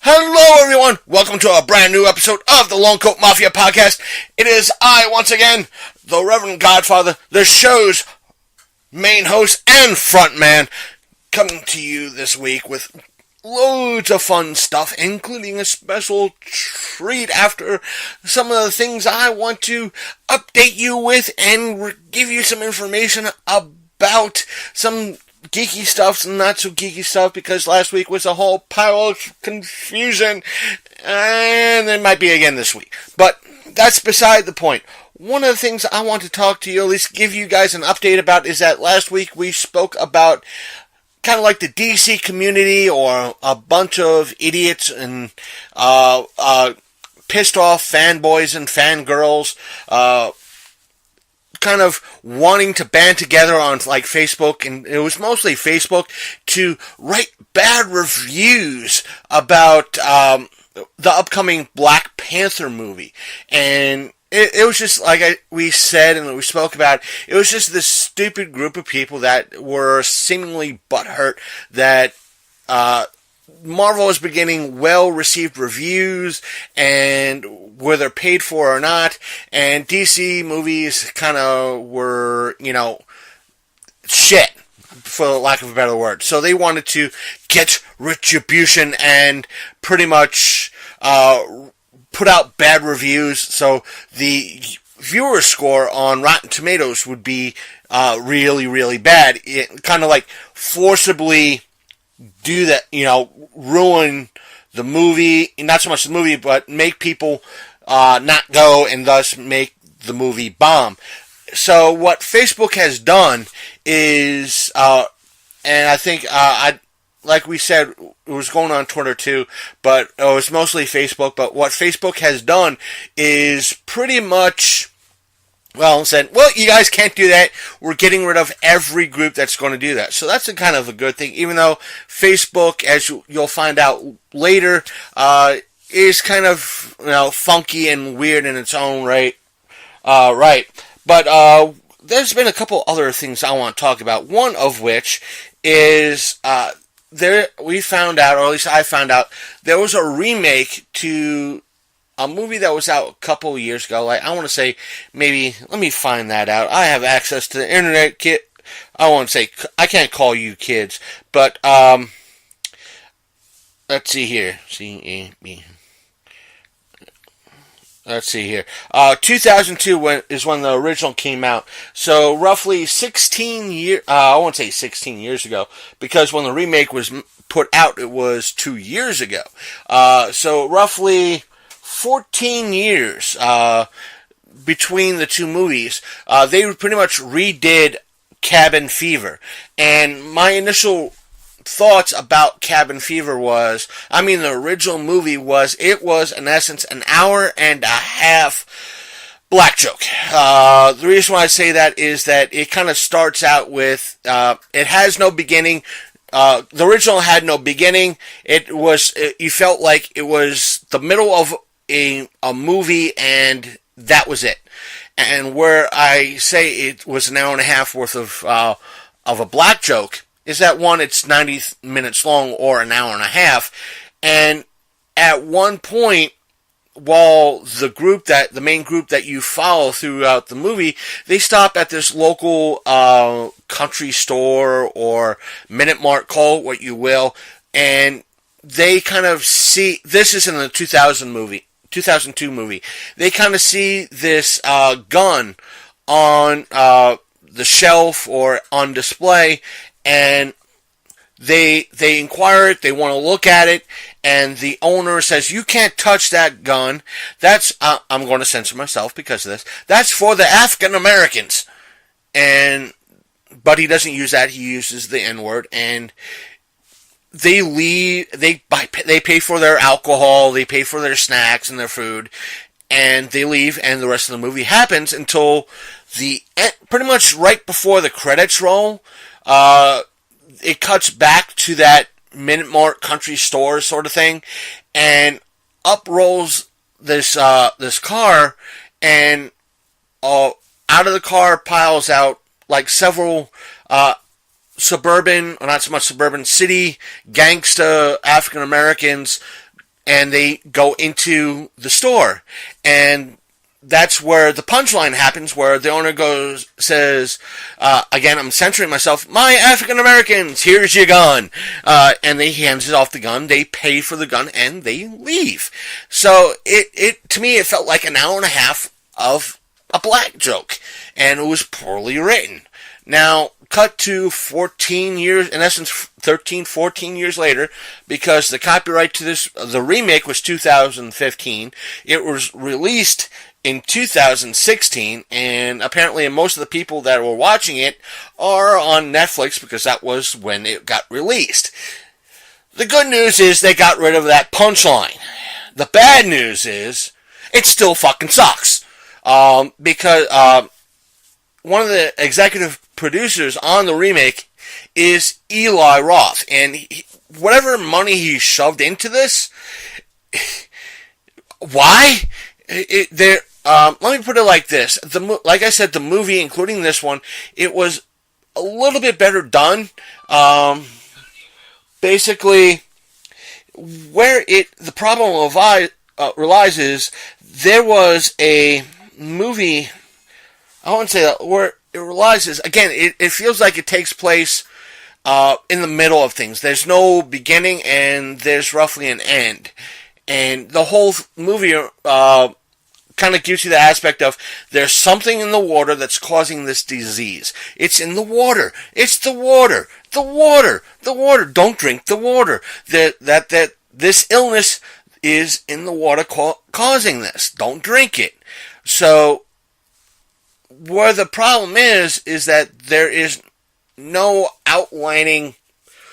Hello everyone, welcome to a brand new episode of the Lone Coat Mafia podcast. It is I, once again, the Reverend Godfather, the show's main host and front man, coming to you this week with loads of fun stuff, including a special treat after some of the things I want to update you with and give you some information about some geeky stuff and not so geeky stuff, because last week was a whole pile of confusion, and it might be again this week. But that's beside the point. One of the things I want to talk to you, at least give you guys an update about, is that last week we spoke about kind of like the DC community, or a bunch of idiots and pissed off fanboys and fangirls, kind of wanting to band together on like Facebook, and it was mostly Facebook, to write bad reviews about the upcoming Black Panther movie. And it was just like we said and we spoke about, it was just this stupid group of people that were seemingly butthurt that Marvel is beginning well-received reviews, and whether paid for or not, and DC movies kind of were, shit, for lack of a better word. So they wanted to get retribution and pretty much put out bad reviews, so the viewer score on Rotten Tomatoes would be really, really bad. It kind of like forcibly do that, ruin the movie, not so much the movie, but make people not go, and thus make the movie bomb. So what Facebook has done is, and I think, like we said, it was going on Twitter too, but it was mostly Facebook, but what Facebook has done is pretty much, said, you guys can't do that. We're getting rid of every group that's going to do that. So that's a kind of a good thing, even though Facebook, as you'll find out later, is kind of, funky and weird in its own right. Right. But there's been a couple other things I want to talk about. One of which is we found out, or at least I found out, there was a remake to a movie that was out a couple years ago. Like, I want to say, maybe, let me find that out. I have access to the internet, kid. I want to say, I can't call you kids, but, let's see here. Let's see here. 2002 is when the original came out. So, roughly 16 years, I won't say 16 years ago, because when the remake was put out, it was 2 years ago. So, roughly 14 years between the two movies. They pretty much redid Cabin Fever. And my initial thoughts about Cabin Fever was, the original movie was, it was in essence an hour and a half black joke. The reason why I say that is that it kind of starts out with, it has no beginning. The original had no beginning. You felt like it was the middle of a movie, and that was it. And where I say it was an hour and a half worth of a black joke is that, one, it's 90 minutes long, or an hour and a half, and at one point, while the main group that you follow throughout the movie, they stop at this local country store or Minute Mart, call it what you will, and they kind of see, this is in the 2002 movie, they kind of see this gun on the shelf or on display, and they inquire it, they want to look at it, and the owner says, "You can't touch that gun. That's, I'm going to censor myself because of this, that's for the African Americans." But he doesn't use that, he uses the N-word, and they leave, they pay for their alcohol, they pay for their snacks and their food, and they leave, and the rest of the movie happens until pretty much right before the credits roll. It cuts back to that Minute Mart country store sort of thing, and up rolls this car, and out of the car piles out like several suburban, or not so much suburban, city gangsta African Americans and they go into the store, and that's where the punchline happens, where the owner says, again, I'm censoring myself, "My African Americans, here's your gun." And he hands off the gun, they pay for the gun, and they leave. So to me, it felt like an hour and a half of a black joke, and it was poorly written. Now, cut to 14 years, in essence 13, 14 years later, because the copyright to the remake was 2015. It was released in 2016, and apparently most of the people that were watching it are on Netflix because that was when it got released. The good news is they got rid of that punchline. The bad news is it still fucking sucks. Because one of the executive producers on the remake is Eli Roth, and whatever money he shoved into this, why? Let me put it like this. Like I said, the movie, including this one, it was a little bit better done. Basically, where the problem relies is there was a movie, I wouldn't say that, where it relies is, again, it feels like it takes place in the middle of things. There's no beginning and there's roughly an end. And the whole movie kind of gives you the aspect of there's something in the water that's causing this disease. It's in the water. It's the water. The water. The water. Don't drink the water. That this illness is in the water causing this. Don't drink it. So where the problem is that there is no outlining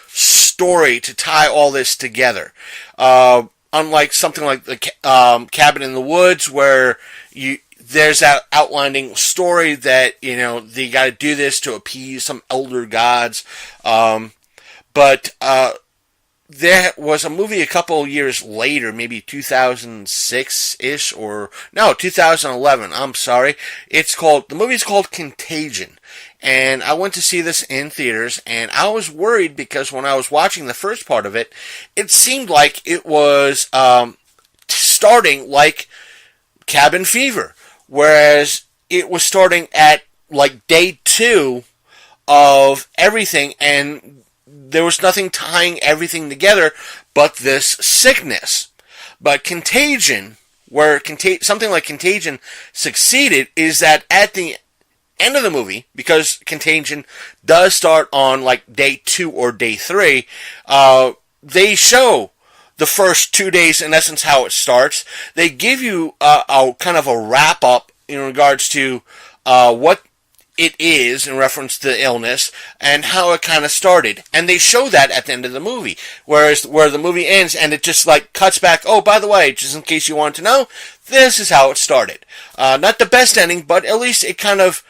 story to tie all this together. Unlike something like the Cabin in the Woods, where there's that outlining story that, they got to do this to appease some elder gods. But there was a movie a couple years later, maybe 2006-ish, 2011, I'm sorry. The movie's called Contagion. And I went to see this in theaters, and I was worried because when I was watching the first part of it, it seemed like it was starting like Cabin Fever, whereas it was starting at like day 2 of everything, and there was nothing tying everything together but this sickness. But Contagion, where something like Contagion succeeded, is that at the end of the movie, because Contagion does start on like day 2 or day 3, they show the first 2 days, in essence, how it starts. They give you a kind of a wrap up in regards to what it is in reference to the illness and how it kind of started, and they show that at the end of the movie. Whereas where the movie ends and it just like cuts back, oh, by the way, just in case you wanted to know, this is how it started. Not the best ending, but at least it kind of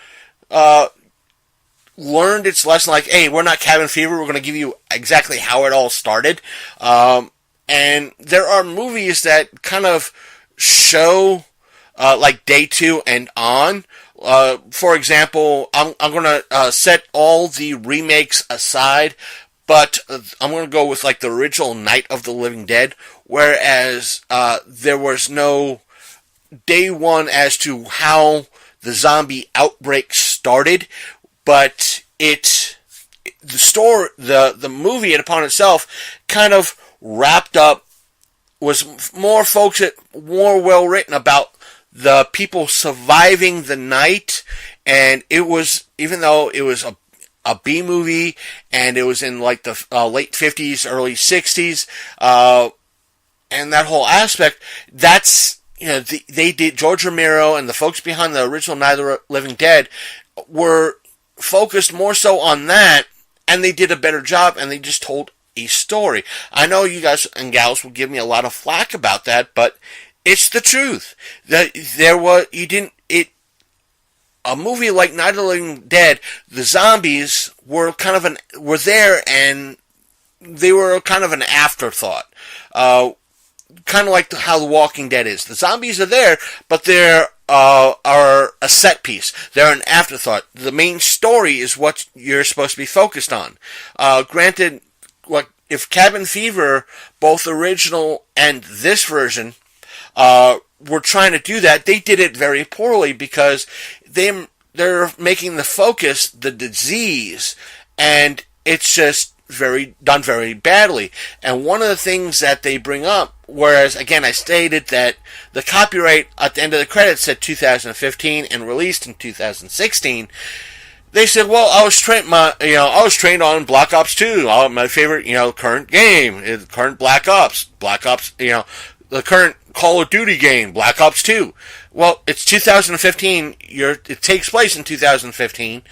learned its lesson, like, hey, we're not Cabin Fever, we're going to give you exactly how it all started. And there are movies that kind of show like day 2 and on. For example, I'm going to set all the remakes aside, but I'm going to go with like the original Night of the Living Dead, whereas there was no day 1 as to how the zombie outbreak started, but the movie upon itself kind of wrapped up, was more well written about the people surviving the night, and it was, even though it was a B movie and it was in like the late 50s, early 60s, and that whole aspect, that's, they did, George Romero and the folks behind the original Night of the Living Dead were focused more so on that, and they did a better job, and they just told a story. I know you guys and gals will give me a lot of flack about that, but it's the truth. That a movie like Night of the Living Dead, the zombies were were there, and they were kind of an afterthought. Kind of like how The Walking Dead is. The zombies are there, but they're are a set piece. They're an afterthought. The main story is what you're supposed to be focused on. Granted, what if Cabin Fever, both original and this version, were trying to do that, they did it very poorly because they're making the focus the disease, and it's just done very badly. And one of the things that they bring up, whereas again I stated that the copyright at the end of the credits said 2015 and released in 2016, they said, well, I was trained on Black Ops 2, my favorite, current game, current Black Ops, the current Call of Duty game, Black Ops 2. Well, it's 2015. It takes place in 2015,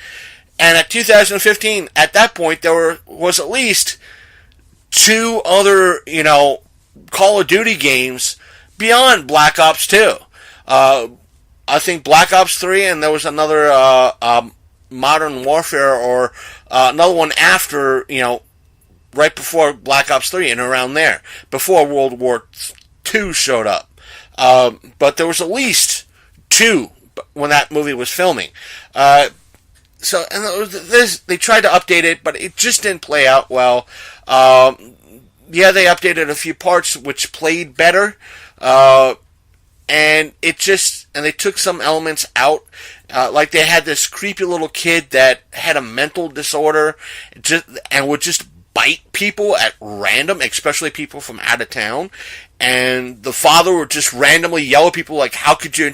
and at 2015, at that point, there was at least 2 other, Call of Duty games beyond Black Ops 2. I think Black Ops 3, and there was another Modern Warfare, or another one after, right before Black Ops 3 and around there, before World War II showed up. But there was at least 2 when that movie was filming. So, and they tried to update it, but it just didn't play out well. Yeah, they updated a few parts which played better, and they took some elements out. Like they had this creepy little kid that had a mental disorder, and would just bite people at random, especially people from out of town. And the father would just randomly yell at people like, "How could you?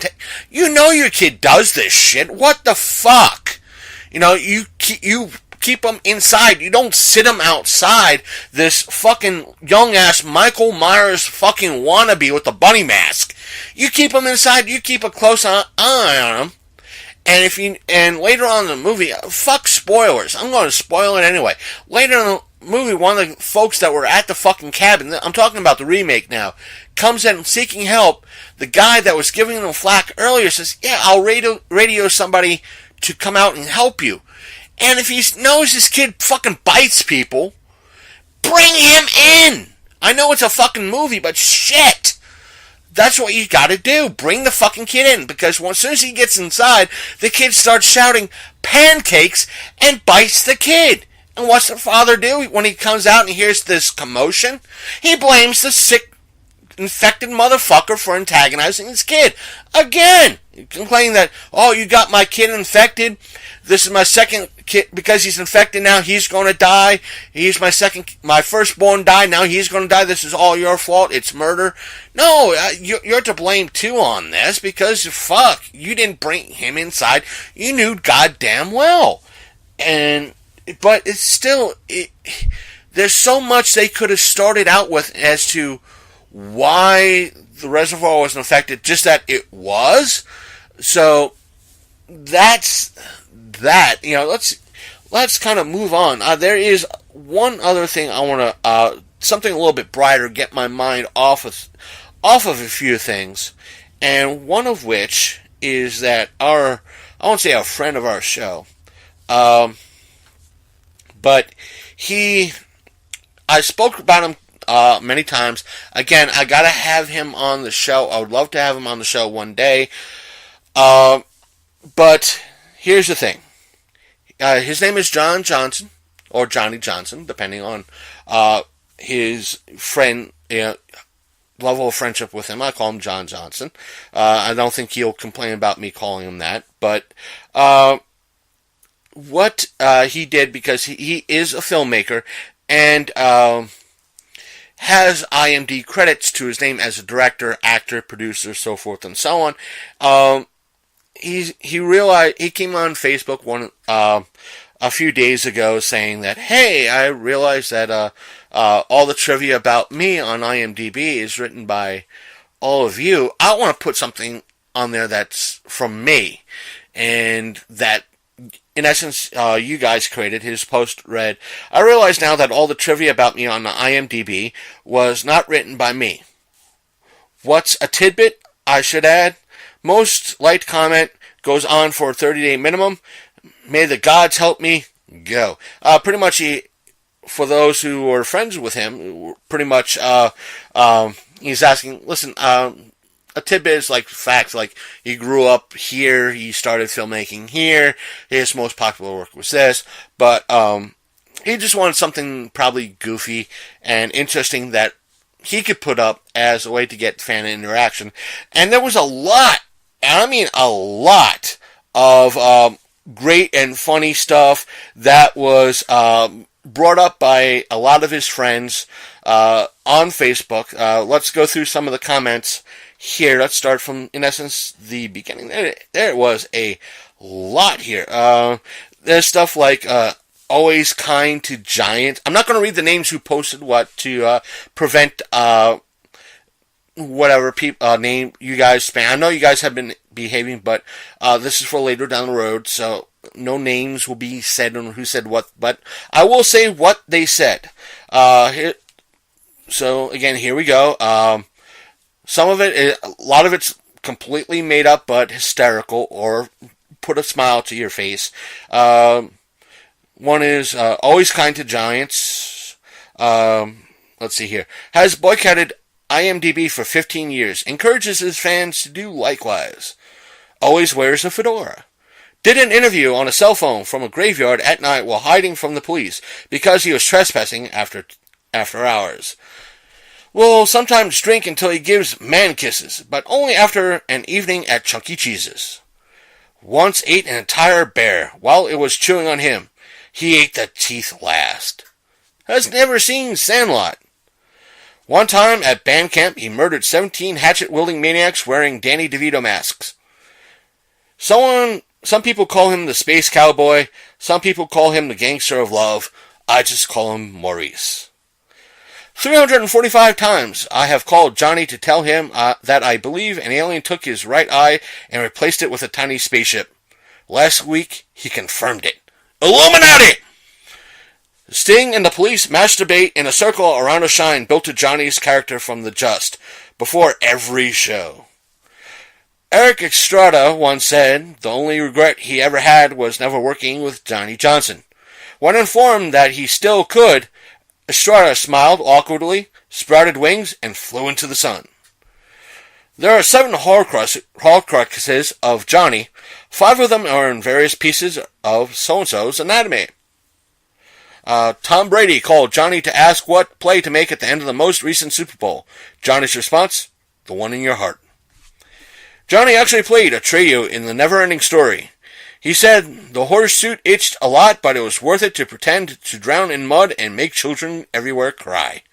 Your kid does this shit. What the fuck? You keep them inside. You don't sit them outside. This fucking young-ass Michael Myers fucking wannabe with the bunny mask. You keep them inside. You keep a close eye on them. And later on in the movie, fuck spoilers. I'm going to spoil it anyway. Later in the movie, one of the folks that were at the fucking cabin, I'm talking about the remake now, comes in seeking help. The guy that was giving them flack earlier says, yeah, I'll radio somebody to come out and help you. And if he knows this kid fucking bites people, bring him in. I know it's a fucking movie, but shit. That's what you gotta do. Bring the fucking kid in. Because as soon as he gets inside, the kid starts shouting pancakes and bites the kid. And what's the father do when he comes out and hears this commotion? He blames the sick, infected motherfucker for antagonizing his kid. Again, complaining that, oh, you got my kid infected. This is my second kid. Because he's infected now, he's going to die. He's my firstborn died. Now he's going to die. This is all your fault. It's murder. No, you're to blame too on this because, fuck, you didn't bring him inside. You knew goddamn well. But it's still, there's so much they could have started out with as to why the reservoir wasn't affected, just that it was. So that's that. Let's kind of move on. There is one other thing I want to, something a little bit brighter, get my mind off of a few things, and one of which is that I won't say a friend of our show, but I spoke about him many times. Again, I gotta have him on the show. I would love to have him on the show one day. But here's the thing. His name is John Johnson, or Johnny Johnson, depending on his friend, level of friendship with him. I call him John Johnson. I don't think he'll complain about me calling him that. But what he did, because he is a filmmaker and has IMDb credits to his name as a director, actor, producer, so forth and so on. He realized, he came on Facebook a few days ago saying that, hey, I realized that all the trivia about me on IMDb is written by all of you. I want to put something on there that's from me, and that, in essence, you guys created. His post read, I realize now that all the trivia about me on the IMDb was not written by me. What's a tidbit I should add? Most liked comment goes on for a 30-day minimum. May the gods help me. Go. Pretty much, for those who were friends with him, pretty much, he's asking, listen, a tidbit is like facts, like he grew up here, he started filmmaking here, his most popular work was this, but He just wanted something probably goofy and interesting that he could put up as a way to get fan interaction. And there was a lot, and I mean a lot, of great and funny stuff that was brought up by a lot of his friends on Facebook. Let's go through some of the comments here. Let's start from, in essence, the beginning. There was a lot here. There's stuff like always kind to giant. I'm not going to read the names who posted what to prevent whatever name you guys spam. I know you guys have been behaving, but this is for later down the road, so no names will be said on who said what, but I will say what they said. So again, here we go. Some of it, a lot of it's completely made up, but hysterical, or put a smile to your face. One is always kind to giants. Let's see here. Has boycotted IMDb for 15 years. Encourages his fans to do likewise. Always wears a fedora. Did an interview on a cell phone from a graveyard at night while hiding from the police because he was trespassing after hours. Will sometimes drink until he gives man kisses, but only after an evening at Chuck E. Cheese's. Once ate an entire bear while it was chewing on him. He ate the teeth last. Has never seen Sandlot. One time at band camp, he murdered 17 hatchet-wielding maniacs wearing Danny DeVito masks. Some people call him the space cowboy. Some people call him the gangster of love. I just call him Maurice. 345 times I have called Johnny to tell him that I believe an alien took his right eye and replaced it with a tiny spaceship. Last week, he confirmed it. Illuminati! Sting and the police masturbate in a circle around a shrine built to Johnny's character from The Just, before every show. Eric Estrada once said the only regret he ever had was never working with Johnny Johnson. When informed that he still could, Estrada smiled awkwardly, sprouted wings, and flew into the sun. There are 7 Horcruxes of Johnny. 5 of them are in various pieces of so-and-so's anatomy. Tom Brady called Johnny to ask what play to make at the end of the most recent Super Bowl. Johnny's response, the one in your heart. Johnny actually played Atreyu in The Never-Ending Story. He said the horse suit itched a lot, but it was worth it to pretend to drown in mud and make children everywhere cry.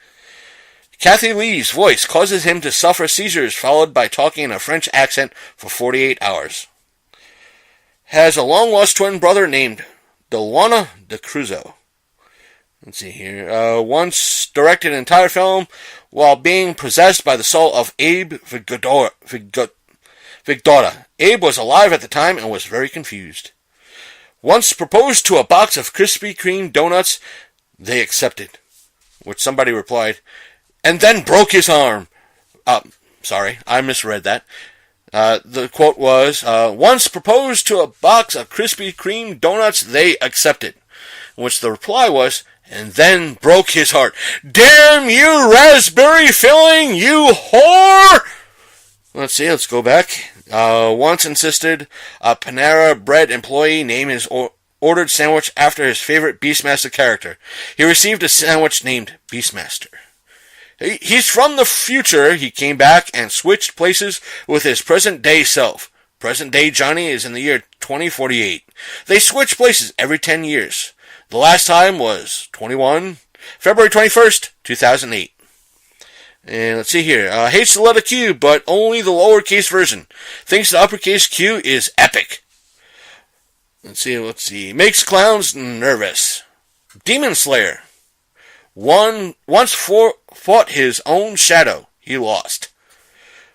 Kathy Lee's voice causes him to suffer seizures followed by talking in a French accent for 48 hours. Has a long-lost twin brother named Delwana de Cruzo. Let's see here. Once directed an entire film while being possessed by the soul of Abe Vigdora. Abe was alive at the time and was very confused. Once proposed to a box of Krispy Kreme donuts, they accepted. Which somebody replied, and then broke his arm. Sorry, I misread that. The quote was, once proposed to a box of Krispy Kreme donuts, they accepted. Which the reply was, and then broke his heart. Damn you, raspberry filling, you whore! Let's see, let's go back. Once insisted a Panera Bread employee name his ordered sandwich after his favorite Beastmaster character. He received a sandwich named Beastmaster. He's from the future. He came back and switched places with his present-day self. Present-day Johnny is in the year 2048. They switch places every 10 years. The last time was February 21st, 2008. And let's see here. Hates the letter Q, but only the lowercase version. Thinks the uppercase Q is epic. Let's see. Makes clowns nervous. Demon Slayer. Once fought his own shadow. He lost.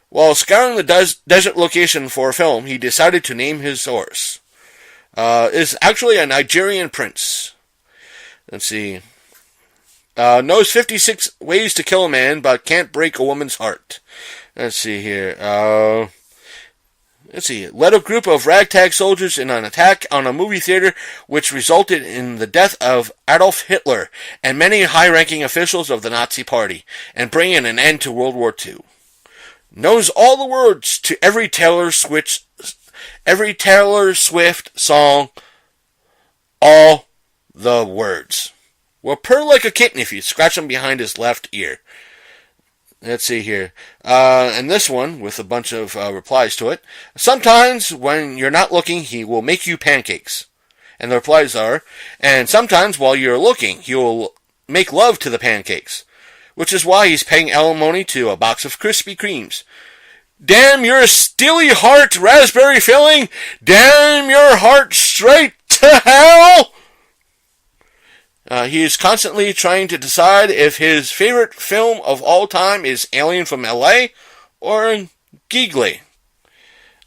While scouring the desert location for a film, he decided to name his horse. Is actually a Nigerian prince. Let's see. Knows 56 ways to kill a man, but can't break a woman's heart. Let's see here. Led a group of ragtag soldiers in an attack on a movie theater, which resulted in the death of Adolf Hitler and many high-ranking officials of the Nazi Party, and bringing an end to World War II. Knows all the words to every Taylor Swift song. All the words. will purr like a kitten if you scratch him behind his left ear. Let's see here. And this one, with a bunch of replies to it. Sometimes, when you're not looking, he will make you pancakes. And the replies are, and sometimes, while you're looking, he will make love to the pancakes. Which is why he's paying alimony to a box of Krispy Kremes. Damn your steely heart raspberry filling! Damn your heart straight to hell! He is constantly trying to decide if his favorite film of all time is Alien from L.A. or Geek.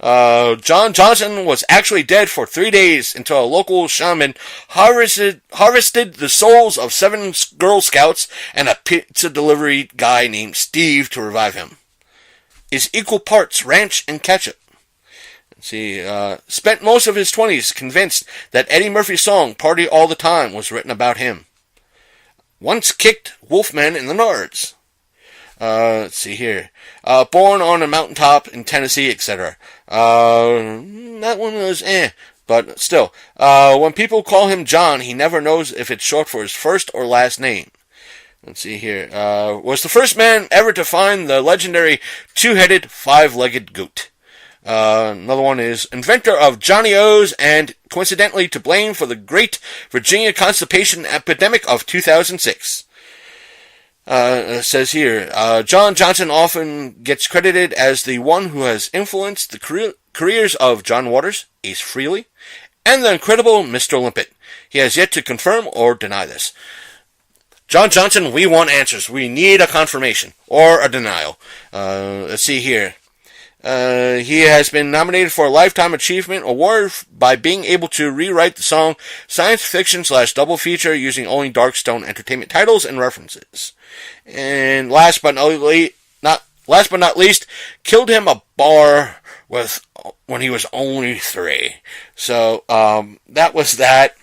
John Johnson was actually dead for 3 days until a local shaman harvested the souls of 7 Girl Scouts and a pizza delivery guy named Steve to revive him. Is equal parts ranch and ketchup. Spent most of his 20s convinced that Eddie Murphy's song Party All the Time was written about him. Once kicked wolfmen in the nards. Let's see here. Born on a mountaintop in Tennessee, etc. That one was but still. When people call him John, he never knows if it's short for his first or last name. Let's see here. Was the first man ever to find the legendary 2-headed, 5-legged goat. Another one is inventor of Johnny O's and coincidentally to blame for the Great Virginia Constipation Epidemic of 2006. It says here, John Johnson often gets credited as the one who has influenced the careers of John Waters, Ace Frehley, and the incredible Mr. Limpet. He has yet to confirm or deny this. John Johnson, we want answers. We need a confirmation or a denial. Let's see here. He has been nominated for a Lifetime Achievement Award by being able to rewrite the song Science Fiction / Double Feature using only Darkstone Entertainment titles and references. And last but not least, killed him a bar when he was only 3. So that was that.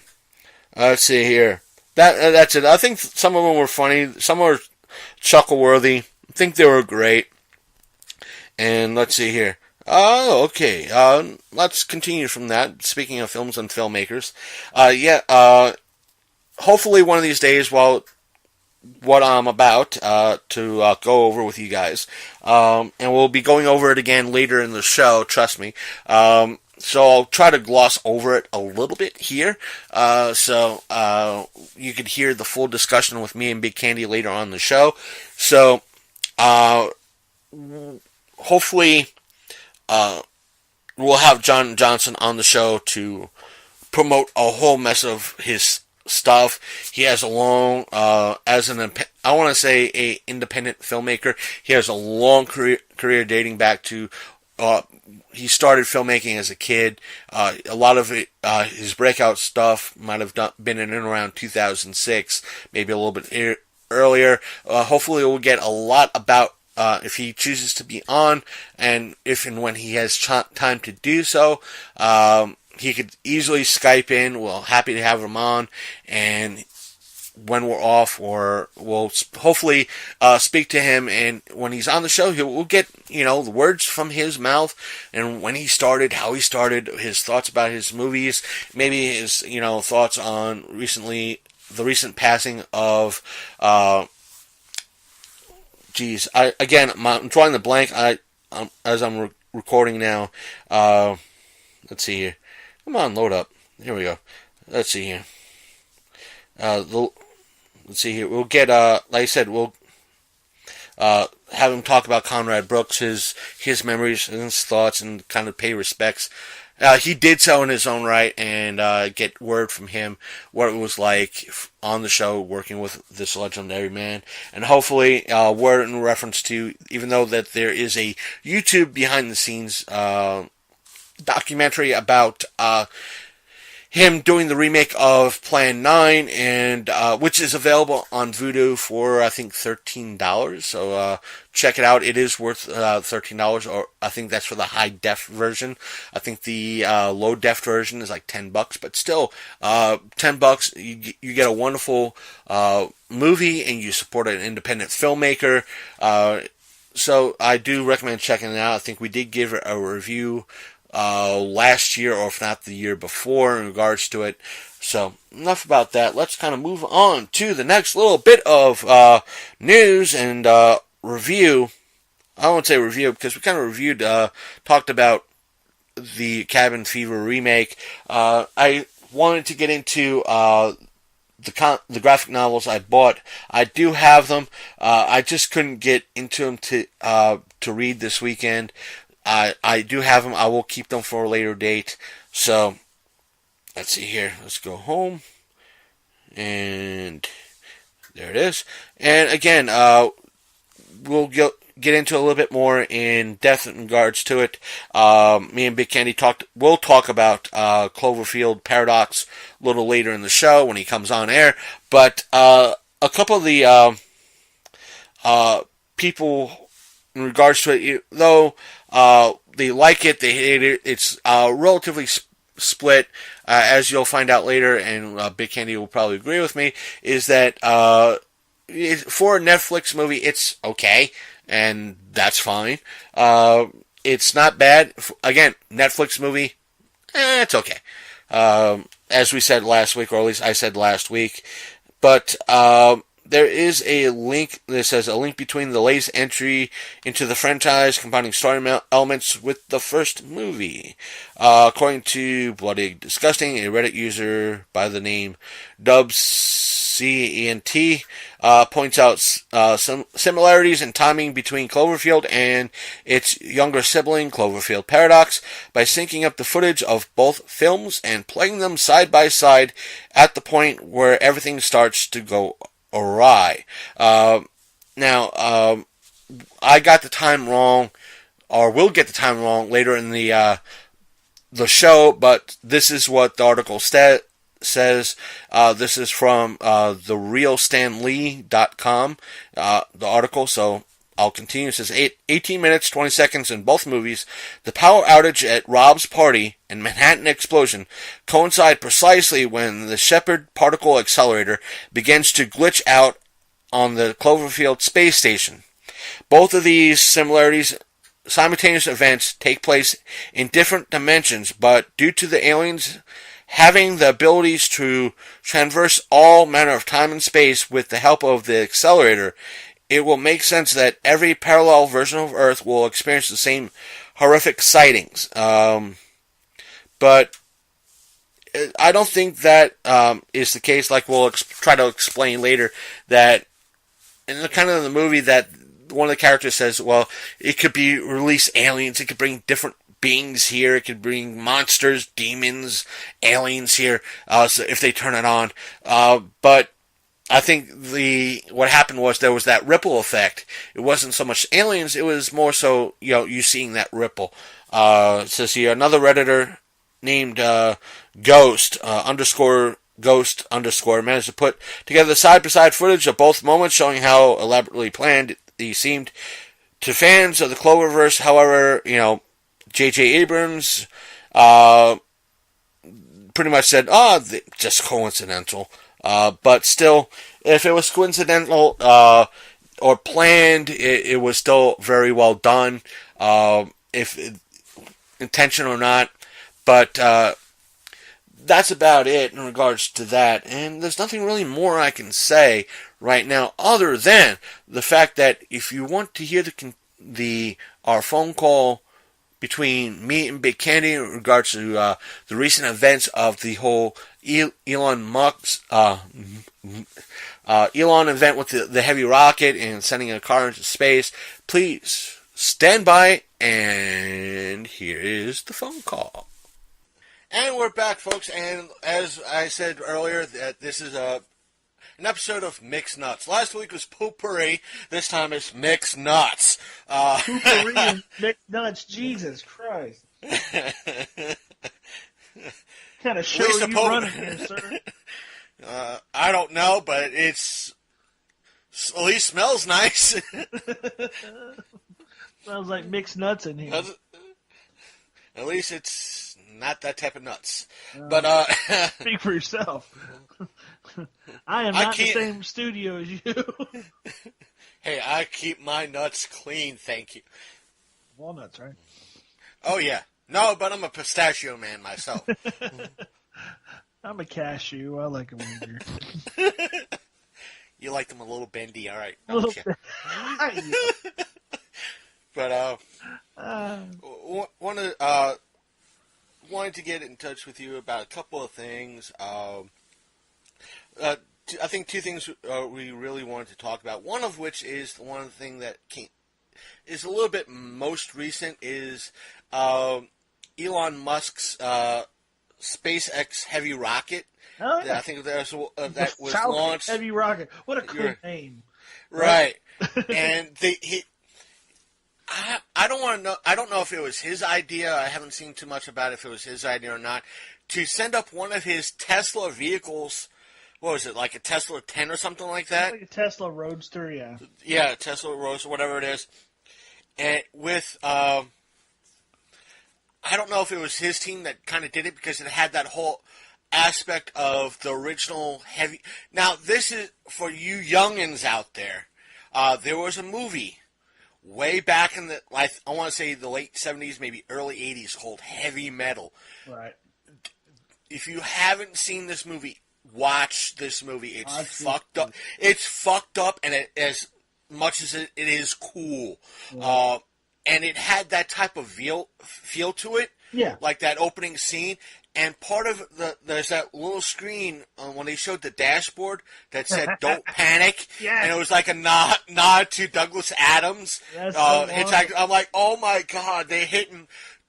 Let's see here. That's it. I think some of them were funny. Some were chuckle-worthy. I think they were great. And let's see here. Okay. Let's continue from that. Speaking of films and filmmakers. Hopefully one of these days, what I'm about to go over with you guys. And we'll be going over it again later in the show, trust me. So I'll try to gloss over it a little bit here. So you could hear the full discussion with me and Big Candy later on in the show. So, hopefully, we'll have John Johnson on the show to promote a whole mess of his stuff. He has a long, a independent filmmaker. He has a long career dating back to, he started filmmaking as a kid. A lot of it, his breakout stuff might have been in and around 2006, maybe a little bit earlier. Hopefully we'll get a lot about if he chooses to be on, and if and when he has time to do so. He could easily Skype in. We're happy to have him on, and when we're off, or we'll hopefully speak to him, and when he's on the show, we'll get, the words from his mouth, and when he started, how he started, his thoughts about his movies, maybe his, thoughts on the recent passing of, I'm drawing the blank, as I'm recording now. Let's see here. Come on, load up. Here we go. Let's see here. Let's see here. We'll get, like I said, we'll have him talk about Conrad Brooks, his memories and his thoughts, and kind of pay respects. He did so in his own right, and get word from him what it was like on the show working with this legendary man. And hopefully, word in reference to, even though that there is a YouTube behind the scenes documentary about him doing the remake of Plan 9, and which is available on Vudu for, I think, $13. So check it out. It is worth $13, or I think that's for the high def version. I think the low def version is like $10, but still, $10, you get a wonderful movie, and you support an independent filmmaker. So I do recommend checking it out. I think we did give a review last year, or if not the year before, in regards to it. So, enough about that. Let's kind of move on to the next little bit of news and review. I won't say review, because we kind of reviewed, talked about the Cabin Fever remake. I wanted to get into the graphic novels I bought. I do have them. I just couldn't get into them to read this weekend. I do have them. I will keep them for a later date. So, let's see here. Let's go home. And there it is. And again, we'll get into a little bit more in depth in regards to it. Me and Big Candy we'll talk about Cloverfield Paradox a little later in the show when he comes on air. But a couple of the people in regards to it, though they like it, they hate it, it's relatively split, as you'll find out later, and Big Candy will probably agree with me, is that for a Netflix movie, it's okay, and that's fine. It's not bad. Again, Netflix movie, it's okay. As we said last week, or at least I said last week. But there is a link that says a link between the latest entry into the franchise, combining story elements with the first movie. According to Bloody Disgusting, a Reddit user by the name DubsCENT points out some similarities in timing between Cloverfield and its younger sibling, Cloverfield Paradox, by syncing up the footage of both films and playing them side by side at the point where everything starts to go awry. Now, I got the time wrong, or will get the time wrong later in the show, but this is what the article says. This is from therealstanlee.com, the article, so I'll continue. It says 18 minutes, 20 seconds in both movies. The power outage at Rob's party and Manhattan explosion coincide precisely when the Shepard particle accelerator begins to glitch out on the Cloverfield space station. Both of these simultaneous events take place in different dimensions, but due to the aliens having the abilities to traverse all manner of time and space with the help of the accelerator, it will make sense that every parallel version of Earth will experience the same horrific sightings. But I don't think that is the case, like we'll try to explain later, that in the movie that one of the characters says, well, it could be release aliens, it could bring different beings here, it could bring monsters, demons, aliens here, so if they turn it on. But I think what happened was there was that ripple effect. It wasn't so much aliens, it was more so, you seeing that ripple. It says here, another Redditor named Ghost managed to put together side-by-side footage of both moments, showing how elaborately planned these seemed to fans of the Cloververse. However, J.J. Abrams pretty much said, just coincidental. But still, if it was coincidental or planned, it was still very well done, intentional or not. But that's about it in regards to that. And there's nothing really more I can say right now, other than the fact that if you want to hear our phone call between me and Big Candy in regards to the recent events of the whole Elon Musk Elon event with the heavy rocket and sending a car into space, please stand by, and here is the phone call. And we're back, folks, and as I said earlier, that this is an episode of Mixed Nuts. Last week was Potpourri. This time it's Mixed Nuts. Potpourri and Mixed Nuts. Jesus Christ. What kind of show are you running here, sir? I don't know, but it's at least smells nice. Sounds like mixed nuts in here. At least it's not that type of nuts. But speak for yourself. I am not in the same studio as you. Hey, I keep my nuts clean, thank you. Walnuts, right? Oh, yeah. No, but I'm a pistachio man myself. I'm a cashew. I like them weird. You like them a little bendy, all right. A little bit. But wanted to get in touch with you about a couple of things. I think two things we really wanted to talk about. One of which is the one thing that is a little bit most recent is Elon Musk's SpaceX Heavy Rocket. Oh, yeah. I think that was Falcon launched. Heavy Rocket. What a cool name. Right. And I don't want to know. I don't know if it was his idea. I haven't seen too much about if it was his idea or not. To send up one of his Tesla vehicles. What was it, like a Tesla 10 or something like that? Like a Tesla Roadster, yeah. Yeah, Tesla Roadster, whatever it is. And with, I don't know if it was his team that kind of did it because it had that whole aspect of the original heavy. Now, this is for you youngins out there. There was a movie way back in the, I want to say the late 70s, maybe early 80s called Heavy Metal. Right. If you haven't seen this movie, watch this movie. It's fucked up. It's fucked up, and as much as it is cool. Right. And it had that type of feel to it. Yeah. Like that opening scene. And part of there's that little screen when they showed the dashboard that said "Don't panic," yes. And it was like a nod to Douglas Adams. Hitchhiker. I'm like, oh my god, they're hitting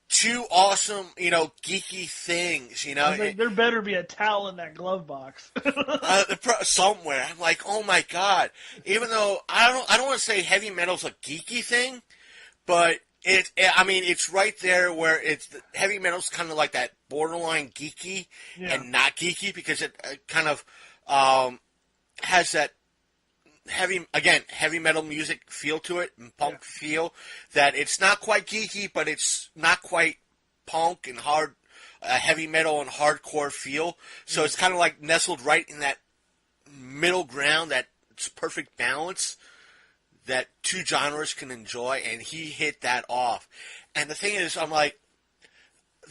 two awesome, geeky things, Like, there better be a towel in that glove box. Somewhere. I'm like, oh my god. Even though I don't want to say heavy metal's a geeky thing, but it's right there where heavy metal's kind of like that borderline geeky and not geeky because it kind of has that heavy metal music feel to it and punk feel that it's not quite geeky, but it's not quite punk and hard, heavy metal and hardcore feel. So it's kind of like nestled right in that middle ground, that perfect balance that two genres can enjoy, and he hit that off. And the thing is, I'm like,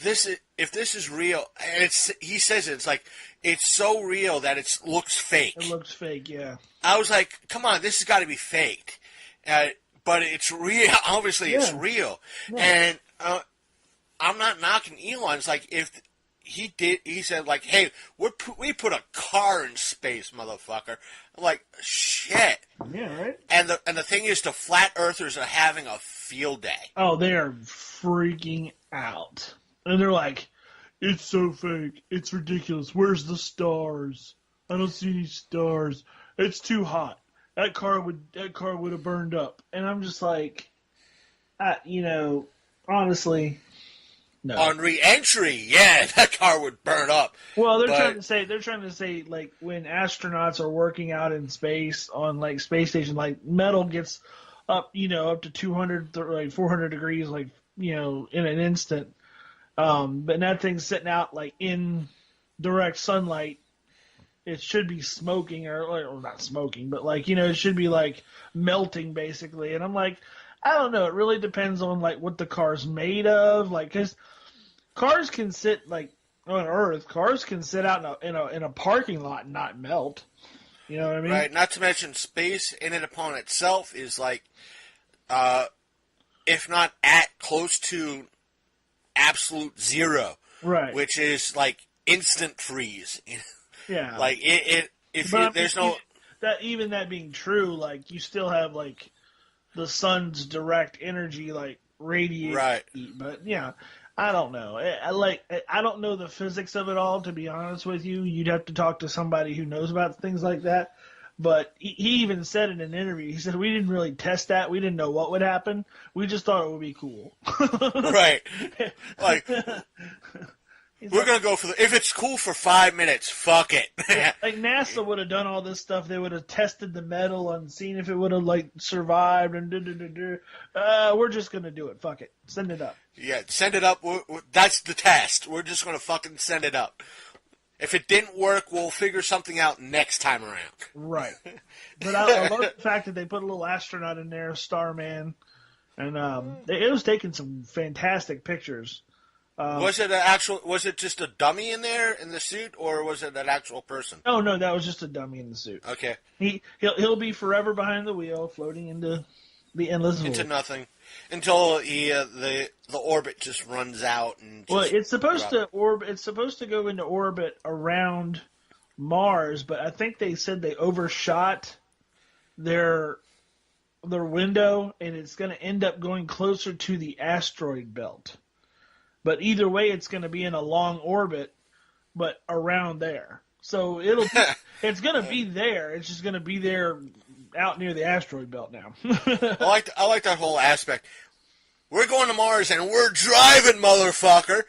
if this is real, and he says it's like, it's so real that it looks fake. It looks fake, yeah. I was like, come on, this has got to be fake. But it's real. Obviously, it's real. Yeah. And I'm not knocking Elon. It's like, if he said, like, hey, we put a car in space, motherfucker. I'm like, shit. Yeah, right? And the thing is, the flat earthers are having a field day. Oh, they are freaking out. And they're like, it's so fake. It's ridiculous. Where's the stars? I don't see any stars. It's too hot. That car would have burned up. And I'm just like, honestly, no. On re-entry, that car would burn up. Well, they're trying to say like when astronauts are working out in space on like space station, like metal gets up, up to 200, like 400 degrees, like in an instant. But that thing's sitting out like in direct sunlight. It should be smoking or not smoking, but like, it should be like melting basically. And I'm like, I don't know. It really depends on like what the car's made of. Like, cause cars can sit like on Earth, cars can sit out in a parking lot and not melt. You know what I mean? Right. Not to mention space in and upon itself is like, if not at close to absolute zero, right? Which is like instant freeze. Yeah. Like that being true, like you still have like the sun's direct energy like radiating. Right. But yeah, I don't know. I don't know the physics of it all, to be honest with you. You'd have to talk to somebody who knows about things like that. But he even said in an interview, he said, we didn't really test that. We didn't know what would happen. We just thought it would be cool. Right. Like, we're going to go for if it's cool for 5 minutes, fuck it. Like NASA would have done all this stuff. They would have tested the metal and seen if it would have like survived and we're just going to do it. Fuck it. Send it up. Yeah, send it up. That's the test. We're just going to fucking send it up. If it didn't work, we'll figure something out next time around. Right. But I love the fact that they put a little astronaut in there, Starman, and it was taking some fantastic pictures. Was it an actual? Was it just a dummy in there in the suit, or was it an actual person? Oh no, that was just a dummy in the suit. Okay. He'll be forever behind the wheel, floating into the endless void. Into nothing until the orbit just runs out and. Well, it's supposed to orbit. It's supposed to go into orbit around Mars, but I think they said they overshot their window, and it's going to end up going closer to the asteroid belt. But either way, it's going to be in a long orbit, but around there. So it's going to be there. It's just going to be there out near the asteroid belt now. I like that whole aspect. We're going to Mars and we're driving, motherfucker.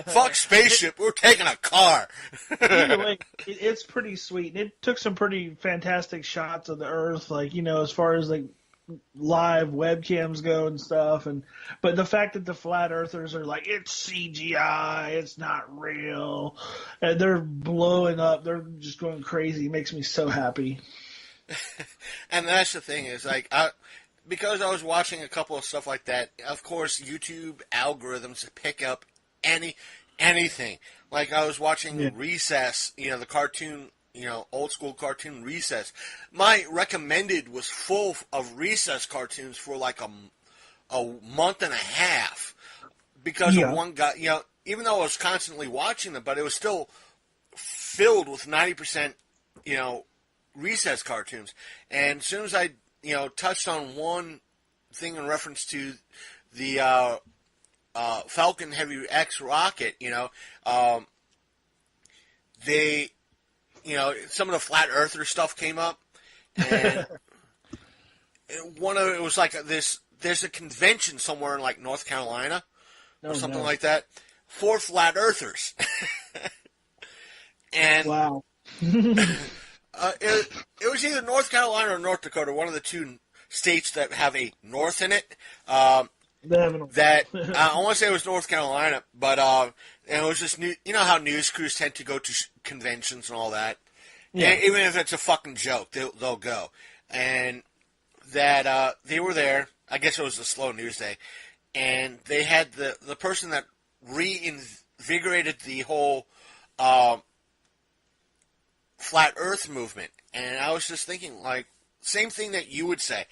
Fuck spaceship. We're taking a car. Either way, it's pretty sweet. And it took some pretty fantastic shots of the Earth, like, as far as like live webcams go and stuff. But the fact that the flat earthers are like, it's CGI, it's not real, and they're blowing up, they're just going crazy, makes me so happy. And that's the thing is, like, because I was watching a couple of stuff like that, of course YouTube algorithms pick up anything. Like I was watching Recess, the cartoon, old school cartoon Recess. My recommended was full of Recess cartoons for like a month and a half because of one guy. Even though I was constantly watching them, but it was still filled with 90%, Recess cartoons. And as soon as I, touched on one thing in reference to the Falcon Heavy X rocket, they. Some of the flat earther stuff came up, and one of it was like there's a convention somewhere in like North Carolina or something like that for flat earthers, and wow, it was either North Carolina or North Dakota, one of the two states that have a north in it. That I want to say it was North Carolina, but and it was just new. You know how news crews tend to go to conventions and all that. Yeah. And even if it's a fucking joke, they'll go. And that they were there. I guess it was a slow news day, and they had the person that reinvigorated the whole flat Earth movement. And I was just thinking, like, same thing that you would say.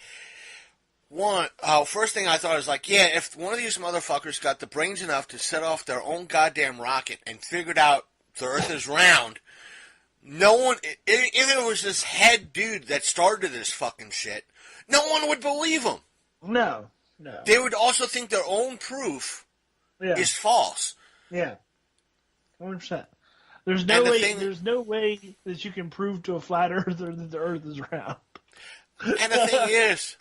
First thing I thought was like, yeah, if one of these motherfuckers got the brains enough to set off their own goddamn rocket and figured out the Earth is round, no one, if it was this head dude that started this fucking shit, no one would believe him. No. They would also think their own proof is false. Yeah, 100%. There's no way that you can prove to a flat earther that the Earth is round. And the thing is,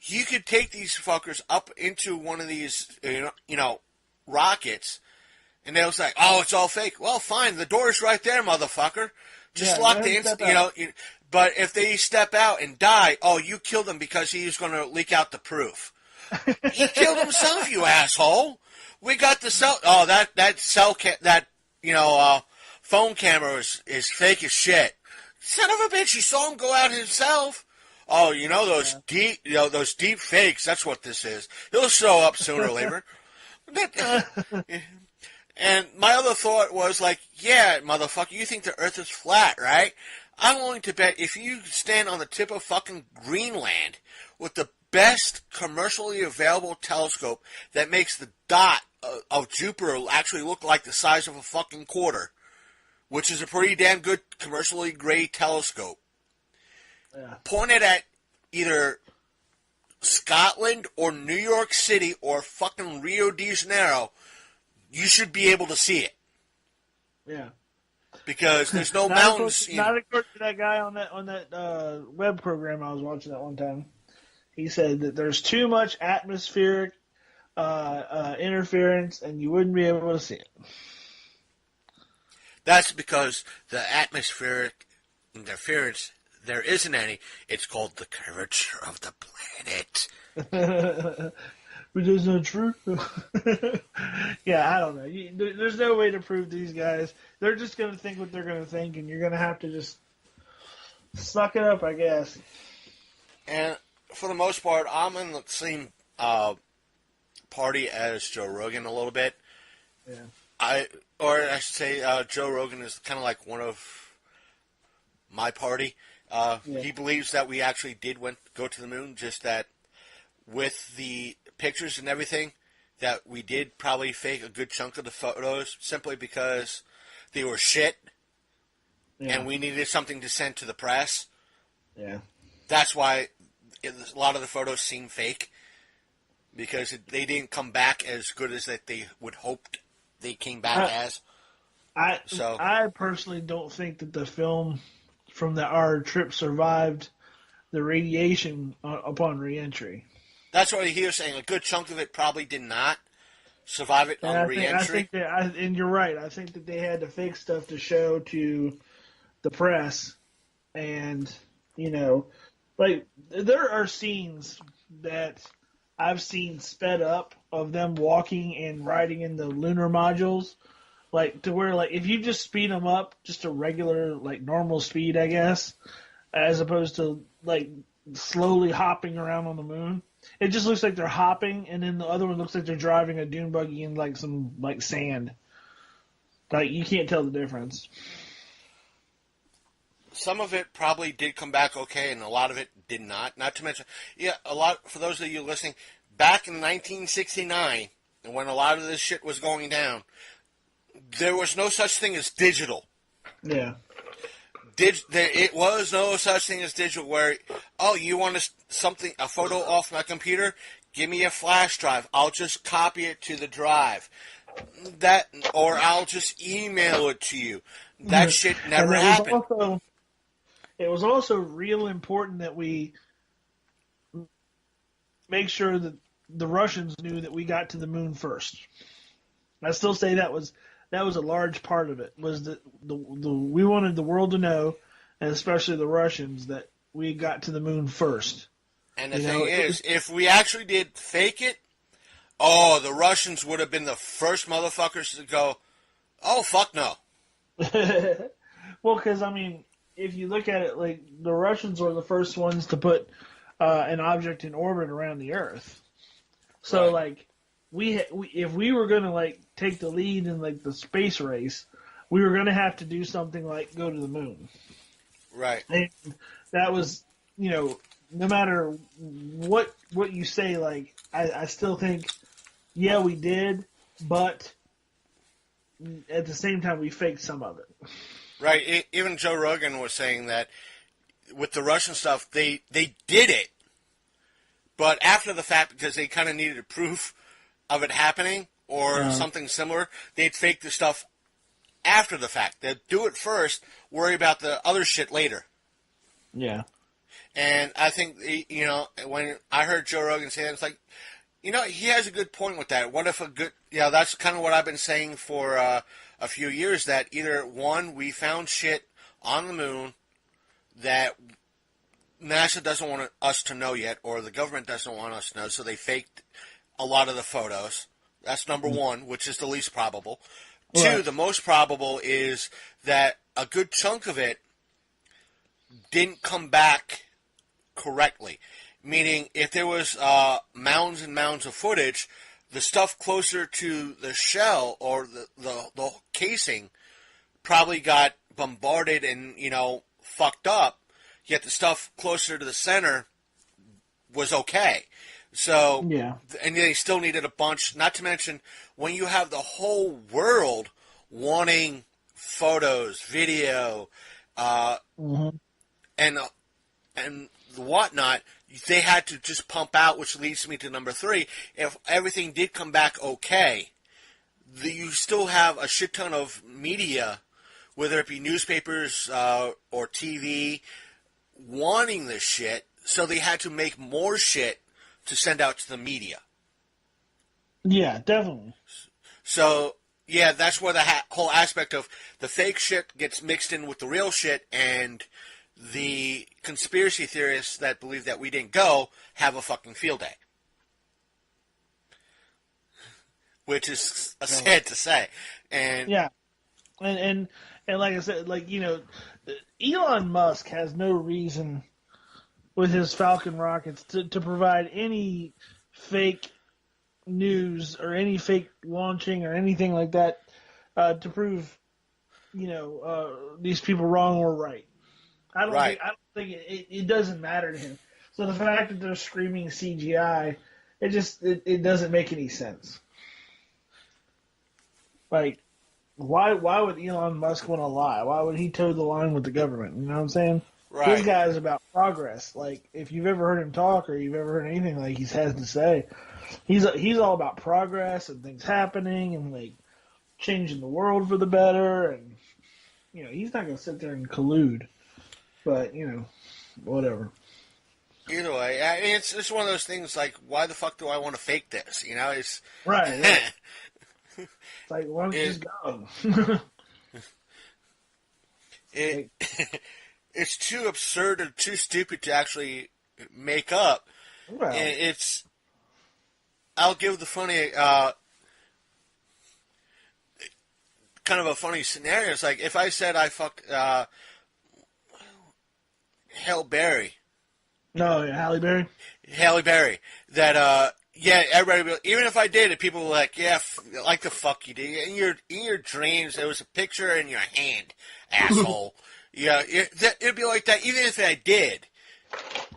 you could take these fuckers up into one of these, rockets, and they'll say, "Oh, it's all fake." Well, fine, the door's right there, motherfucker. Just lock the But if they step out and die, oh, you killed him because he was going to leak out the proof. He killed himself, you asshole. We got the cell. Oh, phone camera is fake as shit. Son of a bitch, you saw him go out himself. Oh, those deep fakes. That's what this is. He'll show up sooner or later. And my other thought was like, yeah, motherfucker, you think the Earth is flat, right? I'm willing to bet if you stand on the tip of fucking Greenland with the best commercially available telescope that makes the dot of Jupiter actually look like the size of a fucking quarter, which is a pretty damn good commercially grade telescope. Yeah. Point it at either Scotland or New York City or fucking Rio de Janeiro, you should be able to see it. Yeah. Because there's no mountains. Not according to that guy on that web program I was watching that one time. He said that there's too much atmospheric interference and you wouldn't be able to see it. That's because the atmospheric interference, there isn't any. It's called the curvature of the planet. But that's not true. Yeah, I don't know. There's no way to prove these guys. They're just going to think what they're going to think, and you're going to have to just suck it up, I guess. And for the most part, I'm in the same party as Joe Rogan a little bit. Yeah. I should say, Joe Rogan is kind of like one of my party. He believes that we actually did go to the moon, just that with the pictures and everything, that we did probably fake a good chunk of the photos simply because they were shit, and we needed something to send to the press. Yeah. That's why a lot of the photos seem fake, because they didn't come back as good as that they would hoped they came back as. I personally don't think that the film from our trip survived the radiation upon reentry. That's what he was saying. A good chunk of it probably did not survive it on reentry. And you're right. I think that they had to fake stuff to show to the press, and like there are scenes that I've seen sped up of them walking and riding in the lunar modules, like to where like if you just speed them up just a regular like normal speed, I guess, as opposed to like slowly hopping around on the moon. It just looks like they're hopping, and then the other one looks like they're driving a dune buggy in like some like sand. Like you can't tell the difference. Some of it probably did come back okay, and a lot of it did not. Not to mention, a lot, for those of you listening, back in 1969, and when a lot of this shit was going down, there was no such thing as digital. Yeah. It was no such thing as digital where, you want a photo off my computer? Give me a flash drive. I'll just copy it to the drive. Or I'll just email it to you. That shit never happened. It was also real important that we make sure that the Russians knew that we got to the moon first. I still say that was a large part of it, was that we wanted the world to know, and especially the Russians, that we got to the moon first. And the thing is, if we actually did fake it, the Russians would have been the first motherfuckers to go, oh, fuck no. Well, because, I mean, if you look at it, like, the Russians were the first ones to put an object in orbit around the Earth. So, right. Like, if we were going to, like, take the lead in, like, the space race, we were going to have to do something like go to the moon. Right. And that was, no matter what you say, like, I still think, yeah, we did, but at the same time, we faked some of it. Right. Even Joe Rogan was saying that with the Russian stuff, they did it, but after the fact, because they kind of needed proof of it happening or something similar, they'd fake the stuff after the fact. They'd do it first, worry about the other shit later. Yeah. And I think, when I heard Joe Rogan say that, it's like, he has a good point with that. What if that's kind of what I've been saying for a few years, that either, one, we found shit on the moon that NASA doesn't want us to know yet, or the government doesn't want us to know, so they faked a lot of the photos. That's number one, which is the least probable. Right. Two, the most probable is that a good chunk of it didn't come back correctly. Meaning, if there was mounds and mounds of footage, the stuff closer to the shell or the casing probably got bombarded and, fucked up, yet the stuff closer to the center was okay. So, yeah. And they still needed a bunch, not to mention, when you have the whole world wanting photos, video, and whatnot, they had to just pump out, which leads me to number three. If everything did come back okay, you still have a shit ton of media, whether it be newspapers or TV, wanting this shit, so they had to make more shit to send out to the media. Yeah, definitely. So, yeah, that's where the whole aspect of the fake shit gets mixed in with the real shit, and the conspiracy theorists that believe that we didn't go have a fucking field day. Which is sad to say. And yeah. And like I said, like, Elon Musk has no reason with his Falcon rockets to provide any fake, news or any fake launching or anything like that to prove, these people wrong or right. Right. I don't think it doesn't matter to him. So the fact that they're screaming CGI, it doesn't make any sense. Like, why would Elon Musk want to lie? Why would he toe the line with the government? You know what I'm saying? Right. This guy is about progress. Like, if you've ever heard him talk or you've ever heard anything like he has to say, he's all about progress and things happening and like changing the world for the better. And he's not gonna sit there and collude. But whatever. Either way, I mean, it's one of those things like, why the fuck do I want to fake this? It's Right. It's like, why don't you just go? It's too absurd and too stupid to actually make up. Well, I'll give the funny, kind of a funny scenario. It's like if I said I fucked Halle Berry. No, Halle Berry. Halle Berry. That yeah, everybody. Even if I did it, people were like, "Yeah, like the fuck you did." In your dreams, there was a picture in your hand, asshole. Yeah, it'd be like that. Even if I did.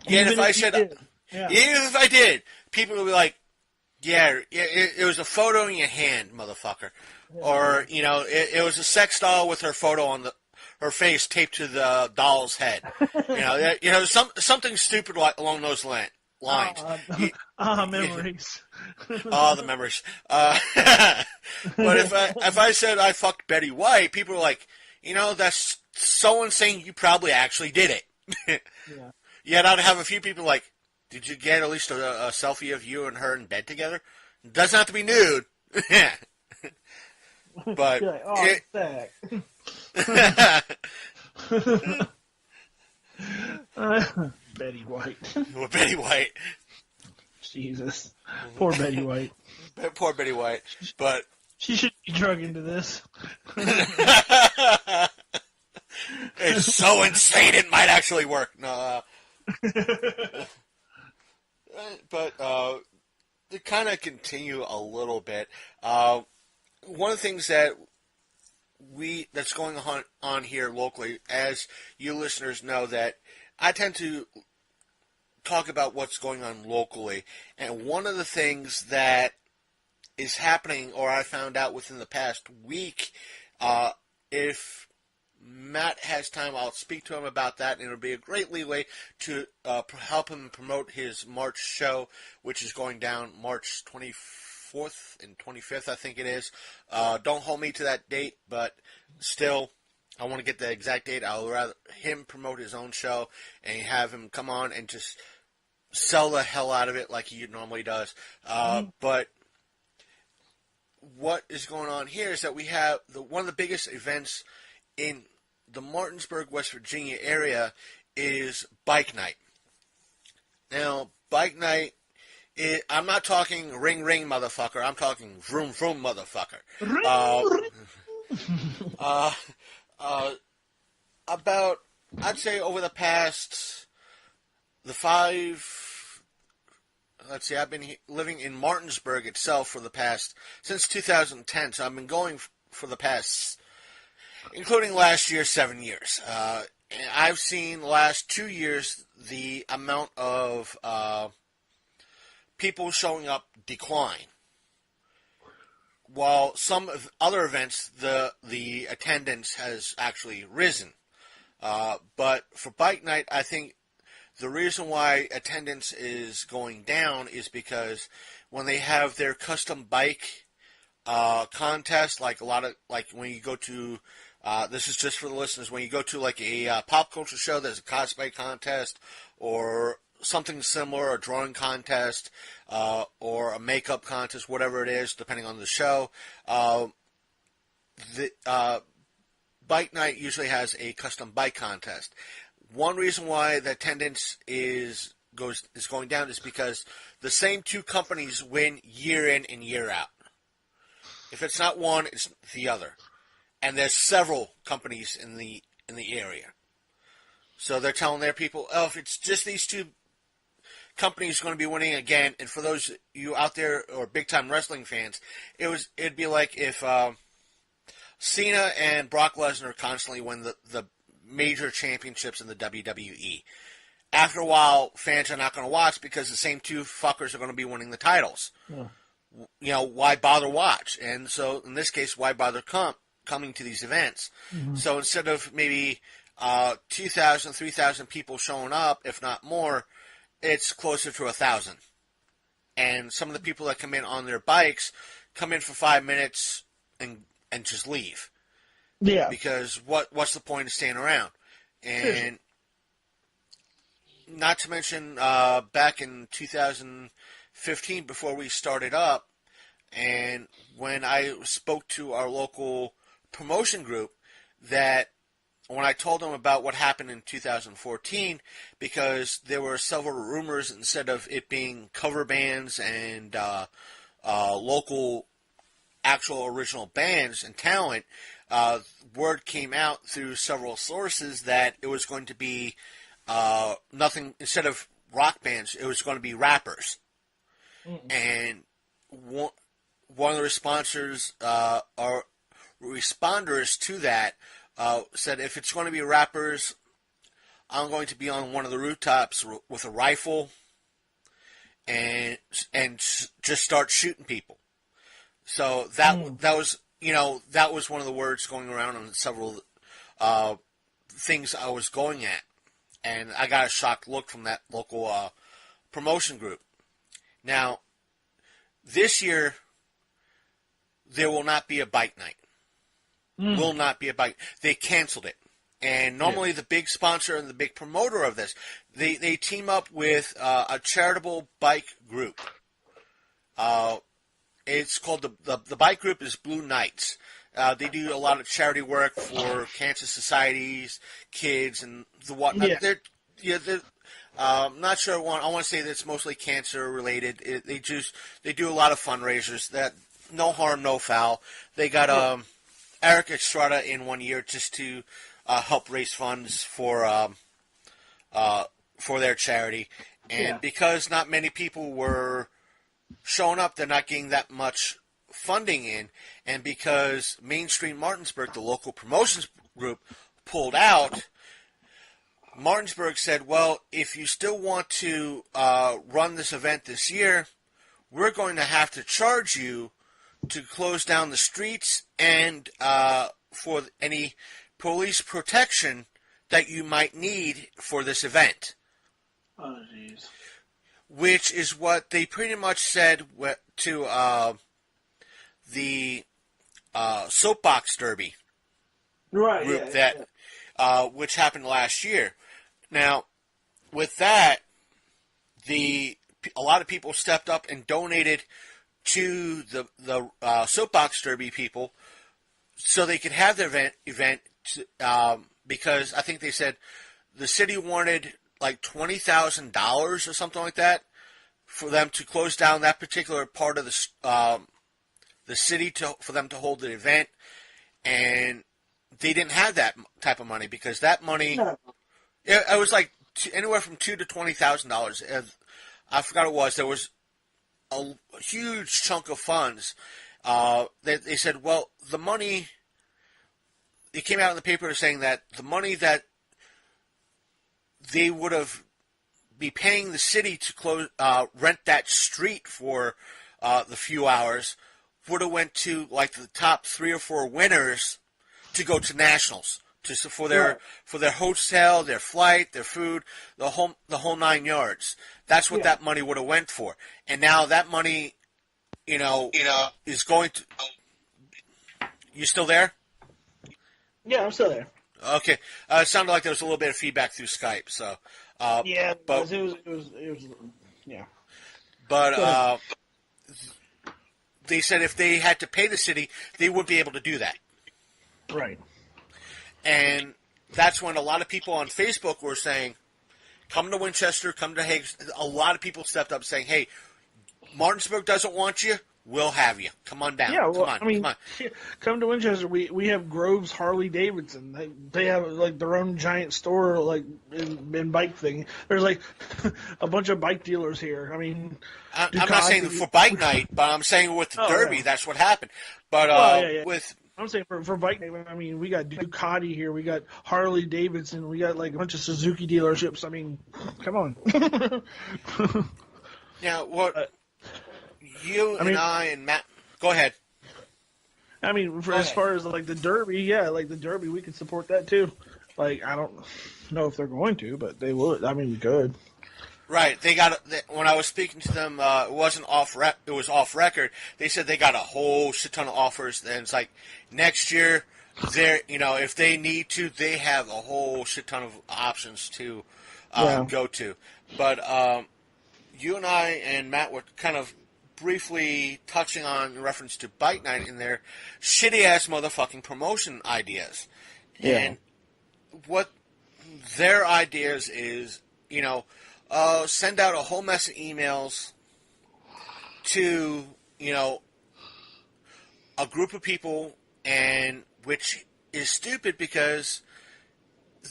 Yeah, even if I said, even if I did, people would be like, "Yeah, it was a photo in your hand, motherfucker," or it was a sex doll with her photo on her face taped to the doll's head. Something stupid along those lines. Memories. The memories. But if I said I fucked Betty White, people were like, that's so insane. You probably actually did it. Yeah. Yet I'd have a few people like, did you get at least a selfie of you and her in bed together? It doesn't have to be nude. But like, sick. Betty White. Well, Betty White. Jesus. Poor Betty White. Poor Betty White. But she should be drug into this. It's so insane it might actually work. No. But to kind of continue a little bit, one of the things that's going on here locally, as you listeners know, that I tend to talk about what's going on locally, and one of the things that is happening, or I found out within the past week, if Matt has time, I'll speak to him about that, and it'll be a great leeway to help him promote his March show, which is going down March 24th and 25th, I think it is. Don't hold me to that date, but still, I want to get the exact date. I'll rather him promote his own show and have him come on and just sell the hell out of it like he normally does. But what is going on here is that we have one of the biggest events in the Martinsburg, West Virginia area is Bike Night. Now, Bike Night, I'm not talking ring ring motherfucker. I'm talking vroom vroom motherfucker. About, I'd say over the past, let's see, I've been living in Martinsburg itself since 2010, so I've been going for the past, including last year, 7 years. And I've seen the last 2 years the amount of people showing up decline. While some other events, the attendance has actually risen. But for Bike Night, I think the reason why attendance is going down is because when they have their custom bike contest, like when you go to, this is just for the listeners, when you go to like a pop culture show, there's a cosplay contest or something similar, a drawing contest, or a makeup contest, whatever it is, depending on the show. Bike Night usually has a custom bike contest. One reason why the attendance is going down is because the same two companies win year in and year out. If it's not one, it's the other. And there's several companies in the area. So they're telling their people, if it's just these two company is going to be winning again. And for those of you out there or big time wrestling fans, it'd be like if Cena and Brock Lesnar constantly win the major championships in the WWE. After a while, fans are not going to watch because the same two fuckers are going to be winning the titles. Yeah. You know, why bother watch? And so, in this case, why bother coming to these events? Mm-hmm. So instead of maybe 2,000, 3,000 people showing up, if not more, it's closer to 1,000. And some of the people that come in on their bikes come in for 5 minutes and just leave. Yeah. Because what's the point of staying around? And not to mention, back in 2015, before we started up, and when I spoke to our local promotion group, that when I told them about what happened in 2014, because there were several rumors, instead of it being cover bands and local actual original bands and talent, word came out through several sources that it was going to be nothing, instead of rock bands, it was going to be rappers. Mm-mm. And one of the responders to that said, if it's going to be rappers, I'm going to be on one of the rooftops with a rifle and just start shooting people. So that was, that was one of the words going around on several things I was going at. And I got a shocked look from that local promotion group. Now, this year, there will not be a bike night. Will not be a bike. They canceled it. And normally the big sponsor and the big promoter of this, they team up with a charitable bike group. It's called the bike group is Blue Knights. They do a lot of charity work for cancer societies, kids, and the whatnot. Yeah. They're not sure. I want to say that it's mostly cancer related. They do a lot of fundraisers. That no harm, no foul. They got Eric Estrada in one year just to help raise funds for their charity, and because not many people were showing up, they're not getting that much funding in, and because Mainstream Martinsburg, the local promotions group, pulled out, Martinsburg said, well, if you still want to run this event this year, we're going to have to charge you to close down the streets and for any police protection that you might need for this event. Oh, jeez. Which is what they pretty much said to the Soapbox Derby group which happened last year. Now, with that, a lot of people stepped up and donated to the Soapbox Derby people so they could have the event because I think they said the city wanted like $20,000 or something like that for them to close down that particular part of the city for them to hold the event, and they didn't have that type of money because that money it was like anywhere from $2,000 to $20,000. I forgot it was. There was a huge chunk of funds. They said, well, the money. It came out in the paper saying that the money that they would have be paying the city to close, rent that street for the few hours would have went to like the top 3 or 4 winners to go to nationals for their hotel, their flight, their food, the whole 9 yards. That's what that money would have went for. And now that money, is going to. You still there? Yeah, I'm still there. Okay, it sounded like there was a little bit of feedback through Skype. So, but it was yeah. But they said if they had to pay the city, they would be able to do that. Right. And that's when a lot of people on Facebook were saying, "Come to Winchester, come to Hague." A lot of people stepped up saying, "Hey, Martinsburg doesn't want you. we'll have you. Come on down. Yeah, well, come on. come to Winchester. We have Groves Harley Davidson. They have like their own giant store, like in bike thing. There's like a bunch of bike dealers here. I mean, I'm not saying for bike night, but I'm saying with the Derby, that's what happened. But with I'm saying for bike night, I mean, we got Ducati here, we got Harley Davidson, we got like a bunch of Suzuki dealerships. I mean, come on. Now, what I and Matt, go ahead. I mean, as far as like the Derby, we could support that too. Like, I don't know if they're going to, but they would. I mean, we could. Right. When I was speaking to them, it wasn't it was off record. They said they got a whole shit ton of offers, and it's like next year, if they need to, they have a whole shit ton of options to go to. But you and I and Matt were kind of briefly touching on in reference to Bike Night in their shitty-ass motherfucking promotion ideas. Yeah. And what their ideas is, send out a whole mess of emails to, a group of people, and which is stupid because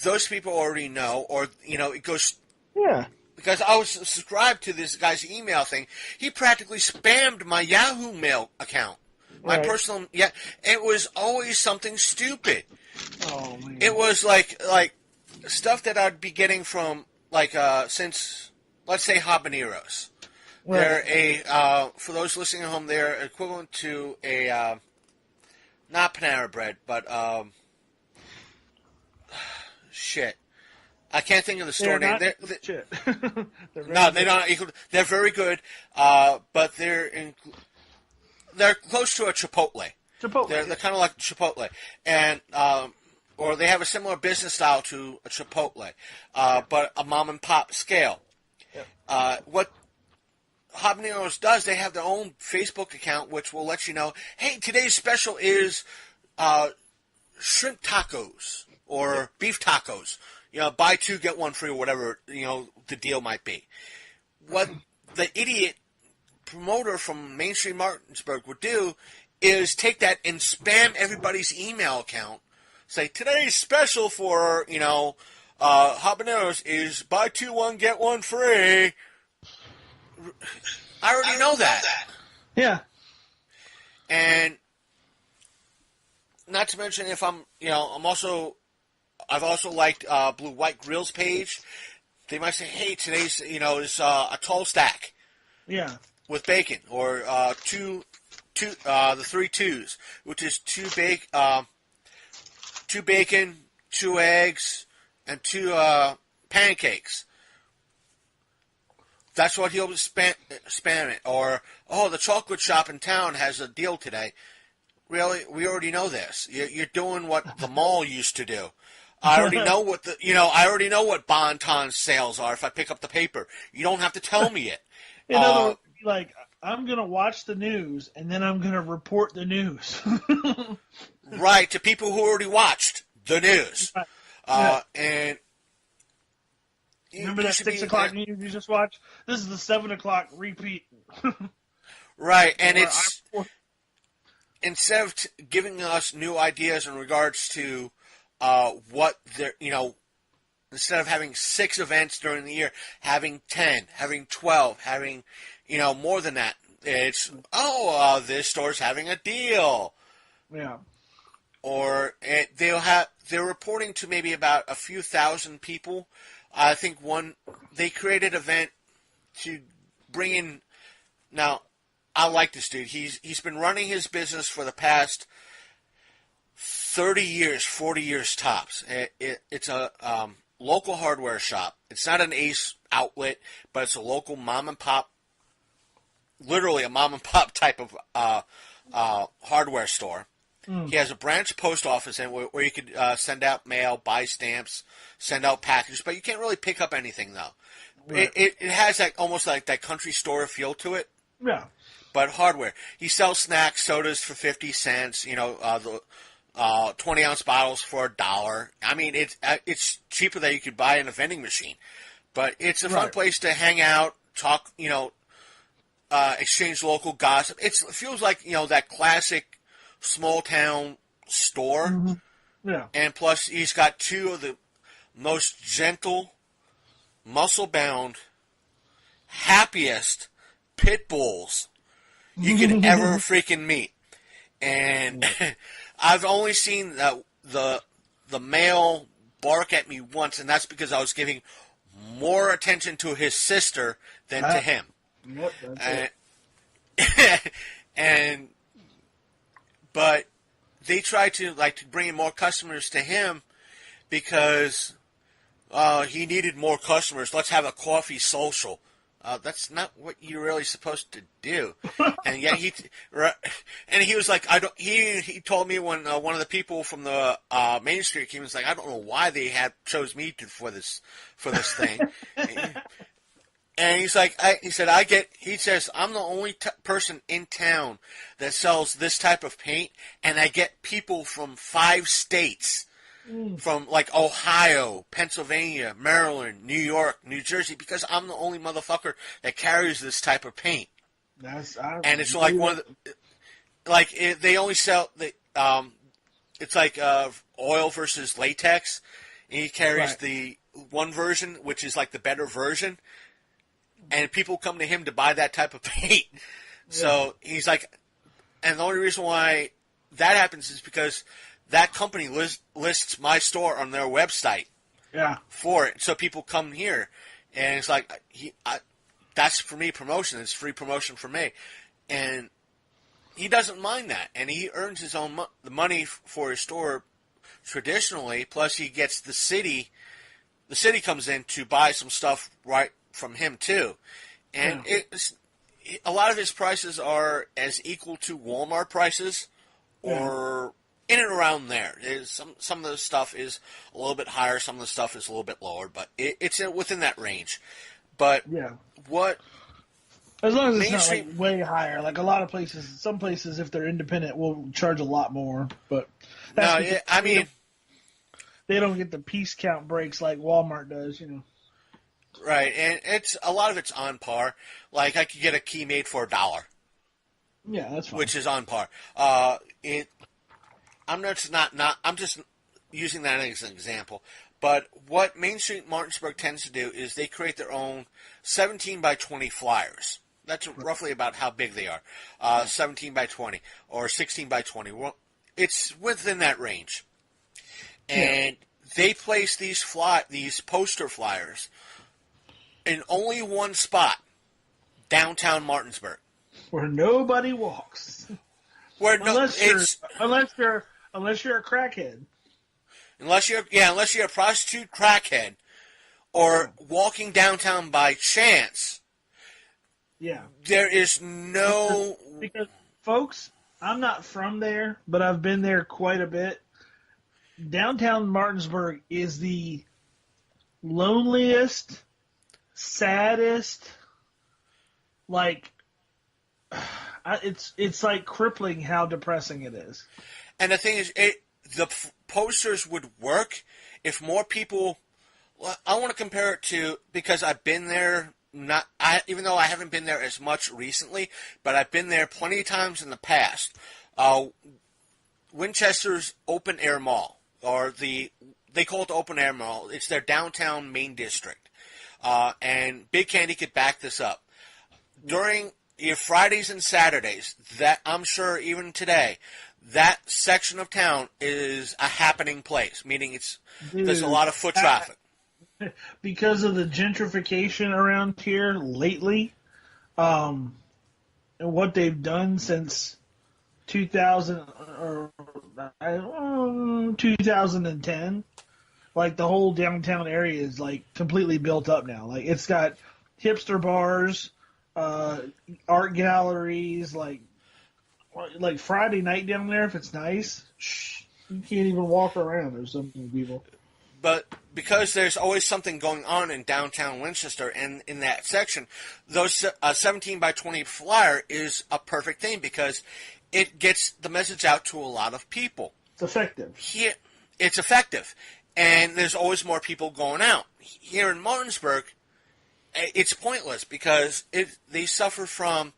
those people already know, or, it goes... Yeah. Because I was subscribed to this guy's email thing. He practically spammed my Yahoo Mail account. My personal... Yeah, it was always something stupid. Oh, man. It was like stuff that I'd be getting from, since... Let's say habaneros. Right. They're for those listening at home, they're equivalent to a, not Panera Bread, but, shit. I can't think of the store name. Shit. They're not equal. They're very good, but they're close to a Chipotle. They're kind of like Chipotle. And, or they have a similar business style to a Chipotle, but a mom and pop scale. What Habaneros does, they have their own Facebook account, which will let you know, hey, today's special is shrimp tacos or beef tacos. Buy two, get one free, or whatever, the deal might be. What the idiot promoter from Main Street Martinsburg would do is take that and spam everybody's email account. Say, today's special for, habaneros is buy two, one, get one free. I already know that. Yeah. And not to mention if I've also liked Blue White Grill's page. They might say, hey, today's, is a tall stack. Yeah. With bacon. Or the 3 2s, which is two bacon, 2 eggs, and 2 pancakes. That's what he'll spam it. Or, the chocolate shop in town has a deal today. Really? We already know this. You're doing what the mall used to do. I already know what Bon-Ton sales are if I pick up the paper. You don't have to tell me it. In other words, like, I'm going to watch the news, and then I'm going to report the news. Right, to people who already watched the news. And... Remember that 6 o'clock news you just watched? This is the 7 o'clock repeat. Right, and it's... Instead of giving us new ideas in regards to what they're, instead of having 6 events during the year, having 10, having 12, having, more than that. It's, this store's having a deal. Yeah. Or they're reporting to maybe about a few thousand people. I think they created an event to bring in, now, I like this dude. He's been running his business for the past 30 years, 40 years tops. It's a local hardware shop. It's not an Ace outlet, but it's a local mom and pop, literally a mom and pop type of hardware store. He has a branch post office where you could send out mail, buy stamps, send out packages, but you can't really pick up anything though. Right. It has almost like that country store feel to it. Yeah. But hardware. He sells snacks, sodas for 50 cents. The 20-ounce bottles for $1. I mean, it's cheaper than you could buy in a vending machine. But it's a fun place to hang out, talk. exchange local gossip. It feels like, that classic small town store. Mm-hmm. Yeah. And plus, he's got two of the most gentle, muscle-bound, happiest pit bulls you could ever freaking meet. And I've only seen the male bark at me once, and that's because I was giving more attention to his sister than to him. Yep, that's it. But they try to bring in more customers to him because he needed more customers. Let's have a coffee social. That's not what you're really supposed to do. And yet he was like, I don't. He told me when one of the people from the Main Street came, he was like, I don't know why they chose me for this thing. And he's like, he says, I'm the only person in town that sells this type of paint, and I get people from 5 states. From Ohio, Pennsylvania, Maryland, New York, New Jersey, because I'm the only motherfucker that carries this type of paint. And it's like one of the, they only sell it's like oil versus latex, and he carries the one version, which is like the better version, and people come to him to buy that type of paint. Yeah. So he's like, and the only reason why that happens is because that company lists my store on their website for it. So people come here, and it's like, that's for me promotion. It's free promotion for me. And he doesn't mind that. And he earns his own the money for his store traditionally, plus he gets the city comes in to buy some stuff right from him too. And a lot of his prices are as equal to Walmart prices or in and around there. Some of the stuff is a little bit higher, some of the stuff is a little bit lower, but it's within that range. But what? As long as it's not way higher. Like a lot of places, some places, if they're independent, will charge a lot more. But they don't get the piece count breaks like Walmart does, Right, and a lot of it's on par. Like I could get a key made for $1. Yeah, that's fine. Which is on par. I'm just using that as an example. But what Main Street Martinsburg tends to do is they create their own 17 by 20 flyers. That's roughly about how big they are. 17 by 20 or 16 by 20. Well, it's within that range. And they place these poster flyers in only one spot, downtown Martinsburg. Where nobody walks. Unless you're a crackhead. Unless you're a prostitute crackhead or walking downtown by chance. Yeah. There is no... Because, folks, I'm not from there, but I've been there quite a bit. Downtown Martinsburg is the loneliest, saddest, it's like crippling how depressing it is. And the thing is, the posters would work if more people. Well, I want to compare it to, because I've been there. Even though I haven't been there as much recently, but I've been there plenty of times in the past. Winchester's Open Air Mall, or they call it the Open Air Mall. It's their downtown main district, and Big Candy could back this up. During your Fridays and Saturdays, that I'm sure even today, that section of town is a happening place, meaning there's a lot of foot traffic. Because of the gentrification around here lately, and what they've done since 2010, like the whole downtown area is like completely built up now. Like it's got hipster bars, art galleries, like Friday night down there, if it's nice, you can't even walk around. There's so many people. But because there's always something going on in downtown Winchester and in that section, those 17 by 20 flyer is a perfect thing because it gets the message out to a lot of people. It's effective. It's effective. And there's always more people going out. Here in Martinsburg, it's pointless because they suffer from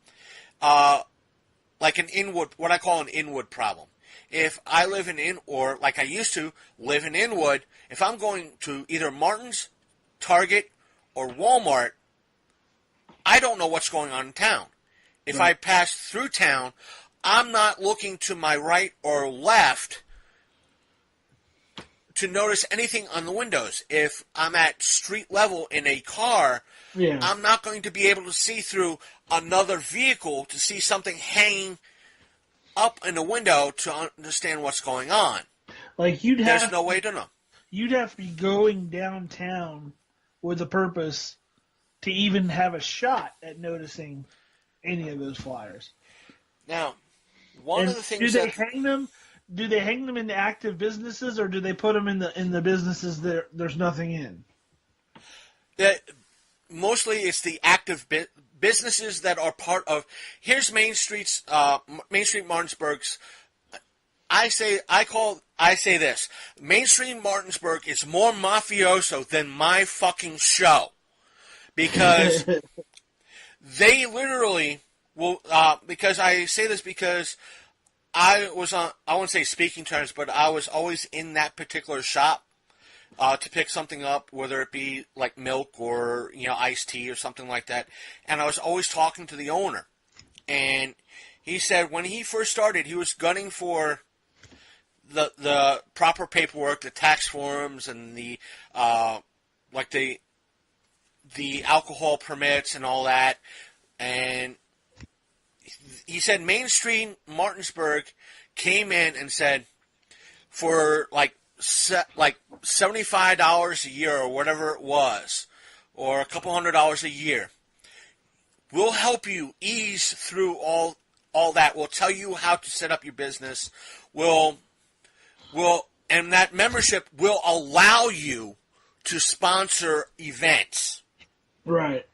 like an Inwood, what I call an Inwood problem. If I live or like I used to live in Inwood, if I'm going to either Martin's, Target, or Walmart, I don't know what's going on in town. If I pass through town, I'm not looking to my right or left to notice anything on the windows. If I'm at street level in a car, I'm not going to be able to see through another vehicle to see something hanging up in the window to understand what's going on. Like there's no way to know. You'd have to be going downtown with a purpose to even have a shot at noticing any of those flyers. Now, one of the things do they hang them in the active businesses, or do they put them in the businesses that there's nothing in? Mostly it's the active businesses that are part of. Here's Main Street Martinsburg's. I say this. Main Street Martinsburg is more mafioso than my fucking show, because they literally will. Because I say this because I was on. I won't say speaking terms, but I was always in that particular shop to pick something up, whether it be like milk or iced tea or something like that. And I was always talking to the owner, and he said when he first started, he was gunning for the proper paperwork, the tax forms, and the alcohol permits and all that. And he said Main Street Martinsburg came in and said for like $75 a year or whatever it was, or a couple $100 a year, we'll help you ease through all that. We'll tell you how to set up your business. And that membership will allow you to sponsor events. Right.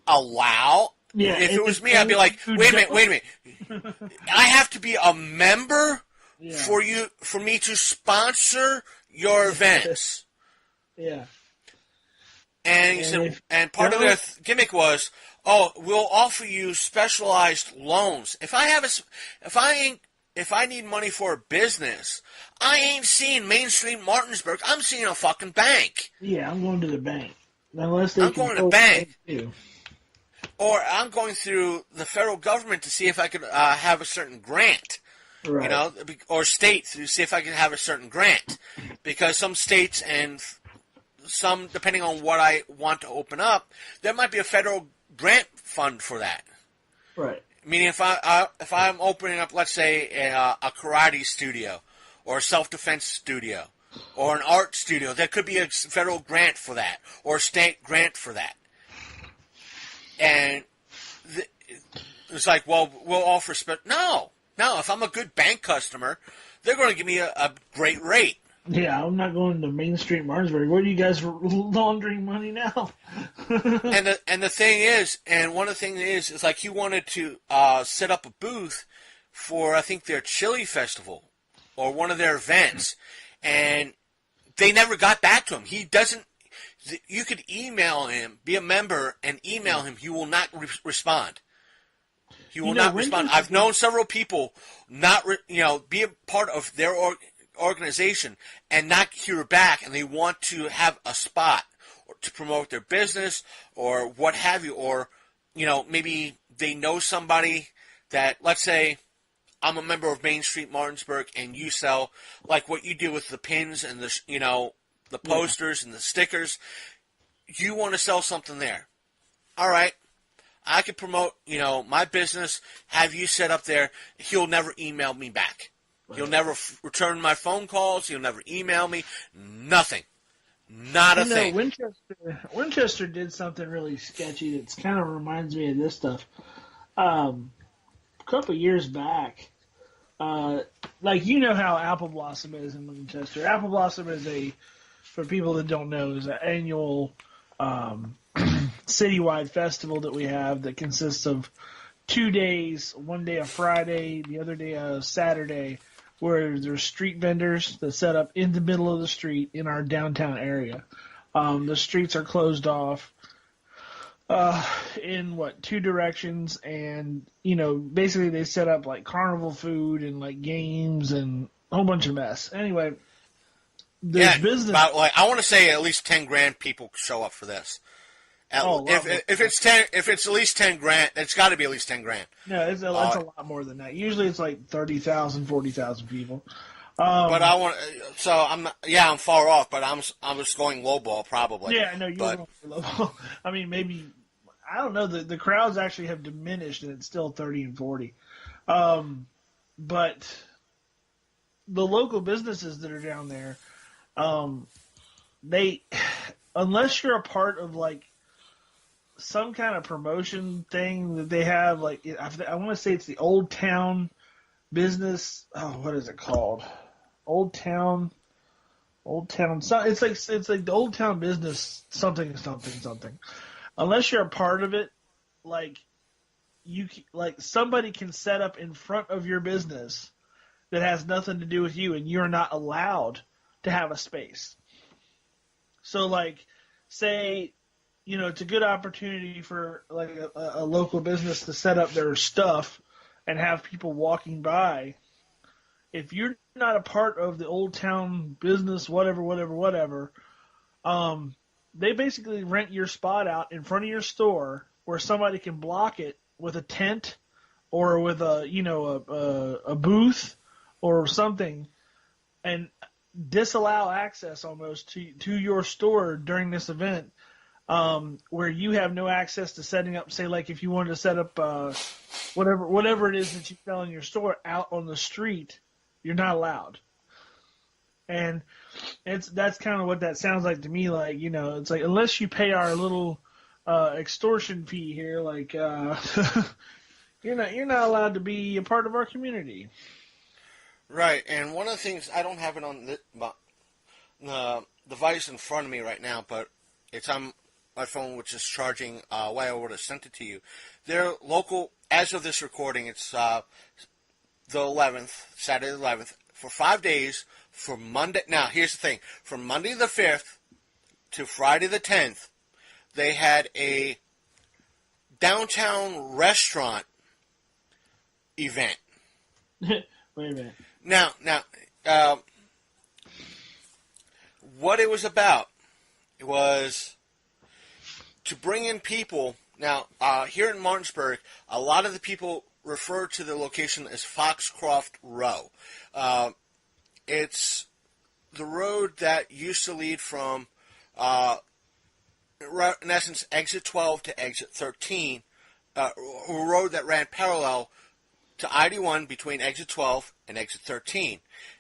Allow? Yeah. If it was me, I'd be like, wait a minute. I have to be a member for me to sponsor your events. Yeah. And he said, and part of their gimmick was, we'll offer you specialized loans. If I need money for a business, I ain't seeing Main Street Martinsburg. I'm seeing a fucking bank. Yeah, I'm going to the bank. I'm going to the bank. Or I'm going through the federal government to see if I could have a certain grant. Right. Or state to see if I can have a certain grant. Because some states and some, depending on what I want to open up, there might be a federal grant fund for that. Right. Meaning, if I'm opening up, let's say, a karate studio, or a self-defense studio, or an art studio, there could be a federal grant for that, or a state grant for that. And it's like, well, we'll offer No, if I'm a good bank customer, they're going to give me a great rate. Yeah, I'm not going to Main Street Martinsburg. Where are you guys laundering money now? and the thing is, and one of the things is like he wanted to set up a booth for, I think, their chili festival or one of their events, and they never got back to him. He doesn't. You could email him, be a member, and email him. He will not respond. He will not respond. I've known several people not, be a part of their organization and not hear back, and they want to have a spot or to promote their business or what have you, or maybe they know somebody that, let's say, I'm a member of Main Street Martinsburg, and you sell like what you do with the pins and the posters and the stickers. You want to sell something there. All right. I could promote, my business, have you set up there. He'll never email me back. Right. He'll never return my phone calls. He'll never email me. Nothing. Not a thing. Winchester did something really sketchy that kind of reminds me of this stuff. A couple years back, how Apple Blossom is in Winchester. Apple Blossom is for people that don't know, is an annual citywide festival that we have that consists of 2 days, one day a Friday, the other day a Saturday, where there's street vendors that set up in the middle of the street in our downtown area. The streets are closed off. in two directions, and basically they set up like carnival food and like games and a whole bunch of mess. Anyway, there's business. About I want to say at least 10 grand people show up for this. If it's at least 10 grand, it's got to be at least 10 grand. No, it's a lot more than that. Usually it's like 30,000, 40,000 people. But I want, so I'm not, I'm far off, but I'm just going lowball probably. Yeah, I know you're going lowball. I mean, maybe, I don't know. The crowds actually have diminished, and it's still 30 and 40. But the local businesses that are down there, they, unless you're a part of like some kind of promotion thing that they have, like I want to say it's the Old Town Business. Oh, what is it called? Old Town. It's like the Old Town Business something. Unless you're a part of it, like somebody can set up in front of your business that has nothing to do with you, and you're not allowed to have a space. So, like, say, it's a good opportunity for like a local business to set up their stuff and have people walking by. If you're not a part of the Old Town Business, whatever, they basically rent your spot out in front of your store where somebody can block it with a tent or with a booth or something, and disallow access almost to your store during this event, where you have no access to setting up, say, like if you wanted to set up whatever it is that you sell in your store out on the street, you're not allowed. And that's kind of what that sounds like to me. Like, it's like, unless you pay our little extortion fee here, like you're not allowed to be a part of our community. Right, and one of the things, I don't have it on the device in front of me right now, but it's on my phone, which is charging while I would have sent it to you. They're local, as of this recording, it's the 11th, Saturday the 11th, for 5 days, for Monday. Now, here's the thing. From Monday the 5th to Friday the 10th, they had a downtown restaurant event. Wait a minute. Now, what it was about, it was to bring in people. Now, here in Martinsburg, a lot of the people refer to the location as Foxcroft Row. It's the road that used to lead from, in essence, exit 12 to exit 13, a road that ran parallel to ID1 between exit 12 and exit 13,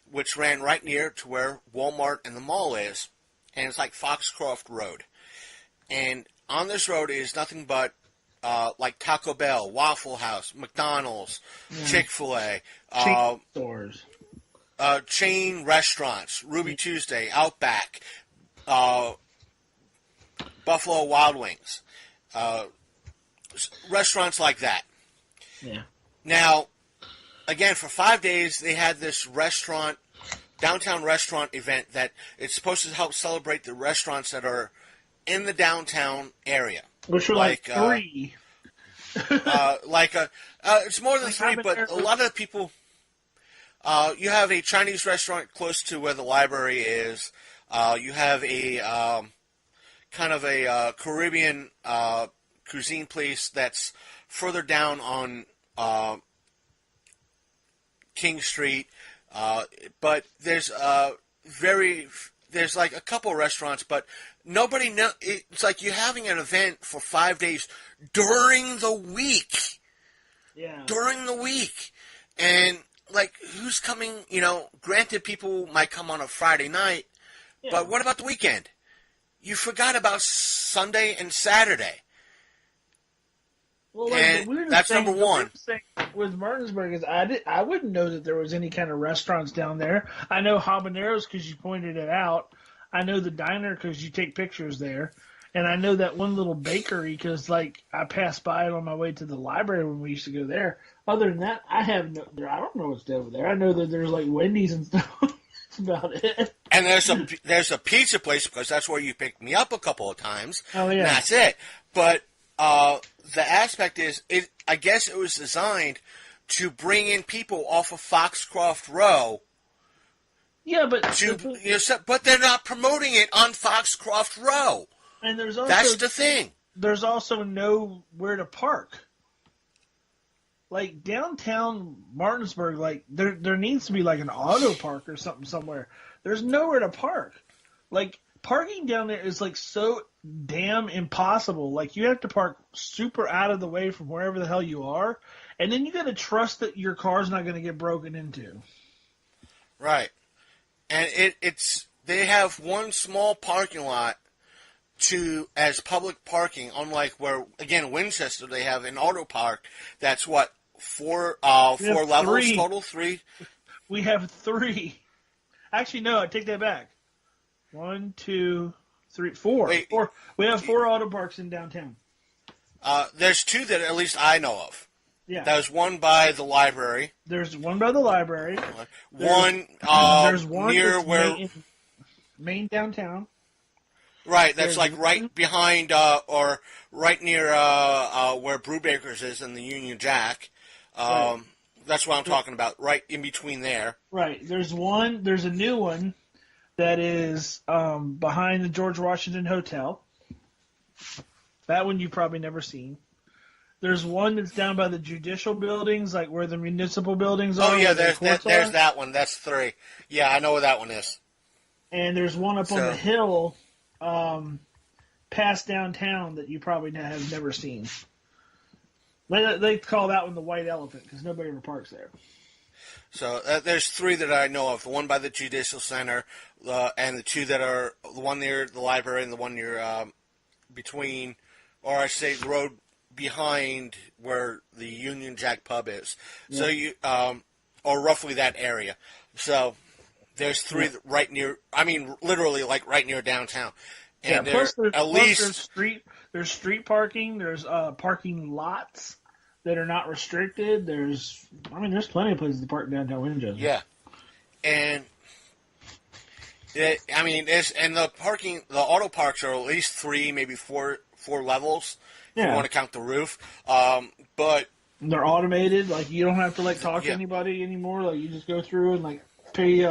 which ran right near to where Walmart and the mall is, and it's like Foxcroft Road. And on this road is nothing but like Taco Bell, Waffle House, McDonald's, Chick-fil-A, chain stores, chain restaurants, Ruby Tuesday, Outback, Buffalo Wild Wings, restaurants like that. Yeah. Now, again, for 5 days, they had this downtown restaurant event that it's supposed to help celebrate the restaurants that are in the downtown area. Which are like three. It's more than three, but a lot of the people, you have a Chinese restaurant close to where the library is. You have a kind of a Caribbean cuisine place that's further down on King Street, but there's like a couple restaurants, but nobody know. It's like you're having an event for 5 days during the week. Yeah. During the week, and like who's coming? Granted, people might come on a Friday night, but what about the weekend? You forgot about Sunday and Saturday. Well, and that's number one. The weird thing with Martinsburg is I wouldn't know that there was any kind of restaurants down there. I know Habaneros because you pointed it out. I know the diner because you take pictures there. And I know that one little bakery because, I passed by it on my way to the library when we used to go there. Other than that, I don't know what's over there. I know that there's, Wendy's and stuff. That's about it. And there's a pizza place because that's where you picked me up a couple of times. Oh, yeah. And that's it. But the aspect is, I guess it was designed to bring in people off of Foxcroft Row. Yeah, but but they're not promoting it on Foxcroft Row. And there's also, that's the thing. There's also nowhere to park. Like downtown Martinsburg, like there needs to be like an auto park or something somewhere. There's nowhere to park. Like parking down there is like so damn impossible. Like you have to park super out of the way from wherever the hell you are, and then you got to trust that your car's not going to get broken into. Right, and it's they have one small parking lot as public parking. Unlike where again Winchester, they have an auto park. That's what. Four levels total? 3? We have 3. Actually, no, I take that back. 1, 2, 3, 4. Wait, 4. We have 4 auto parks in downtown. There's 2 that at least I know of. Yeah. There's one by the library. There's one by the library. There's one near where... Main downtown. Right, that's like right behind, or right near where Brewbaker's is in the Union Jack. Right. That's what I'm talking about, right in between there. Right. There's a new one that is behind the George Washington Hotel. That one you've probably never seen. There's one that's down by the judicial buildings, like where the municipal buildings are. Oh, yeah, there's that one. That's 3. Yeah, I know where that one is. And there's one up on the hill past downtown that you probably have never seen. They call that one the White Elephant because nobody ever parks there. So there's 3 that I know of. The one by the Judicial Center, and the 2 that are the one near the library and the one near between, or I say the road behind where the Union Jack pub is. Yeah. So you, or roughly that area. So there's 3 right near. I mean, literally like right near downtown. And plus there's street parking. There's parking lots that are not restricted. There's plenty of places to park downtown Winchester. Yeah, and the auto parks are at least 3, maybe 4 levels. If you want to count the roof, but they're automated. Like you don't have to talk to anybody anymore. Like you just go through and pay.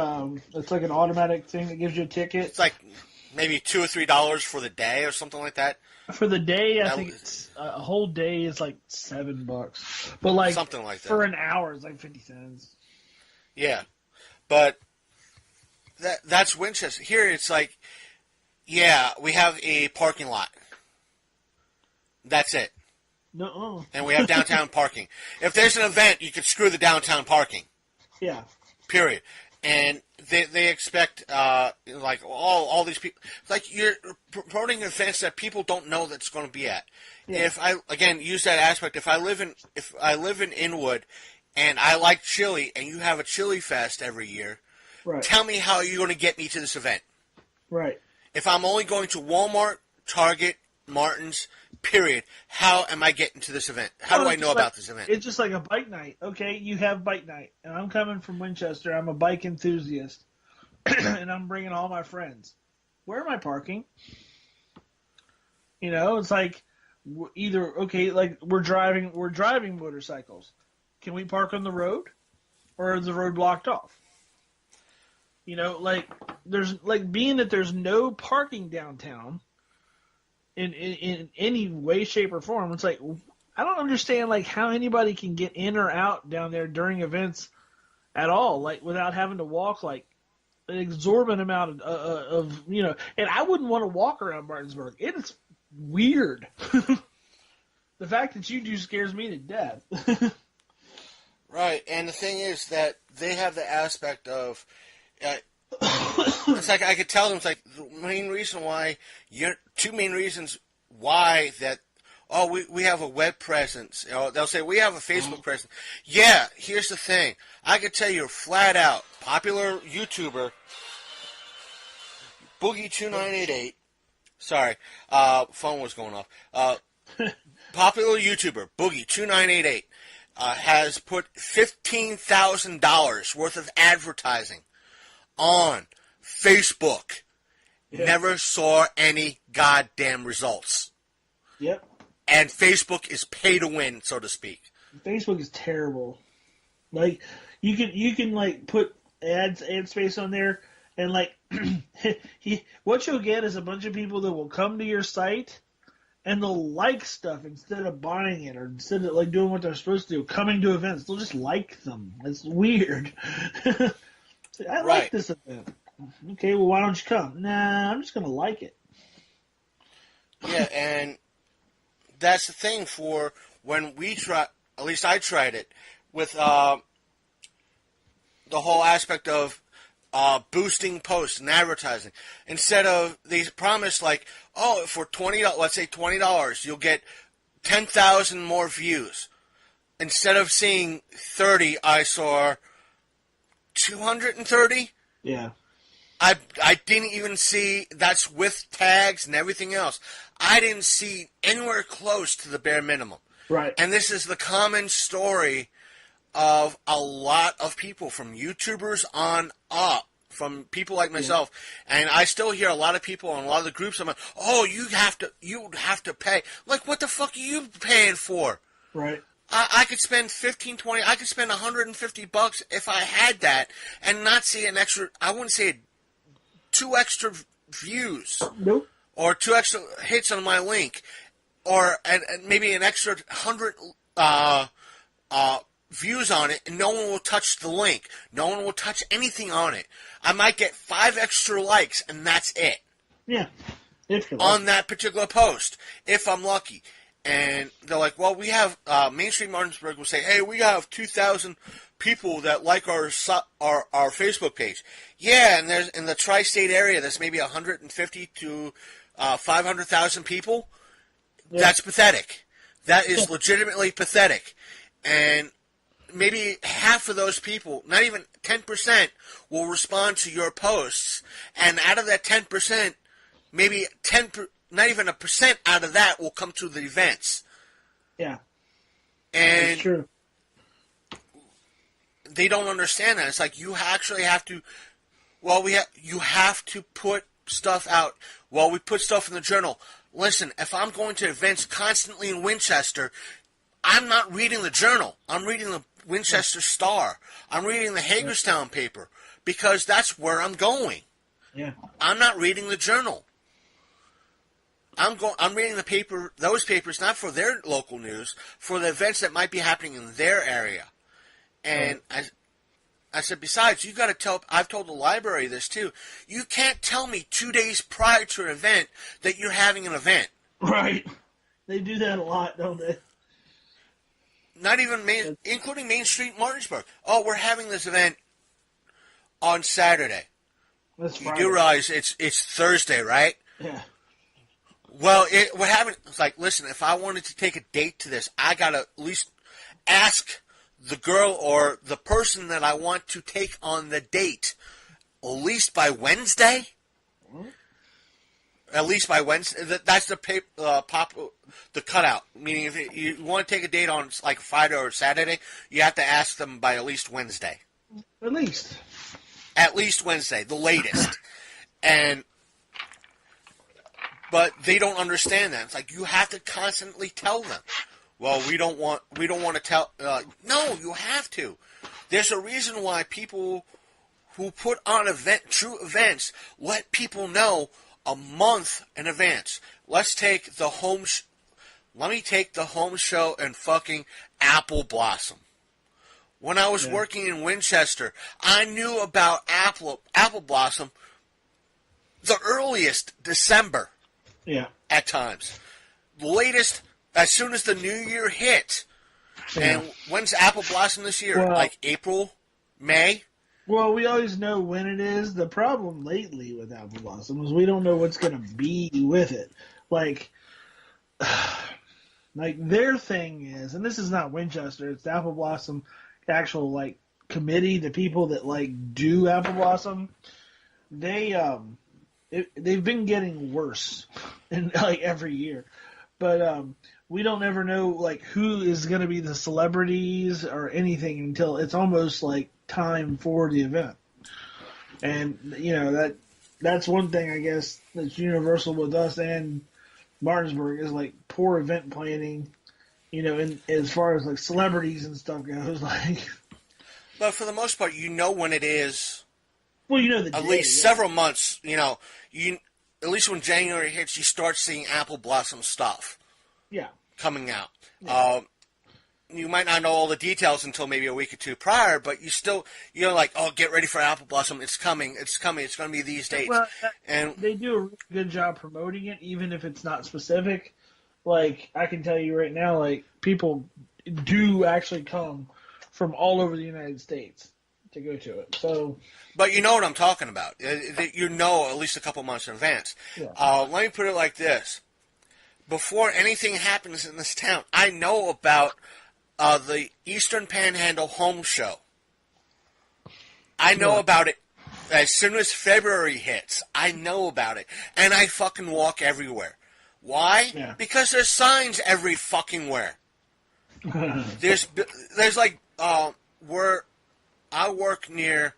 It's like an automatic thing that gives you a ticket. It's like maybe $2 or $3 for the day or something like that. For the day, I think it's a whole day is like $7, but something like that for an hour it's like 50 cents. Yeah, but that's Winchester. Here it's like, yeah, we have a parking lot. That's it. No. And we have downtown parking. If there's an event, you could screw the downtown parking. Yeah. Period. And they expect all these people, like you're promoting events that people don't know that's going to be at. Yeah. If I again use that aspect, if I live in Inwood and I like chili and you have a chili fest every year, right. Tell me how you're going to get me to this event. Right. If I'm only going to Walmart, Target, Martin's, period, how am I getting to this event? How do I know about this event? It's just like a bike night. Okay, you have bike night, and I'm coming from Winchester. I'm a bike enthusiast, and I'm bringing all my friends. Where am I parking? It's like we're driving motorcycles. Can we park on the road, or is the road blocked off? There's being that there's no parking downtown. In any way, shape, or form, it's like I don't understand how anybody can get in or out down there during events at all, without having to walk an exorbitant amount of And I wouldn't want to walk around Martinsburg. It is weird. The fact that you do scares me to death. Right, and the thing is that they have the aspect of. It's like I could tell them. It's like the main reason why. 2 main reasons why that. Oh, we have a web presence. They'll say we have a Facebook presence. Yeah, here's the thing. I could tell you flat out. Popular YouTuber Boogie2988. Sorry, phone was going off. Popular YouTuber Boogie2988 has put $15,000 worth of advertising on Facebook. Yeah. Never saw any goddamn results. Yep. and Facebook is pay to win, so to speak. Facebook is terrible. Like you can like put ad space on there, and like what you'll get is a bunch of people that will come to your site and they'll like stuff instead of buying it, or instead of like doing what they're supposed to do, coming to events. They'll just like them. It's weird. I like this event. Okay, well, why don't you come? Nah, I'm just gonna like it. Yeah, and that's the thing for when we try. At least I tried it with the whole aspect of boosting posts and advertising. Instead of, they promise like, oh, for let's say $20, you'll get 10,000 more views. Instead of seeing 30, I saw 230. Yeah. I didn't even see, that's with tags and everything else. I didn't see anywhere close to the bare minimum. Right. And this is the common story of a lot of people, from YouTubers on up, from people like myself. Yeah. And I still hear a lot of people on a lot of the groups, I'm like, oh, you have to pay. Like, what the fuck are you paying for? Right. I could spend 15, 20, I could spend $150 if I had that and not see an extra, I wouldn't say 2 extra views. Nope. Or 2 extra hits on my link. Or maybe an extra 100 views on it, and no one will touch the link. No one will touch anything on it. I might get 5 extra likes, and that's it. Yeah. On that particular post, if I'm lucky. And they're like, well, we have, Main Street Martinsburg will say, hey, we have 2,000 people that like our Facebook page. Yeah, and there's in the tri-state area, there's maybe 150 to 500,000 people. Yeah. That's pathetic. That is legitimately pathetic. And maybe half of those people, not even 10%, will respond to your posts. And out of that 10%, maybe not even a percent out of that will come to the events. Yeah. And that's true. They don't understand that. It's like you actually have to, you have to put stuff out. Well, we put stuff in the journal. Listen, if I'm going to events constantly in Winchester, I'm not reading the journal. I'm reading the Winchester Star. I'm reading the Hagerstown paper because that's where I'm going. Yeah. I'm not reading the journal. I'm reading those papers not for their local news, for the events that might be happening in their area. And I said, besides, you got to tell. I've told the library this too. You can't tell me 2 days prior to an event that you're having an event. Right. They do that a lot, don't they? Not even including Main Street Martinsburg. Oh, we're having this event on Saturday. That's Friday. You do realize it's Thursday, right? Yeah. Well, what happened? It's like, listen, if I wanted to take a date to this, I gotta at least ask the girl or the person that I want to take on the date, at least by Wednesday. Mm-hmm. At least by Wednesday. That's the the cutout. Meaning, if you want to take a date on like Friday or Saturday, you have to ask them by at least Wednesday. At least. At least Wednesday, the latest. But they don't understand that. It's like you have to constantly tell them. Well, we don't want to tell. No, you have to. There's a reason why people who put on true events let people know a month in advance. Let me take the home show and fucking Apple Blossom. When I was working in Winchester, I knew about Apple Blossom the earliest December. Yeah. At times. The latest, as soon as the new year hit. Yeah. And when's Apple Blossom this year? Well, like April? May? Well, we always know when it is. The problem lately with Apple Blossom is we don't know what's going to be with it. Like their thing is, and this is not Winchester, it's the Apple Blossom actual, like, committee, the people that, like, do Apple Blossom. They've been getting worse in like every year, but we don't ever know like who is going to be the celebrities or anything until it's almost like time for the event. And you know that's one thing I guess that's universal with us and Martinsburg is like poor event planning. And as far as like celebrities and stuff goes, like. But for the most part, when it is. Well, the at day, least several months. At least when January hits, you start seeing apple blossom stuff. Yeah. Coming out. Yeah. You might not know all the details until maybe a week or two prior, but you still, like, oh, get ready for apple blossom. It's coming. It's coming. It's going to be these dates. Well, and they do a really good job promoting it, even if it's not specific. Like, I can tell you right now, like, people do actually come from all over the United States to go to it. So, but you know what I'm talking about. At least a couple months in advance. Yeah. Let me put it like this. Before anything happens in this town, I know about the Eastern Panhandle Home Show. I know about it as soon as February hits. I know about it. And I fucking walk everywhere. Why? Yeah. Because there's signs every fucking where. there's like, where I work near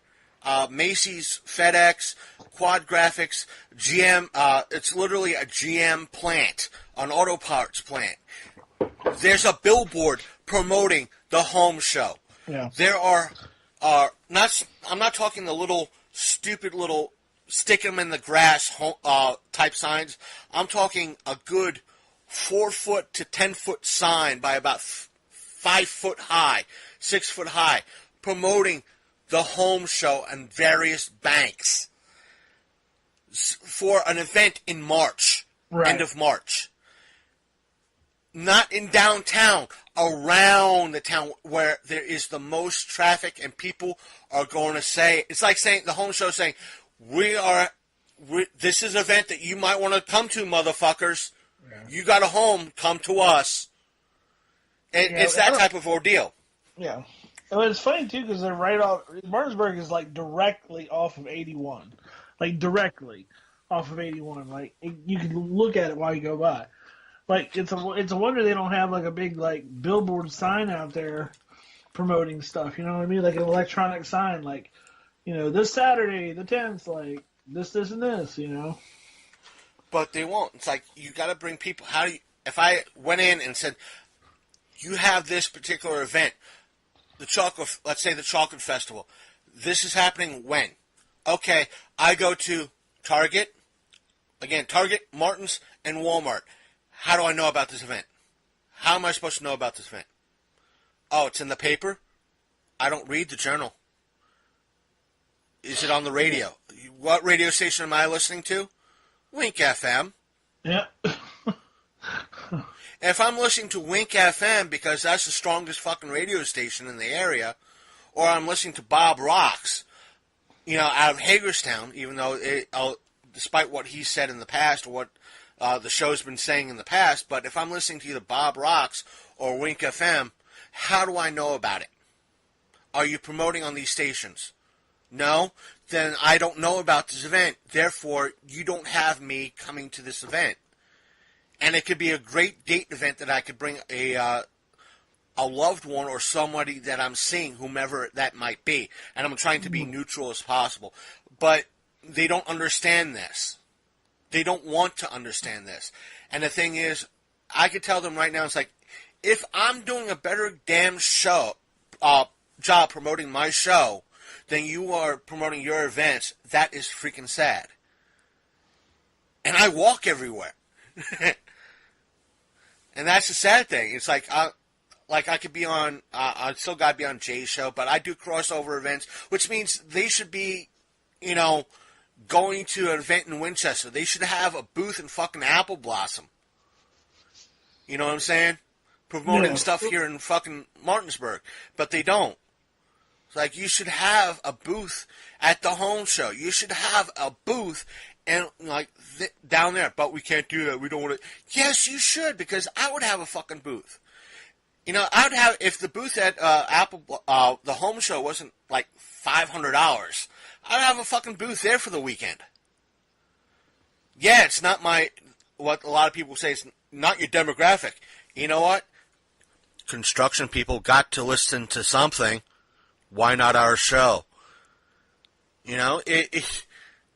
Macy's, FedEx, Quad Graphics, GM. It's literally a GM plant, an auto parts plant. There's a billboard promoting the home show. Yeah. There are not. I'm not talking the little stupid little stick 'em in the grass type signs. I'm talking a good 4-foot to 10-foot sign by about 5 foot high, 6 foot high, promoting the home show and various banks for an event in March, end of March. Not in downtown, around the town where there is the most traffic and people are going to say, it's like saying, the home show saying, this is an event that you might want to come to, motherfuckers. Yeah. You got a home, come to us. It's that type of ordeal. Yeah. Well, it's funny, too, because they're right off, Martinsburg is like directly off of 81. Like, directly off of 81. Like, you can look at it while you go by. Like, it's a wonder they don't have, like, a big, like, billboard sign out there promoting stuff, you know what I mean? Like an electronic sign, like, this Saturday, the 10th, like, this, and this, But they won't. It's like, you got to bring people. If I went in and said, you have this particular event, let's say the chocolate festival, this is happening when? Okay, I go to Target, Martins, and Walmart. How do I know about this event? How am I supposed to know about this event? Oh, it's in the paper? I don't read the journal. Is it on the radio? What radio station am I listening to? Wink FM. Yeah. If I'm listening to Wink FM because that's the strongest fucking radio station in the area, or I'm listening to Bob Rocks, out of Hagerstown, even though despite what he said in the past or what the show's been saying in the past, but if I'm listening to either Bob Rocks or Wink FM, how do I know about it? Are you promoting on these stations? No? Then I don't know about this event. Therefore, you don't have me coming to this event. And it could be a great date event that I could bring a loved one or somebody that I'm seeing, whomever that might be. And I'm trying to be neutral as possible. But they don't understand this. They don't want to understand this. And the thing is, I could tell them right now, it's like, if I'm doing a better damn job promoting my show than you are promoting your events, that is freaking sad. And I walk everywhere. And that's the sad thing. It's like, I could be on, I still got to be on Jay's show, but I do crossover events, which means they should be, going to an event in Winchester. They should have a booth in fucking Apple Blossom. You know what I'm saying? Promoting stuff here in fucking Martinsburg. But they don't. It's like, you should have a booth at the home show. You should have a booth and down there. But we can't do that. We don't want to. Yes, you should, because I would have a fucking booth. I would have, if the booth at the home show wasn't like $500, I'd have a fucking booth there for the weekend. Yeah, it's not what a lot of people say, it's not your demographic. You know what? Construction people got to listen to something. Why not our show? When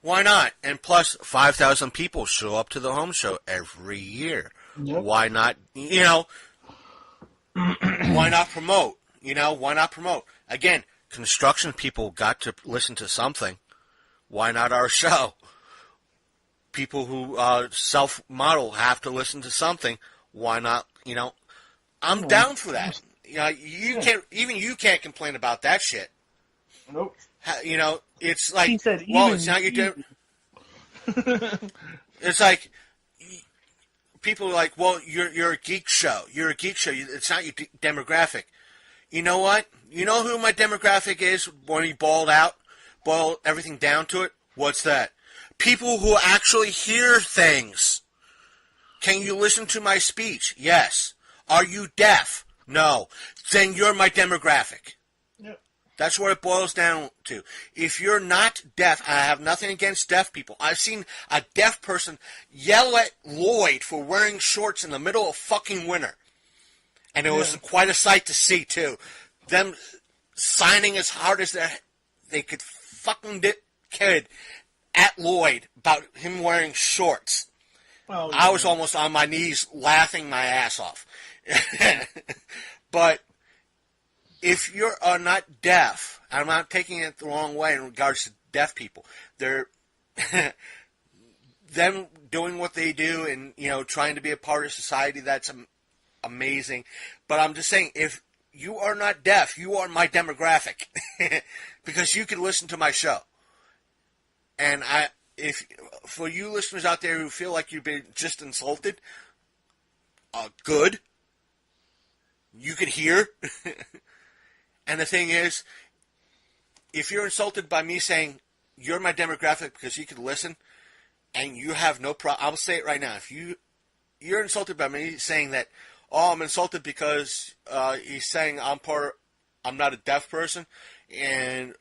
Why not? And plus, 5,000 people show up to the home show every year. Yep. Why not, why not promote? Why not promote? Again, construction people got to listen to something. Why not our show? People who self-model have to listen to something. Why not, I'm down for that. You can't complain about that shit. Nope. It's like, He said, well, it's not your it's like, people are like, well, you're a geek show. You're a geek show. It's not your demographic. You know what? You know who my demographic is when you boil everything down to it? What's that? People who actually hear things. Can you listen to my speech? Yes. Are you deaf? No. Then you're my demographic. Yep. That's what it boils down to. If you're not deaf, I have nothing against deaf people. I've seen a deaf person yell at Lloyd for wearing shorts in the middle of fucking winter. And it was quite a sight to see, too. Them signing as hard as they could fucking kid at Lloyd about him wearing shorts. Oh, I was almost on my knees laughing my ass off. But if you're not deaf, I'm not taking it the wrong way in regards to deaf people. They're them doing what they do and trying to be a part of society. That's amazing. But I'm just saying, if you are not deaf, you are my demographic because you can listen to my show. And if for you listeners out there who feel like you've been just insulted, good. You can hear. And the thing is, if you're insulted by me saying you're my demographic because you can listen, and you have no problem, I'll say it right now. If you're insulted by me saying that, I'm insulted because he's saying I'm not a deaf person, and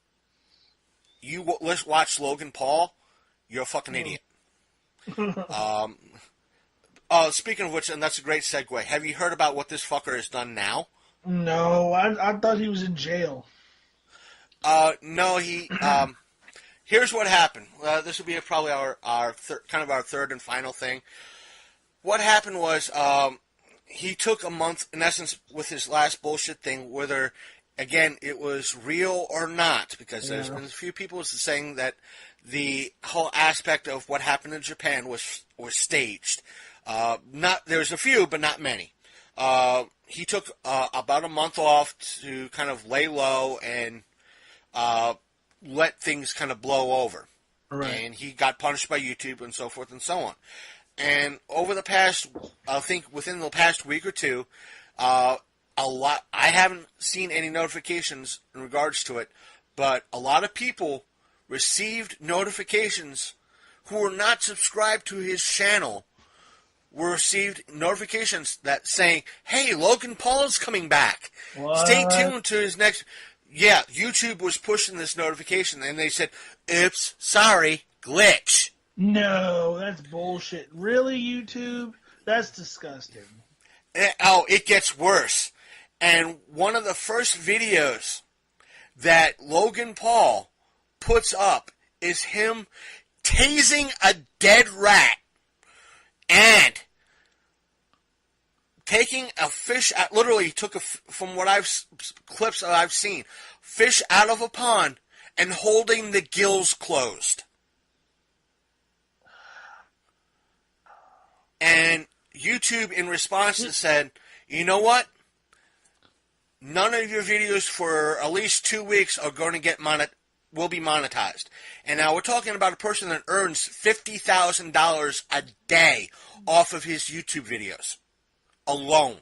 you watch Logan Paul, you're a fucking idiot. Speaking of which, and that's a great segue, have you heard about what this fucker has done now? No, I thought he was in jail. No, he. Here's what happened. This will be probably our third and final thing. What happened was he took a month, in essence, with his last bullshit thing, whether, again, it was real or not, because there's been a few people saying that the whole aspect of what happened in Japan was staged. There's a few, but not many. He took about a month off to kind of lay low and let things kind of blow over. Right. And he got punished by YouTube and so forth and so on. And over the past, I think within the past week or two, I haven't seen any notifications in regards to it, but a lot of people received notifications who were not subscribed to his channel received notifications that saying, hey, Logan Paul's coming back. What? Stay tuned to his next... Yeah, YouTube was pushing this notification, and they said, oops, sorry, glitch. No, that's bullshit. Really, YouTube? That's disgusting. It gets worse. And one of the first videos that Logan Paul puts up is him tasing a dead rat and taking a fish out, literally took from what clips that I've seen, fish out of a pond and holding the gills closed. And YouTube in response said, you know what? None of your videos for at least 2 weeks are going to will be monetized. And now we're talking about a person that earns $50,000 a day off of his YouTube videos alone.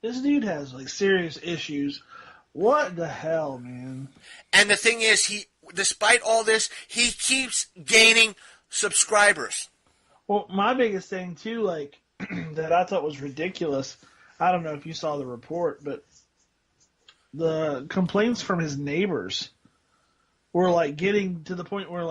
This dude has serious issues. What the hell, man? And the thing is, despite all this, he keeps gaining subscribers. Well, my biggest thing too, that I thought was ridiculous, I don't know if you saw the report, but the complaints from his neighbors were getting to the point where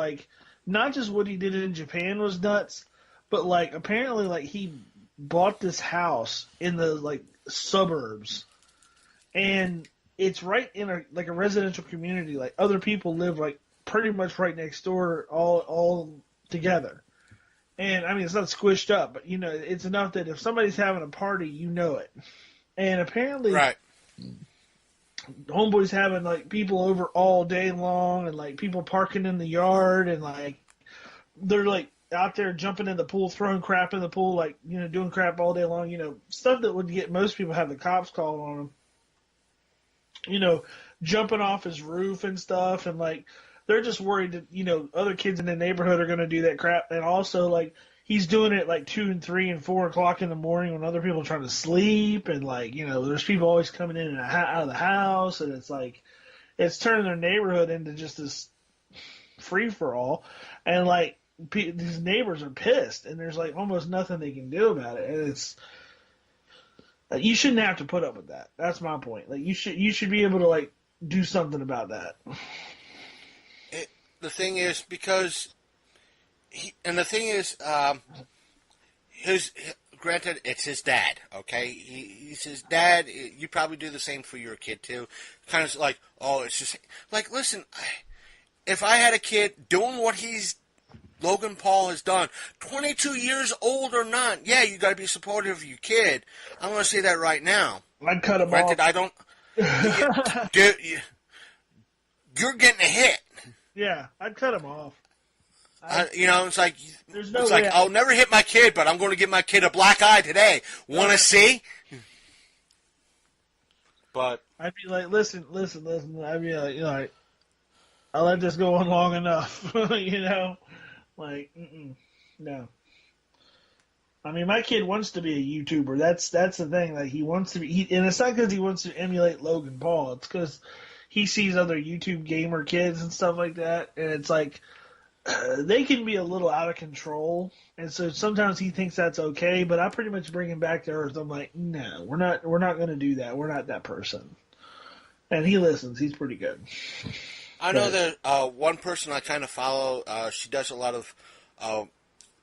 not just what he did in Japan was nuts, but apparently he bought this house in the suburbs, and it's right in a residential community. Other people live pretty much right next door, all together. And I mean, it's not squished up, but you know, it's enough that if somebody's having a party, you know it. And apparently, Right. homeboy's having like people over all day long, and like people parking in the yard, and like they're like out there jumping in the pool, throwing crap in the pool, like, you know, doing crap all day long. You know, stuff that would get most people have the cops called on them. You know, jumping off his roof and stuff, and like they're just worried that, you know, other kids in the neighborhood are going to do that crap. And also, like, he's doing it like 2 and 3 and 4 o'clock in the morning when other people are trying to sleep, and like, you know, there's people always coming in and out of the house, and it's like it's turning their neighborhood into just this free for all, and like these neighbors are pissed, and there's like almost nothing they can do about it, and it's. You shouldn't have to put up with that. That's my point. Like, you should be able to like do something about that. The thing is, because granted, it's his dad. Okay, he's his dad. You probably do the same for your kid too. Kind of like, oh, it's just like, listen, if I had a kid doing what Logan Paul has done, 22 years old or not, yeah, you got to be supportive of your kid. I'm going to say that right now. I'd cut him Granted, off. I don't. Dude, you're getting a hit. Yeah, I'd cut him off. You know, it's like, There's no it's way like I'll never hit my kid, but I'm going to give my kid a black eye today. Want to see? But I'd be like, listen. I'd be like, you know, I'll let this go on long enough. You know, like, no. I mean, my kid wants to be a YouTuber. That's the thing. Like, he wants to be, and it's not because he wants to emulate Logan Paul. It's because he sees other YouTube gamer kids and stuff like that, and it's like they can be a little out of control, and so sometimes he thinks that's okay. But I pretty much bring him back to earth. I'm like, no, we're not going to do that. We're not that person. And he listens. He's pretty good. I know that one person I kind of follow. She does a lot of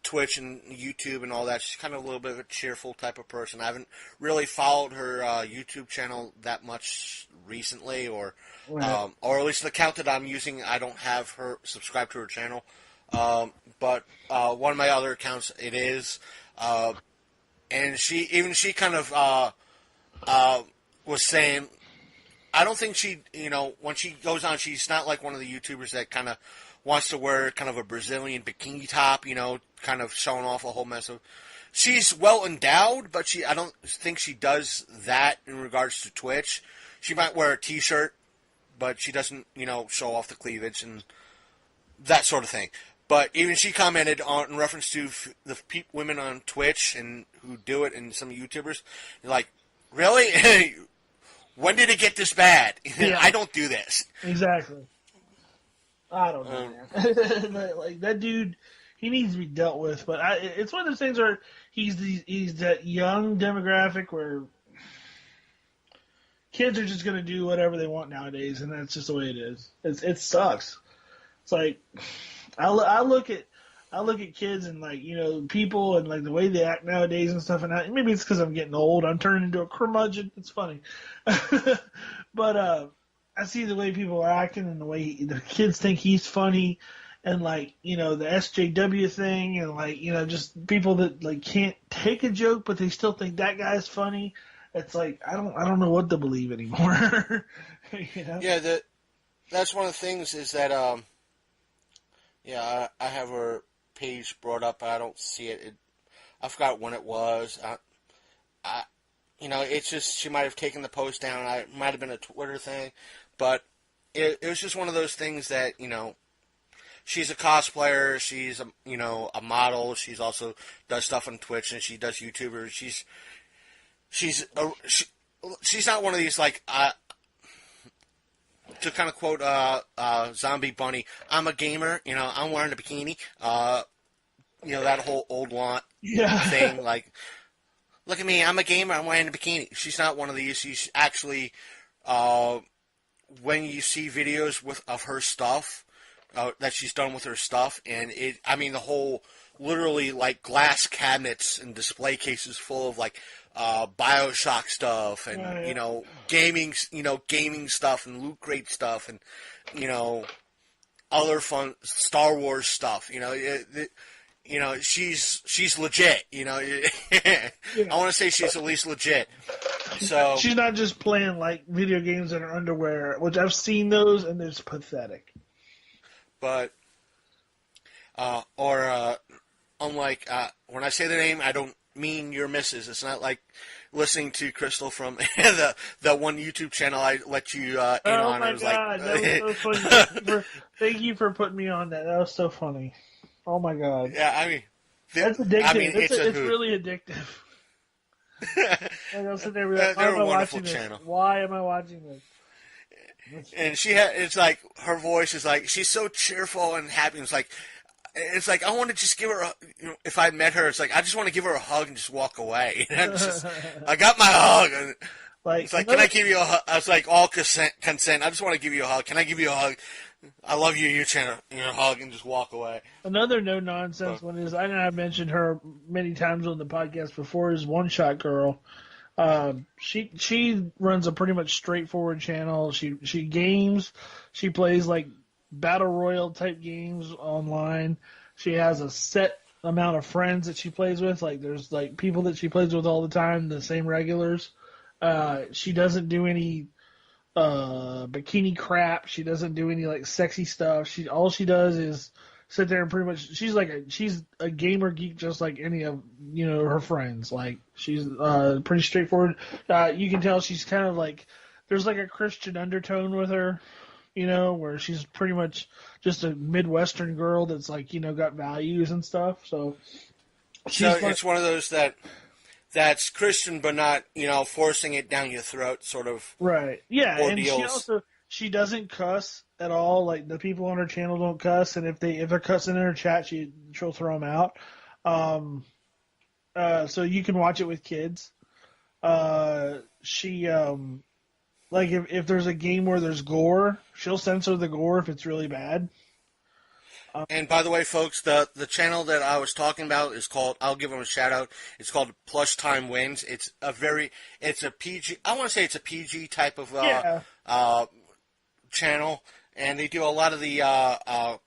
Twitch and YouTube and all that. She's kind of a little bit of a cheerful type of person. I haven't really followed her YouTube channel that much recently, or at least the account that I'm using, I don't have her subscribed to her channel. But one of my other accounts, it is, and she kind of was saying, I don't think she, you know, when she goes on, she's not like one of the YouTubers that kind of wants to wear kind of a Brazilian bikini top, you know, kind of showing off a whole mess of. She's well endowed, but I don't think she does that in regards to Twitch. She might wear a T-shirt, but she doesn't, you know, show off the cleavage and that sort of thing. But even she commented on in reference to the women on Twitch and who do it, and some YouTubers, like, really? When did it get this bad? Yeah. I don't do this. Exactly. I don't know, man. Like, that dude, he needs to be dealt with. But it's one of those things where he's that young demographic where kids are just going to do whatever they want nowadays, and that's just the way it is. It sucks. It's like I look at kids and, like, you know, people and like the way they act nowadays and stuff, and maybe it's because I'm getting old. I'm turning into a curmudgeon. It's funny, but I see the way people are acting and the way the kids think he's funny, and, like, you know, the SJW thing, and, like, you know, just people that, like, can't take a joke but they still think that guy's funny. It's like I don't know what to believe anymore. You know? Yeah, that's one of the things is that I have her page brought up. I don't see it. I forgot when it was. You know, it's just she might have taken the post down. It might have been a Twitter thing, but it was just one of those things that, you know, she's a cosplayer. She's a model. She's also does stuff on Twitch, and she does YouTubers. She's not one of these, like, to kind of quote Zombie Bunny, I'm a gamer, you know, I'm wearing a bikini, you know, that whole old lot thing, like, look at me, I'm a gamer, I'm wearing a bikini. She's not one of these. She's actually, when you see videos of her stuff, that she's done with her stuff, and the whole, literally, like, glass cabinets and display cases full of, like, BioShock stuff and, you know, gaming stuff and Loot Crate stuff and, you know, other fun Star Wars stuff. She's legit. I want to say she's at least legit. So she's not just playing like video games in her underwear, which I've seen those and it's pathetic. But unlike when I say the name, I don't mean your missus. It's not like listening to Crystal from the one YouTube channel I let you in on. Oh my it was god, like, that was so funny. Thank you for putting me on that. That was so funny. Oh my god. Yeah, I mean, that's addictive. I mean, it's really addictive. Like I'll sit there and be like, they're why am a I wonderful watching channel. this? Why am I watching this? And it's like her voice is like she's so cheerful and happy. It's like I want to just give her if I met her, it's like I just want to give her a hug and just walk away. I got my hug. And it's like, can I give you a hug? I was like, all consent. I just want to give you a hug. Can I give you a hug? I love you. Your channel, hug and just walk away. Another no nonsense one is I know I've mentioned her many times on the podcast before. Is One Shot Girl. She runs a pretty much straightforward channel. She games. She plays like battle royale type games online. She has a set amount of friends that she plays with. Like there's like people that she plays with all the time, the same regulars. She doesn't do any bikini crap. She doesn't do any like sexy stuff. All she does is sit there and pretty much she's a gamer geek just like any of her friends. Like she's pretty straightforward. You can tell she's kind of like there's like a Christian undertone with her, where she's pretty much just a Midwestern girl that's like got values and stuff. So it's one of those that's Christian, but not, forcing it down your throat, sort of. Right. Yeah, ordeals. And she doesn't cuss at all. Like the people on her channel don't cuss, and if they're cussing in her chat, she'll throw them out. So you can watch it with kids. She like if there's a game where there's gore, she'll censor the gore if it's really bad. And by the way, folks, the channel that I was talking about is called, I'll give them a shout out, it's called Plush Time Wins. It's a PG, I want to say it's a PG type of channel, and they do a lot of the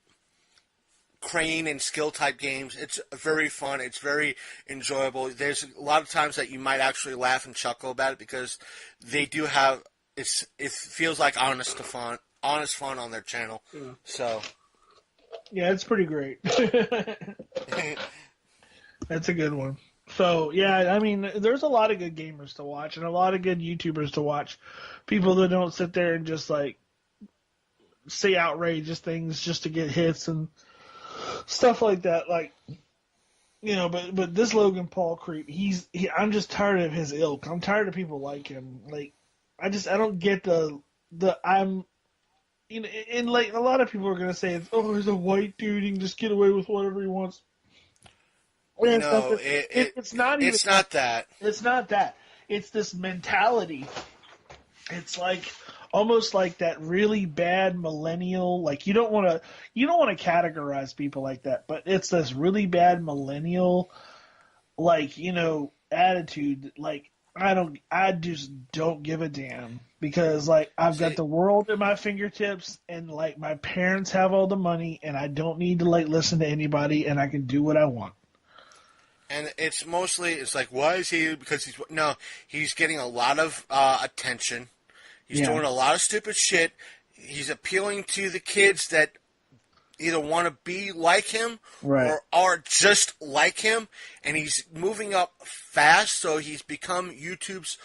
crane and skill type games. It's very fun, it's very enjoyable. There's a lot of times that you might actually laugh and chuckle about it because they do have, it feels like honest fun on their channel. Yeah. So... yeah, it's pretty great. That's a good one. So, yeah, I mean, there's a lot of good gamers to watch and a lot of good YouTubers to watch. People that don't sit there and just, like, say outrageous things just to get hits and stuff like that. Like, but this Logan Paul creep, I'm just tired of his ilk. I'm tired of people like him. Like, I don't get and like a lot of people are gonna say, he's a white dude, he can just get away with whatever he wants. It's not that. It's not that. It's this mentality. It's like almost like that really bad millennial. Like you don't want to categorize people like that, but it's this really bad millennial, like attitude. Like I just don't give a damn. Because, like, I've got the world at my fingertips, and, like, my parents have all the money, and I don't need to, like, listen to anybody, and I can do what I want. And it's like, why is he? Because he's getting a lot of attention. He's doing a lot of stupid shit. He's appealing to the kids that either want to be like him or are just like him, and he's moving up fast, so he's become YouTube's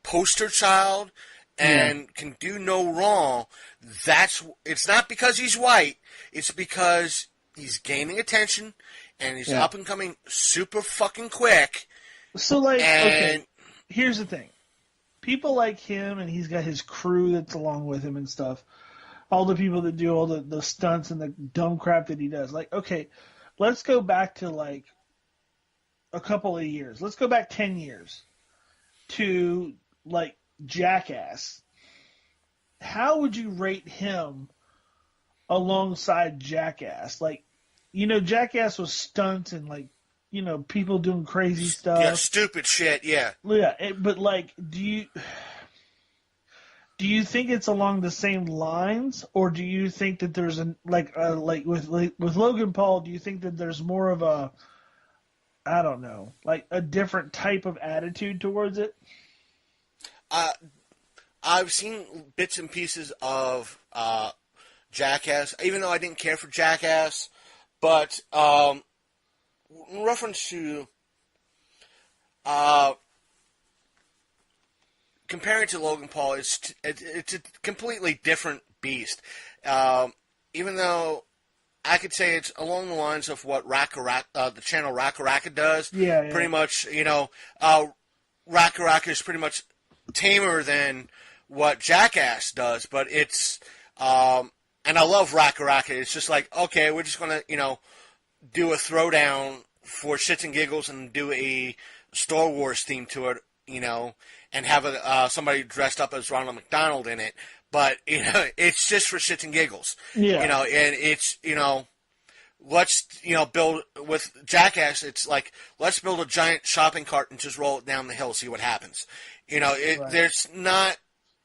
poster child and can do no wrong. It's not because he's white. It's because he's gaining attention and he's up and coming super fucking quick. So, like, okay, here's the thing. People like him, and he's got his crew that's along with him and stuff. All the people that do all the stunts and the dumb crap that he does. Like, okay, let's go back to, like, a couple of years. Let's go back 10 years to, like, Jackass. How would you rate him alongside Jackass? Like, Jackass was stunts and, like, people doing crazy stuff. Yeah, stupid shit, yeah. Yeah, but, like, Do you think it's along the same lines, or do you think that there's with Logan Paul? Do you think that there's more of a, I don't know, like a different type of attitude towards it? I've seen bits and pieces of Jackass, even though I didn't care for Jackass, but in reference to comparing to Logan Paul, it's a completely different beast. Even though I could say it's along the lines of what the channel Raka does. Yeah. Pretty much, Raka is pretty much tamer than what Jackass does, but it's and I love Raka. It's just like, okay, we're just gonna do a throwdown for shits and giggles and do a Star Wars theme to it, and have somebody dressed up as Ronald McDonald in it. But it's just for shits and giggles. Yeah. And it's let's build with Jackass. It's like, let's build a giant shopping cart and just roll it down the hill, see what happens. Right. There's not.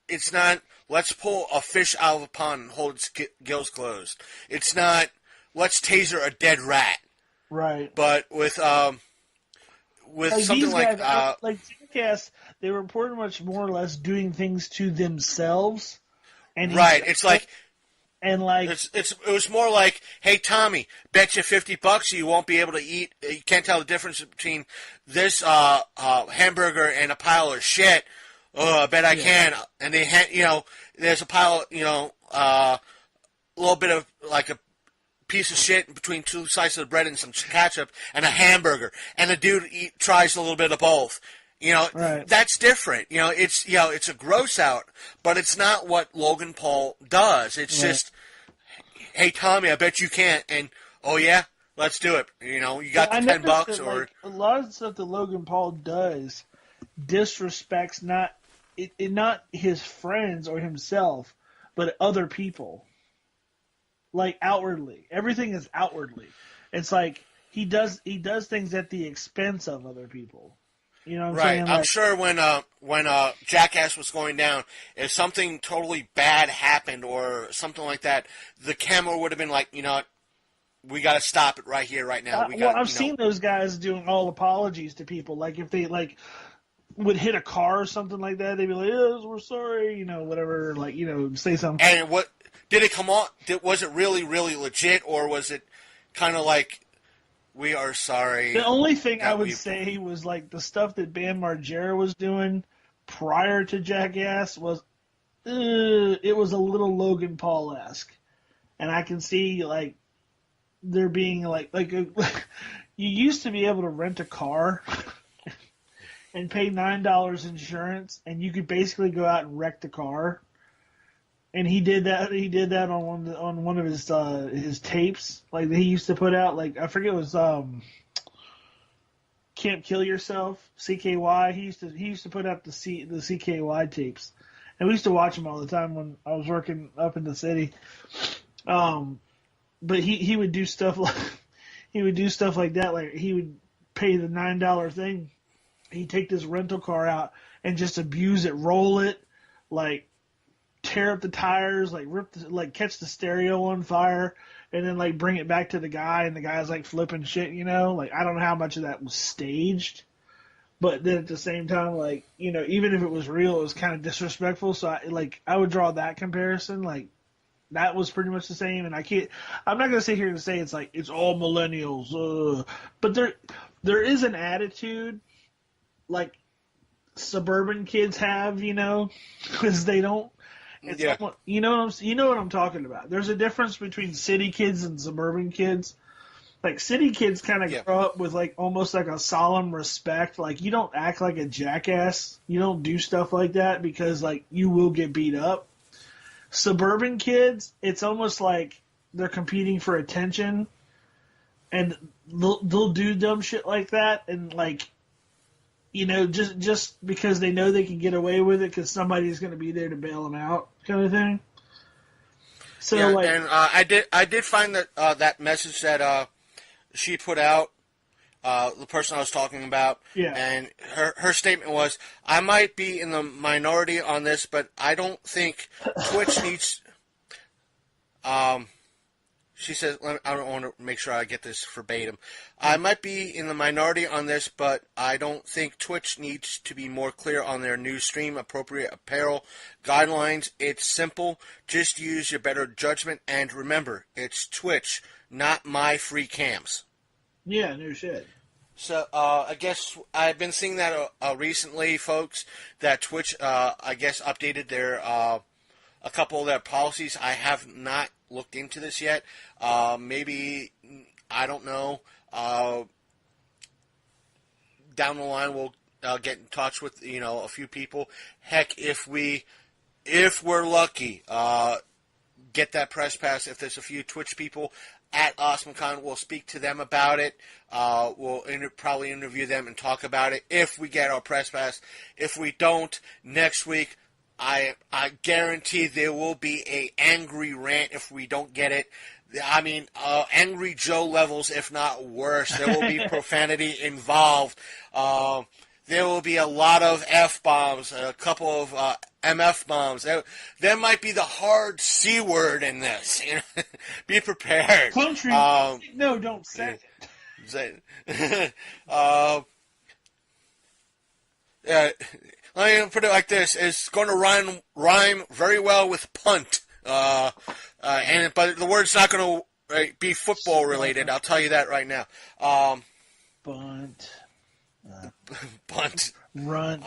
It's not. Let's pull a fish out of a pond and hold its gills closed. It's not. Let's taser a dead rat. Right. But with something these guys, like Jackass, they were pretty much more or less doing things to themselves. And right, it's like, and like it was more like, hey Tommy, bet you $50 you won't be able to eat. You can't tell the difference between this hamburger and a pile of shit. Oh, I bet I can. And they there's a pile, a little bit of like a piece of shit between two slices of bread and some ketchup and a hamburger, and the dude tries a little bit of both. Right. That's different. It's a gross out, but it's not what Logan Paul does. It's just, hey Tommy, I bet you can't, and oh yeah, let's do it. You got the $10 or like, a lot of the stuff that Logan Paul does disrespects not his friends or himself, but other people. Like outwardly, everything is outwardly. It's like he does things at the expense of other people. You know what I'm saying? I'm sure when Jackass was going down, if something totally bad happened or something like that, the camera would have been like, what, we got to stop it right here, right now. I've seen those guys doing all apologies to people. Like if they would hit a car or something like that, they'd be like, "Oh, we're sorry," whatever. Like say something. And what did it come on? Was it really, really legit, or was it kind of like, we are sorry? The only thing I would say was like the stuff that Bam Margera was doing prior to Jackass was, it was a little Logan Paul-esque, and I can see like there being you used to be able to rent a car and pay $9 insurance, and you could basically go out and wreck the car. And he did that. He did that on one of his tapes, like that he used to put out. Like I forget, it was Can't Kill Yourself, CKY. He used to put out the CKY tapes, and we used to watch them all the time when I was working up in the city. But he would do stuff like that. Like he would pay the $9 thing. He'd take this rental car out and just abuse it, roll it, like tear up the tires, like catch the stereo on fire, and then like bring it back to the guy, and the guy's like flipping shit, Like I don't know how much of that was staged, but then at the same time, like even if it was real, it was kind of disrespectful. So I would draw that comparison, like that was pretty much the same. And I'm not gonna sit here and say it's like it's all millennials, but there is an attitude like suburban kids have, because they don't. It's almost, you know what I'm talking about. There's a difference between city kids and suburban kids. Like city kids kind of grow up with like almost like a solemn respect. Like you don't act like a jackass. You don't do stuff like that because like you will get beat up. Suburban kids, it's almost like they're competing for attention, and they'll do dumb shit like that, and like. Just because they know they can get away with it because somebody's going to be there to bail them out, kind of thing. So, and I did find that that message that she put out the person I was talking about. Yeah. And her statement was, I might be in the minority on this, but I don't think Twitch needs... She says, I don't want to make sure I get this verbatim. I might be in the minority on this, but I don't think Twitch needs to be more clear on their new stream appropriate apparel guidelines. It's simple. Just use your better judgment. And remember, it's Twitch, not my free cams. Yeah, no shit. So I guess I've been seeing that recently, folks, that Twitch, I guess, updated their a couple of their policies. I have not looked into this yet. Maybe, I don't know. Down the line, we'll get in touch with a few people. Heck, if we're lucky, get that press pass. If there's a few Twitch people at OsmonCon, we'll speak to them about it. We'll probably interview them and talk about it if we get our press pass. If we don't, next week, I guarantee there will be a angry rant if we don't get it. I mean, Angry Joe levels, if not worse. There will be profanity involved. There will be a lot of F-bombs, a couple of MF bombs. There might be the hard C word in this. Be prepared. Country, no, don't say it. Let me put it like this: it's going to rhyme very well with punt, but the word's not going to be football related. I'll tell you that right now. Bunt, bunt, run.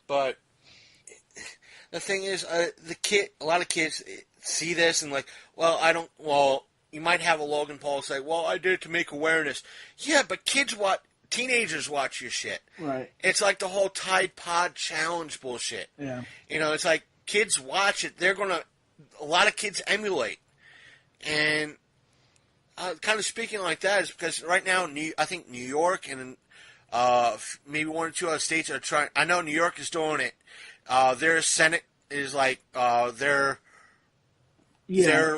But the thing is, a lot of kids see this and like, well, you might have a Logan Paul say, well, I did it to make awareness. Yeah, but teenagers watch your shit. Right. It's like the whole Tide Pod challenge bullshit. Yeah. It's like kids watch it. A lot of kids emulate. And kind of speaking like that is because right now, I think New York and maybe one or two other states are trying. I know New York is doing it. Their Senate is like, their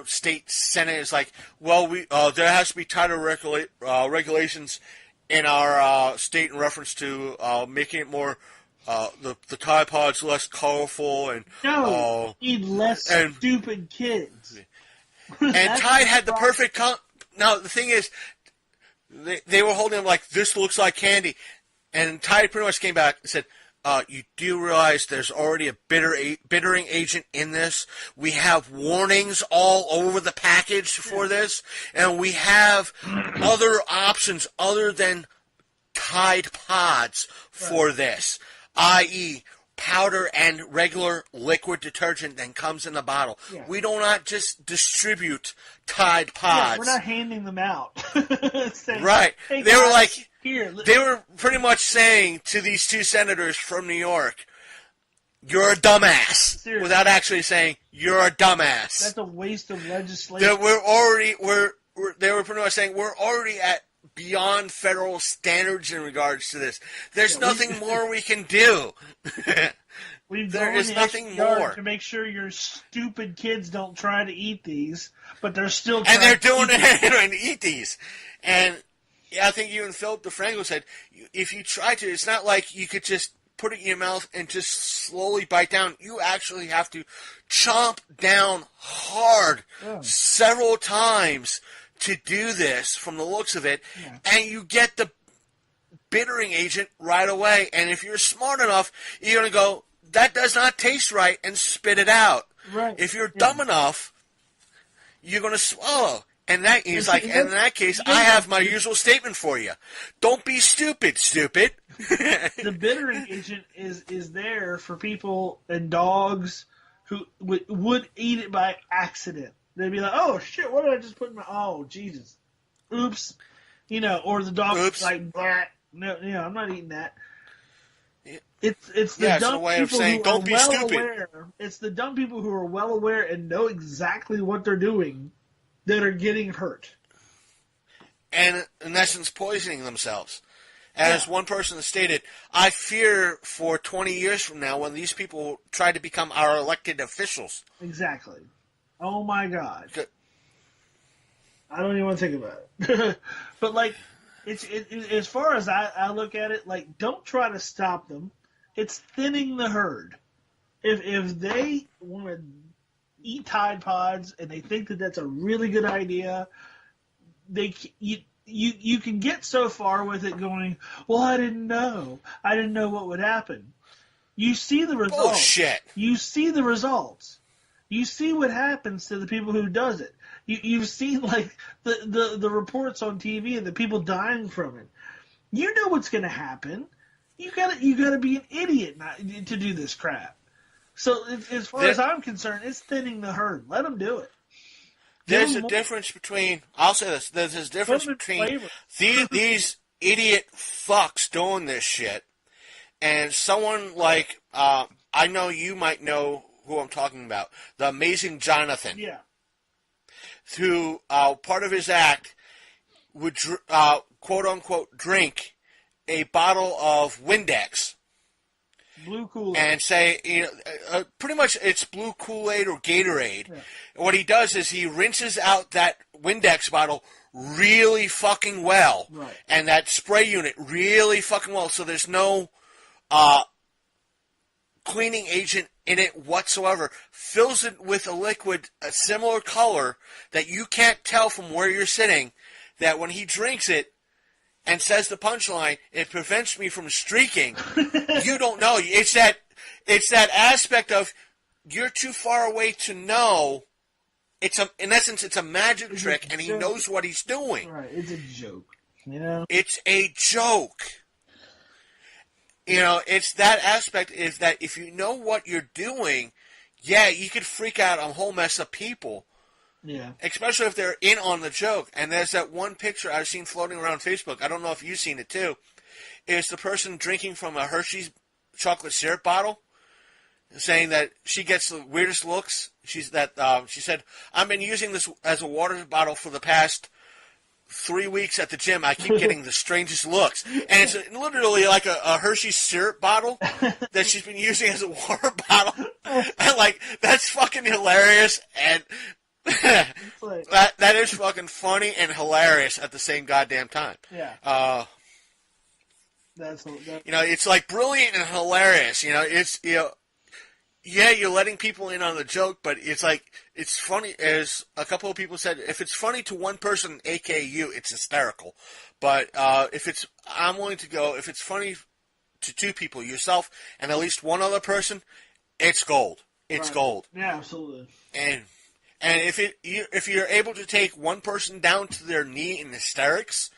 state Senate is like, well, there has to be tighter regulations in our state in reference to making it more, the Tide Pods less colorful and need less stupid kids. And Tide had the perfect now the thing is, they were holding them like, this looks like candy, and Tide pretty much came back and said, you do realize there's already a bittering agent in this. We have warnings all over the package for this, and we have other options other than Tide Pods for this, i.e., powder and regular liquid detergent that comes in a bottle. Yeah. We do not just distribute Tide Pods. Yeah, we're not handing them out. Saying, right. Hey, they were like, here. They were pretty much saying to these two senators from New York, you're a dumbass. Seriously. Without actually saying, you're a dumbass. That's a waste of legislation. They were pretty much saying, we're already at beyond federal standards in regards to this. There's nothing more we can do. There is nothing more to make sure your stupid kids don't try to eat these, but they're still trying. And they're doing it trying to eat these. And I think even Philip DeFranco said, if you try to, it's not like you could just put it in your mouth and just slowly bite down. You actually have to chomp down hard several times to do this from the looks of it, and you get the bittering agent right away. And if you're smart enough, you're going to go, that does not taste right, and spit it out. Right. If you're dumb enough, you're going to swallow. And in that case, I have my usual statement for you. Don't be stupid, stupid. The bittering agent is there for people and dogs who would eat it by accident. They'd be like, oh, shit, what did I just put in my... Oh, Jesus. Oops. Or the dog's like, blah. No, I'm not eating that. It's the dumb people who are well aware. It's the dumb people who are well aware and know exactly what they're doing that are getting hurt. And, in essence, poisoning themselves. As one person stated, I fear for 20 years from now when these people try to become our elected officials. Exactly. Oh, my God. I don't even want to think about it. But like, as far as I look at it, like, don't try to stop them. It's thinning the herd. If they want to eat Tide Pods and they think that that's a really good idea, you can get so far with it going, well, I didn't know what would happen. You see the results. Bullshit. You see the results. You see what happens to the people who does it. You've seen like the reports on TV and the people dying from it. You know what's going to happen. You gotta be an idiot not to do this crap. So as far as I'm concerned, it's thinning the herd. Let them do it. There's a difference between. I'll say this. There's a difference between these idiot fucks doing this shit and someone like I know you might know who I'm talking about, the amazing Jonathan. Yeah. Who part of his act would quote unquote drink a bottle of Windex. Blue Kool-Aid. And say, pretty much it's blue Kool-Aid or Gatorade. Yeah. And what he does is he rinses out that Windex bottle really fucking well. Right. And that spray unit really fucking well. So there's no cleaning agent in it whatsoever. Fills it with a liquid, a similar color that you can't tell from where you're sitting, that when he drinks it, and says the punchline, it prevents me from streaking. You don't know. It's that aspect of you're too far away to know. In essence, it's a magic trick, and he knows what he's doing. Right, it's a joke. You know, it's a joke. You know, it's that aspect is that if you know what you're doing, yeah, you could freak out a whole mess of people. Yeah. Especially if they're in on the joke. And there's that one picture I've seen floating around Facebook. I don't know if you've seen it too. It's the person drinking from a Hershey's chocolate syrup bottle, saying that she gets the weirdest looks. She said, I've been using this as a water bottle for the past 3 weeks at the gym. I keep getting the strangest looks. And it's literally like a Hershey's syrup bottle that she's been using as a water bottle. And like, that's fucking hilarious. And that is fucking funny and hilarious at the same goddamn time. Yeah. It's like brilliant and hilarious. Yeah, you're letting people in on the joke, but it's like it's funny. As a couple of people said, if it's funny to one person, aka you, it's hysterical. But I'm willing to go. If it's funny to two people, yourself and at least one other person, it's gold. It's gold. Yeah, absolutely. And if you're able to take one person down to their knee in hysterics,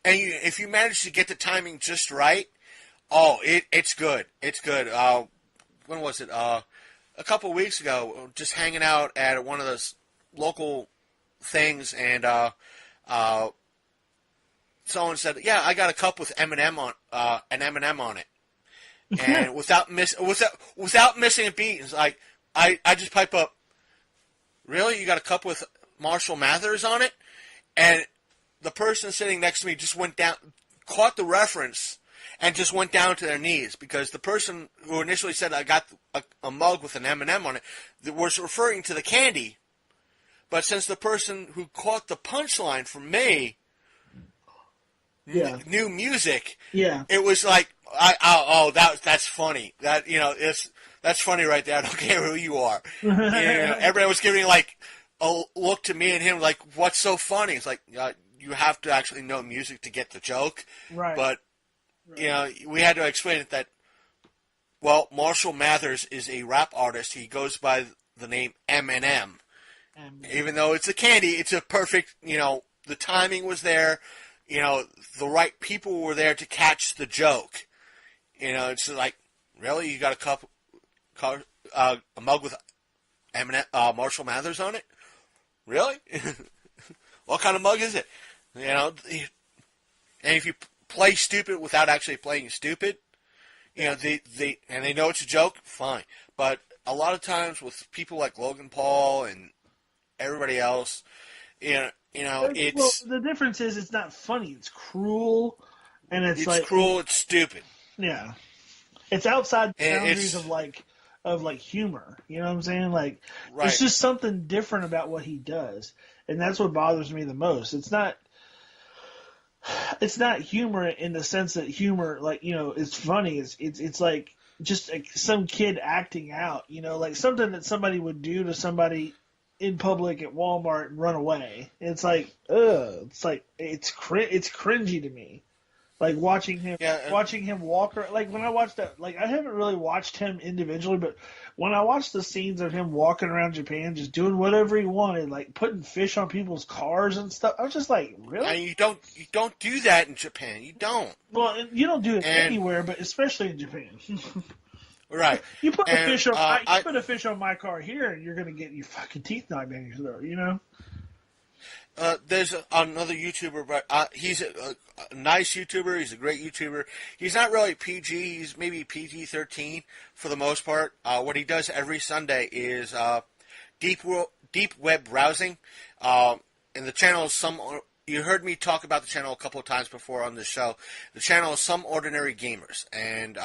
if you manage to get the timing just right, it's good. It's good. When was it? A couple of weeks ago, just hanging out at one of those local things, and someone said, "Yeah, I got a cup with M&M on an M&M on it." And without missing a beat, it's like I just pipe up. Really, you got a cup with Marshall Mathers on it? And the person sitting next to me just went down, caught the reference, and just went down to their knees, because the person who initially said I got a mug with an M&M on it was referring to the candy. But since the person who caught the punchline from me knew music, it was like, that's funny. That's funny right there. I don't care who you are. Everybody was giving like a look to me and him like, what's so funny? It's like, you have to actually know music to get the joke. Right. But, we had to explain it that, well, Marshall Mathers is a rap artist. He goes by the name Eminem. Even though it's a candy, it's a perfect, the timing was there. The right people were there to catch the joke. It's like, really? You got a mug with Marshall Mathers on it? Really? What kind of mug is it? And if you play stupid without actually playing stupid, they know it's a joke, fine. But a lot of times with people like Logan Paul and everybody else, it's... Well, the difference is it's not funny. It's cruel, and it's like... cruel, it's stupid. Yeah. It's outside the boundaries of, like, of like humor. You know what I'm saying? Like Right. there's just something different about what he does, and that's what bothers me the most. It's not humor in the sense that humor, like, you know, it's funny. It's like just like some kid acting out, you know, like something that somebody would do to somebody in public at Walmart and run away. It's like, ugh. It's like it's cringy to me. Like watching him walk. Like when I watched that, like I haven't really watched him individually, but when I watched the scenes of him walking around Japan, just doing whatever he wanted, like putting fish on people's cars and stuff, I was just like, really? And you don't do that in Japan. You don't. Well, you don't do it anywhere, but especially in Japan. Right. You put a fish on I put a fish on my car here, and you're gonna get your fucking teeth knocked in your throat. You know. There's another YouTuber, but he's a nice YouTuber. He's a great YouTuber. He's not really PG. He's maybe PG-13 for the most part. What he does every Sunday is deep web browsing. And the channel is you heard me talk about the channel a couple of times before on the show. The channel is Some Ordinary Gamers, and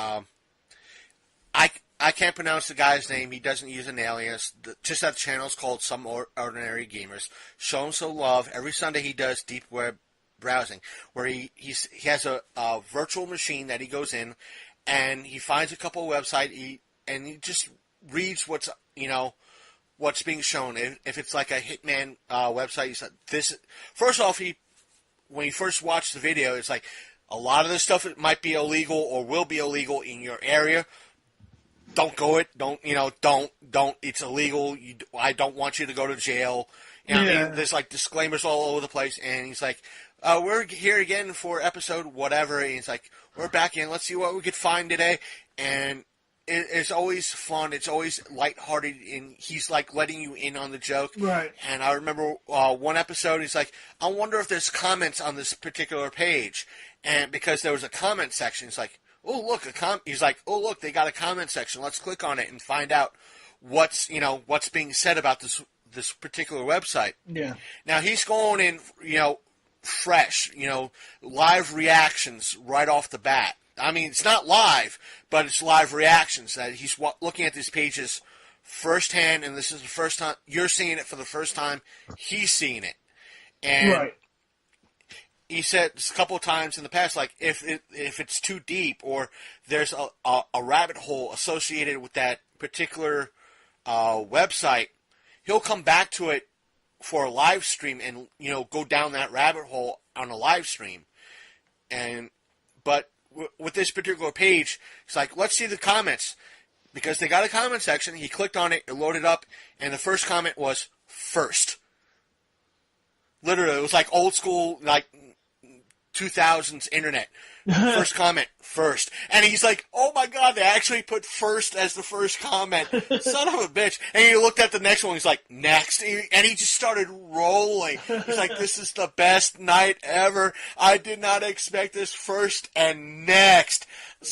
I can't pronounce the guy's name. He doesn't use an alias. Just that channel is called Some Ordinary Gamers. Show him some love. Every Sunday he does deep web browsing, where he has a virtual machine that he goes in, and he finds a couple of websites, and he just reads what's being shown. If it's like a Hitman website, he's like, this. First off, when you first watch the video, it's like a lot of this stuff might be illegal or will be illegal in your area. Don't go it. Don't. It's illegal. I don't want you to go to jail. I mean, there's like disclaimers all over the place. And he's like, we're here again for episode whatever. And he's like, we're back in. Let's see what we could find today. And it's always fun. It's always lighthearted. And he's like letting you in on the joke. Right. And I remember one episode, he's like, I wonder if there's comments on this particular page. And because there was a comment section, it's like, oh, look, he's like, oh, look, they got a comment section. Let's click on it and find out what's being said about this particular website. Yeah. Now, he's going in, fresh, live reactions right off the bat. I mean, it's not live, but it's live reactions that he's looking at these pages firsthand, and this is the first time you're seeing it for the first time. He's seeing it. And right. He said a couple of times in the past, like, if it's too deep or there's a rabbit hole associated with that particular website, he'll come back to it for a live stream and, go down that rabbit hole on a live stream. But with this particular page, it's like, let's see the comments. Because they got a comment section, he clicked on it, it loaded up, and the first comment was, first. Literally, it was like old school, like 2000s internet. First comment, first. And he's like, oh my God, they actually put first as the first comment. Son of a bitch. And he looked at the next one, he's like, next. And he just started rolling. He's like, this is the best night ever. I did not expect this, first and next.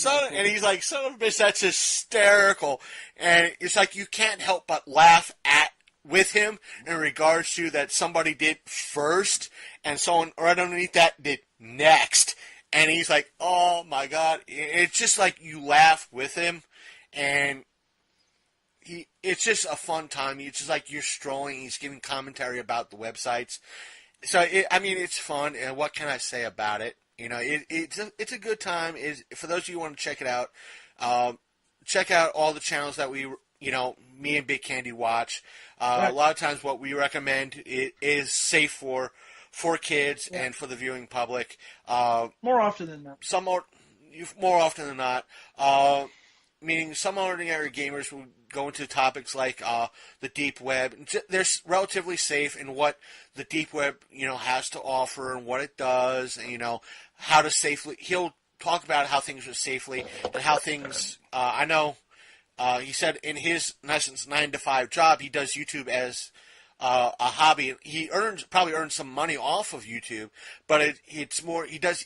And he's like, son of a bitch, that's hysterical. And it's like, you can't help but laugh with him in regards to that somebody did first and someone right underneath that did next. And he's like, oh my God. It's just like you laugh with him, and it's just a fun time. It's just like you're strolling. He's giving commentary about the websites. So, it's fun, and what can I say about it? It's a good time. For those of you who want to check it out, check out all the channels that we, me and Big Candy watch. A lot of times what we recommend is safe for kids and for the viewing public. More often than not. More often than not. Meaning some ordinary gamers will go into topics like the deep web. They're relatively safe in what the deep web, has to offer and what it does, and, how to safely. He'll talk about how things are safely and how things. I know. He said in his, in essence, 9-to-5 job, he does YouTube as a hobby. He probably earns some money off of YouTube, but it's more. It's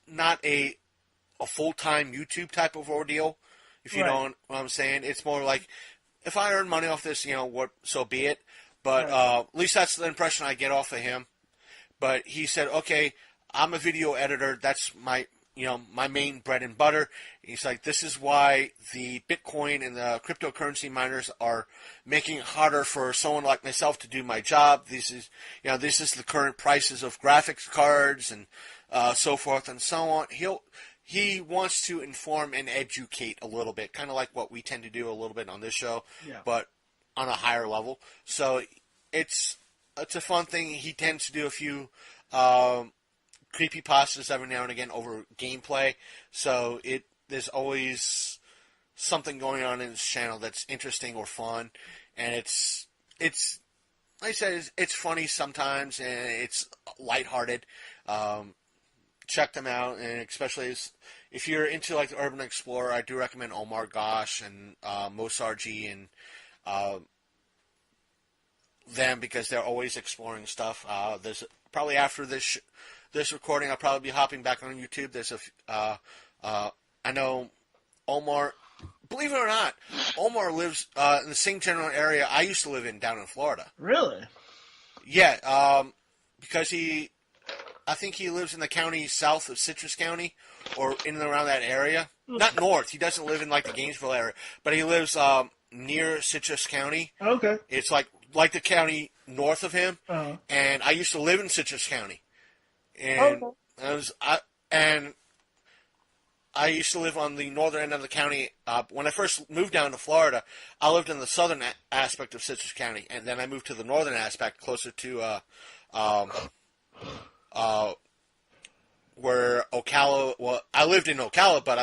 not a full-time YouTube type of ordeal. If you know what I'm saying, it's more like, if I earn money off this, so be it. But at least that's the impression I get off of him. But he said, okay, I'm a video editor. That's my main bread and butter. He's like, this is why the Bitcoin and the cryptocurrency miners are making it harder for someone like myself to do my job. This is the current prices of graphics cards and so forth and so on. He wants to inform and educate a little bit, kind of like what we tend to do a little bit on this show, but on a higher level. So it's a fun thing. He tends to do a few creepypastas every now and again over gameplay. So there's always something going on in his channel that's interesting or fun, and it's like I said, it's funny sometimes and it's lighthearted. Check them out, and especially if you're into like the Urban Explorer, I do recommend Omar Gosh and Mosarji and them, because they're always exploring stuff. There's probably after this recording, I'll probably be hopping back on YouTube. There's I know Omar. Believe it or not, Omar lives in the same general area I used to live in down in Florida. Really? Yeah, because I think he lives in the county south of Citrus County, or in and around that area. Not north. He doesn't live in like the Gainesville area, but he lives near Citrus County. Okay. It's like the county north of him, and I used to live in Citrus County, and I used to live on the northern end of the county. When I first moved down to Florida, I lived in the southern aspect of Citrus County, and then I moved to the northern aspect, closer to where Ocala. Well, I lived in Ocala, but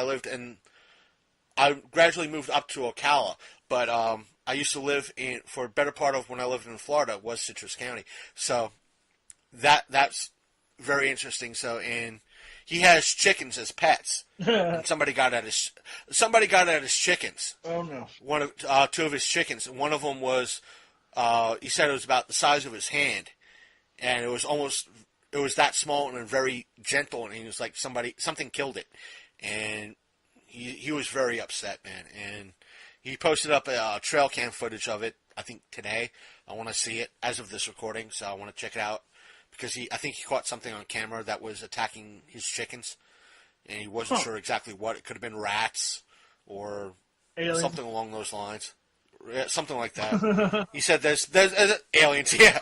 I gradually moved up to Ocala. But I used to live for a better part of when I lived in Florida was Citrus County. So that's very interesting. So, and he has chickens as pets. And somebody got at his chickens. Oh no! Two of his chickens. And one of them was, he said it was about the size of his hand, and it was that small and very gentle. And he was like, something killed it, and he was very upset, man. And he posted up a trail cam footage of it, I think today. I want to see it as of this recording, so I want to check it out, because I think he caught something on camera that was attacking his chickens, and he wasn't sure exactly what. It could have been rats or something along those lines. Something like that. He said there's aliens, yeah.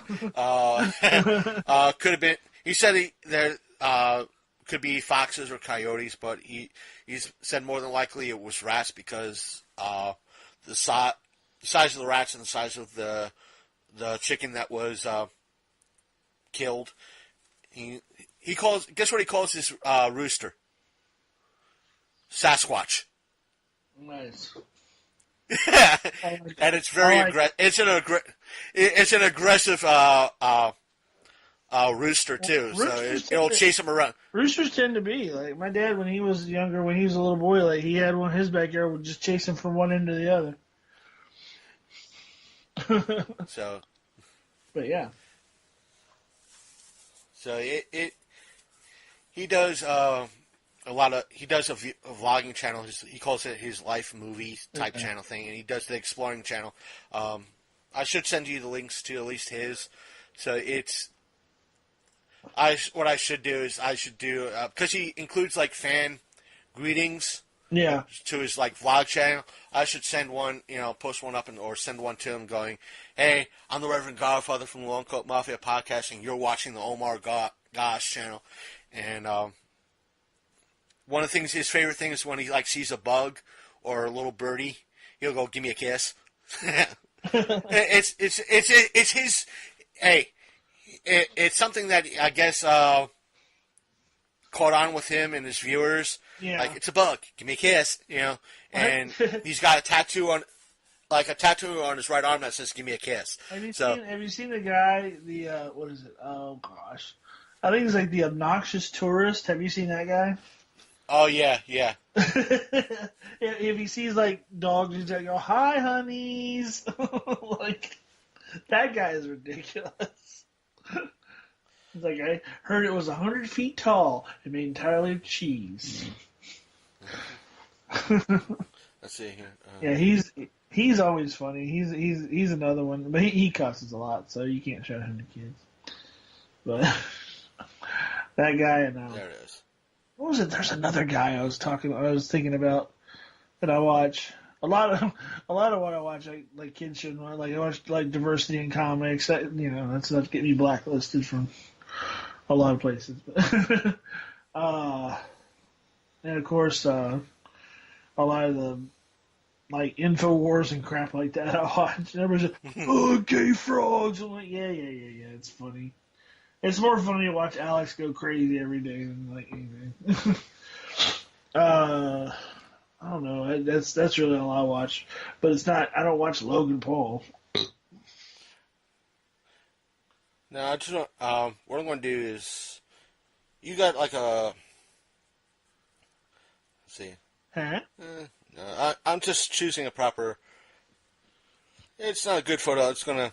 Could have been. He said there could be foxes or coyotes, but he said more than likely it was rats, because the size of the rats and the size of the chicken that was killed. Guess what he calls his rooster? Sasquatch. Nice. And it's very aggressive. It's an aggressive rooster too. So it'll chase him around. Roosters tend to be like my dad when he was younger. When he was a little boy, like he had one in his backyard, would just chase him from one end to the other. So, but yeah. So he does he does a vlogging channel. He calls it his life movie type channel thing, and he does the exploring channel. I should send you the links to at least his. So what I should do is because he includes like fan greetings. Yeah. To his like vlog channel, I should send one, post one up or send one to him going, "Hey, I'm the Reverend Godfather from the Long Coat Mafia podcast, and you're watching the Omar Gosh channel." And one of the things, his favorite thing is when he like sees a bug or a little birdie, he'll go, "Give me a kiss." It's his. Hey, it's something that I guess caught on with him and his viewers. Yeah. Like, it's a bug. Give me a kiss, And he's got a tattoo on his right arm that says, "Give me a kiss." Have you seen the guy, what is it? Oh, gosh. I think it's like the obnoxious tourist. Have you seen that guy? Oh, yeah, yeah. If he sees, like, dogs, he's like, "Oh, hi, honeys." Like, that guy is ridiculous. It's like, I heard it was 100 feet tall and made entirely of cheese. Let's see here. Yeah, he's always funny. He's another one, but he cusses a lot, so you can't show him to kids. But that guy, there it is. what was it? There's another guy I was thinking about that I watch. A lot of what I watch, like kids shouldn't watch. Like I watch like diversity in comics. That's getting me blacklisted from a lot of places. And of course, a lot of the like InfoWars and crap like that I watch. And everybody's like, "Oh, gay frogs." I'm like, yeah. It's funny. It's more funny to watch Alex go crazy every day than like anything. I don't know. That's really all I watch, but it's not. I don't watch Logan Paul. No, I just what I'm going to do is, you got like a, let's see. Huh? No, I'm just choosing a proper. It's not a good photo. It's gonna.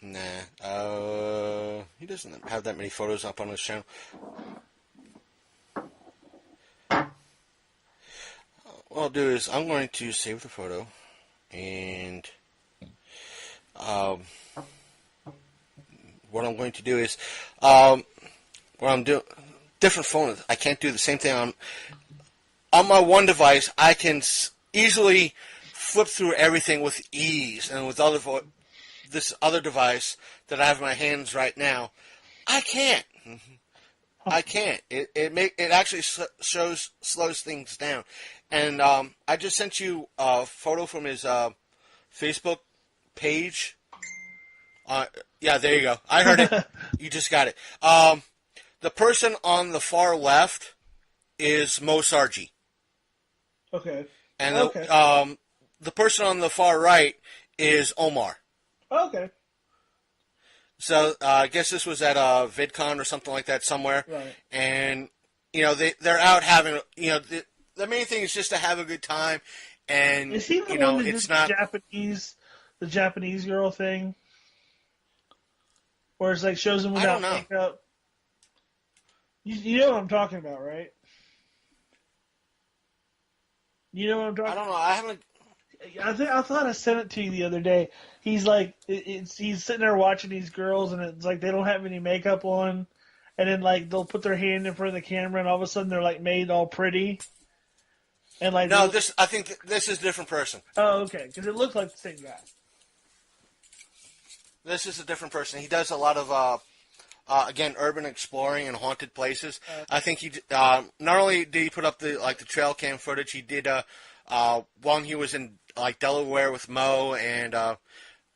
Nah, he doesn't have that many photos up on his channel. What I'll do is I'm going to save the photo, and what I'm going to do is, what I'm doing, different phone. I can't do the same thing on my one device. I can easily flip through everything with ease, and with this other device that I have in my hands right now, I can't. I can't. It actually slows things down. And I just sent you a photo from his Facebook page. Yeah, there you go. I heard it. You just got it. The person on the far left is Mo Sargi. Okay. And okay. The person on the far right is Omar. Okay. So I guess this was at a VidCon or something like that somewhere. Right. And, they're out having, the main thing is just to have a good time. And, is he the one that it's did not the Japanese girl thing? Where it's like shows them without makeup? You know what I'm talking about, right? You know what I'm talking about? I don't know. I haven't. I thought I sent it to you the other day. He's like, he's sitting there watching these girls, and it's like they don't have any makeup on, and then like they'll put their hand in front of the camera, and all of a sudden they're like made all pretty, and like no, I think this is a different person. Oh, okay, because it looks like the same guy. This is a different person. He does a lot of again, urban exploring and haunted places. I think he not only did he put up the trail cam footage, he did when he was in like Delaware with Mo and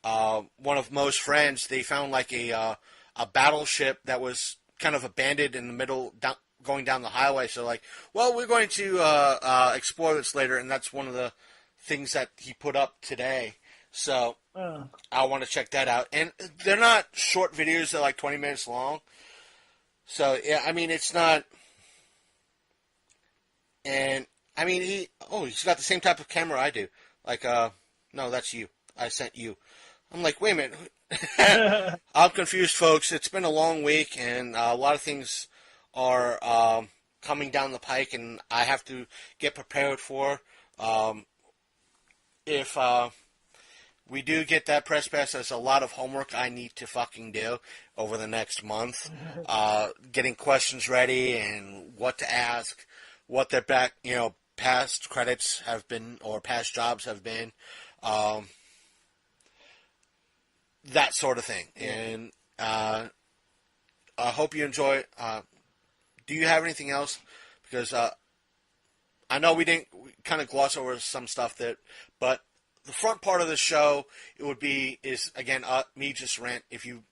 one of Mo's friends. They found like a battleship that was kind of abandoned in the middle, going down the highway. So like, well, we're going to explore this later, and that's one of the things that he put up today. So I want to check that out. And they're not short videos; they're like 20 minutes long. So yeah, I mean, it's not. And I mean, he's got the same type of camera I do. Like, no, that's you. I sent you. I'm like, wait a minute. I'm confused, folks. It's been a long week, and a lot of things are coming down the pike, and I have to get prepared for. If we do get that press pass, there's a lot of homework I need to fucking do over the next month. Getting questions ready and what to ask, what their past credits have been or past jobs have been. That sort of thing. And I hope you enjoy it. Do you have anything else? Because I know we kind of gloss over some stuff but the front part of the show is again me just rant. If you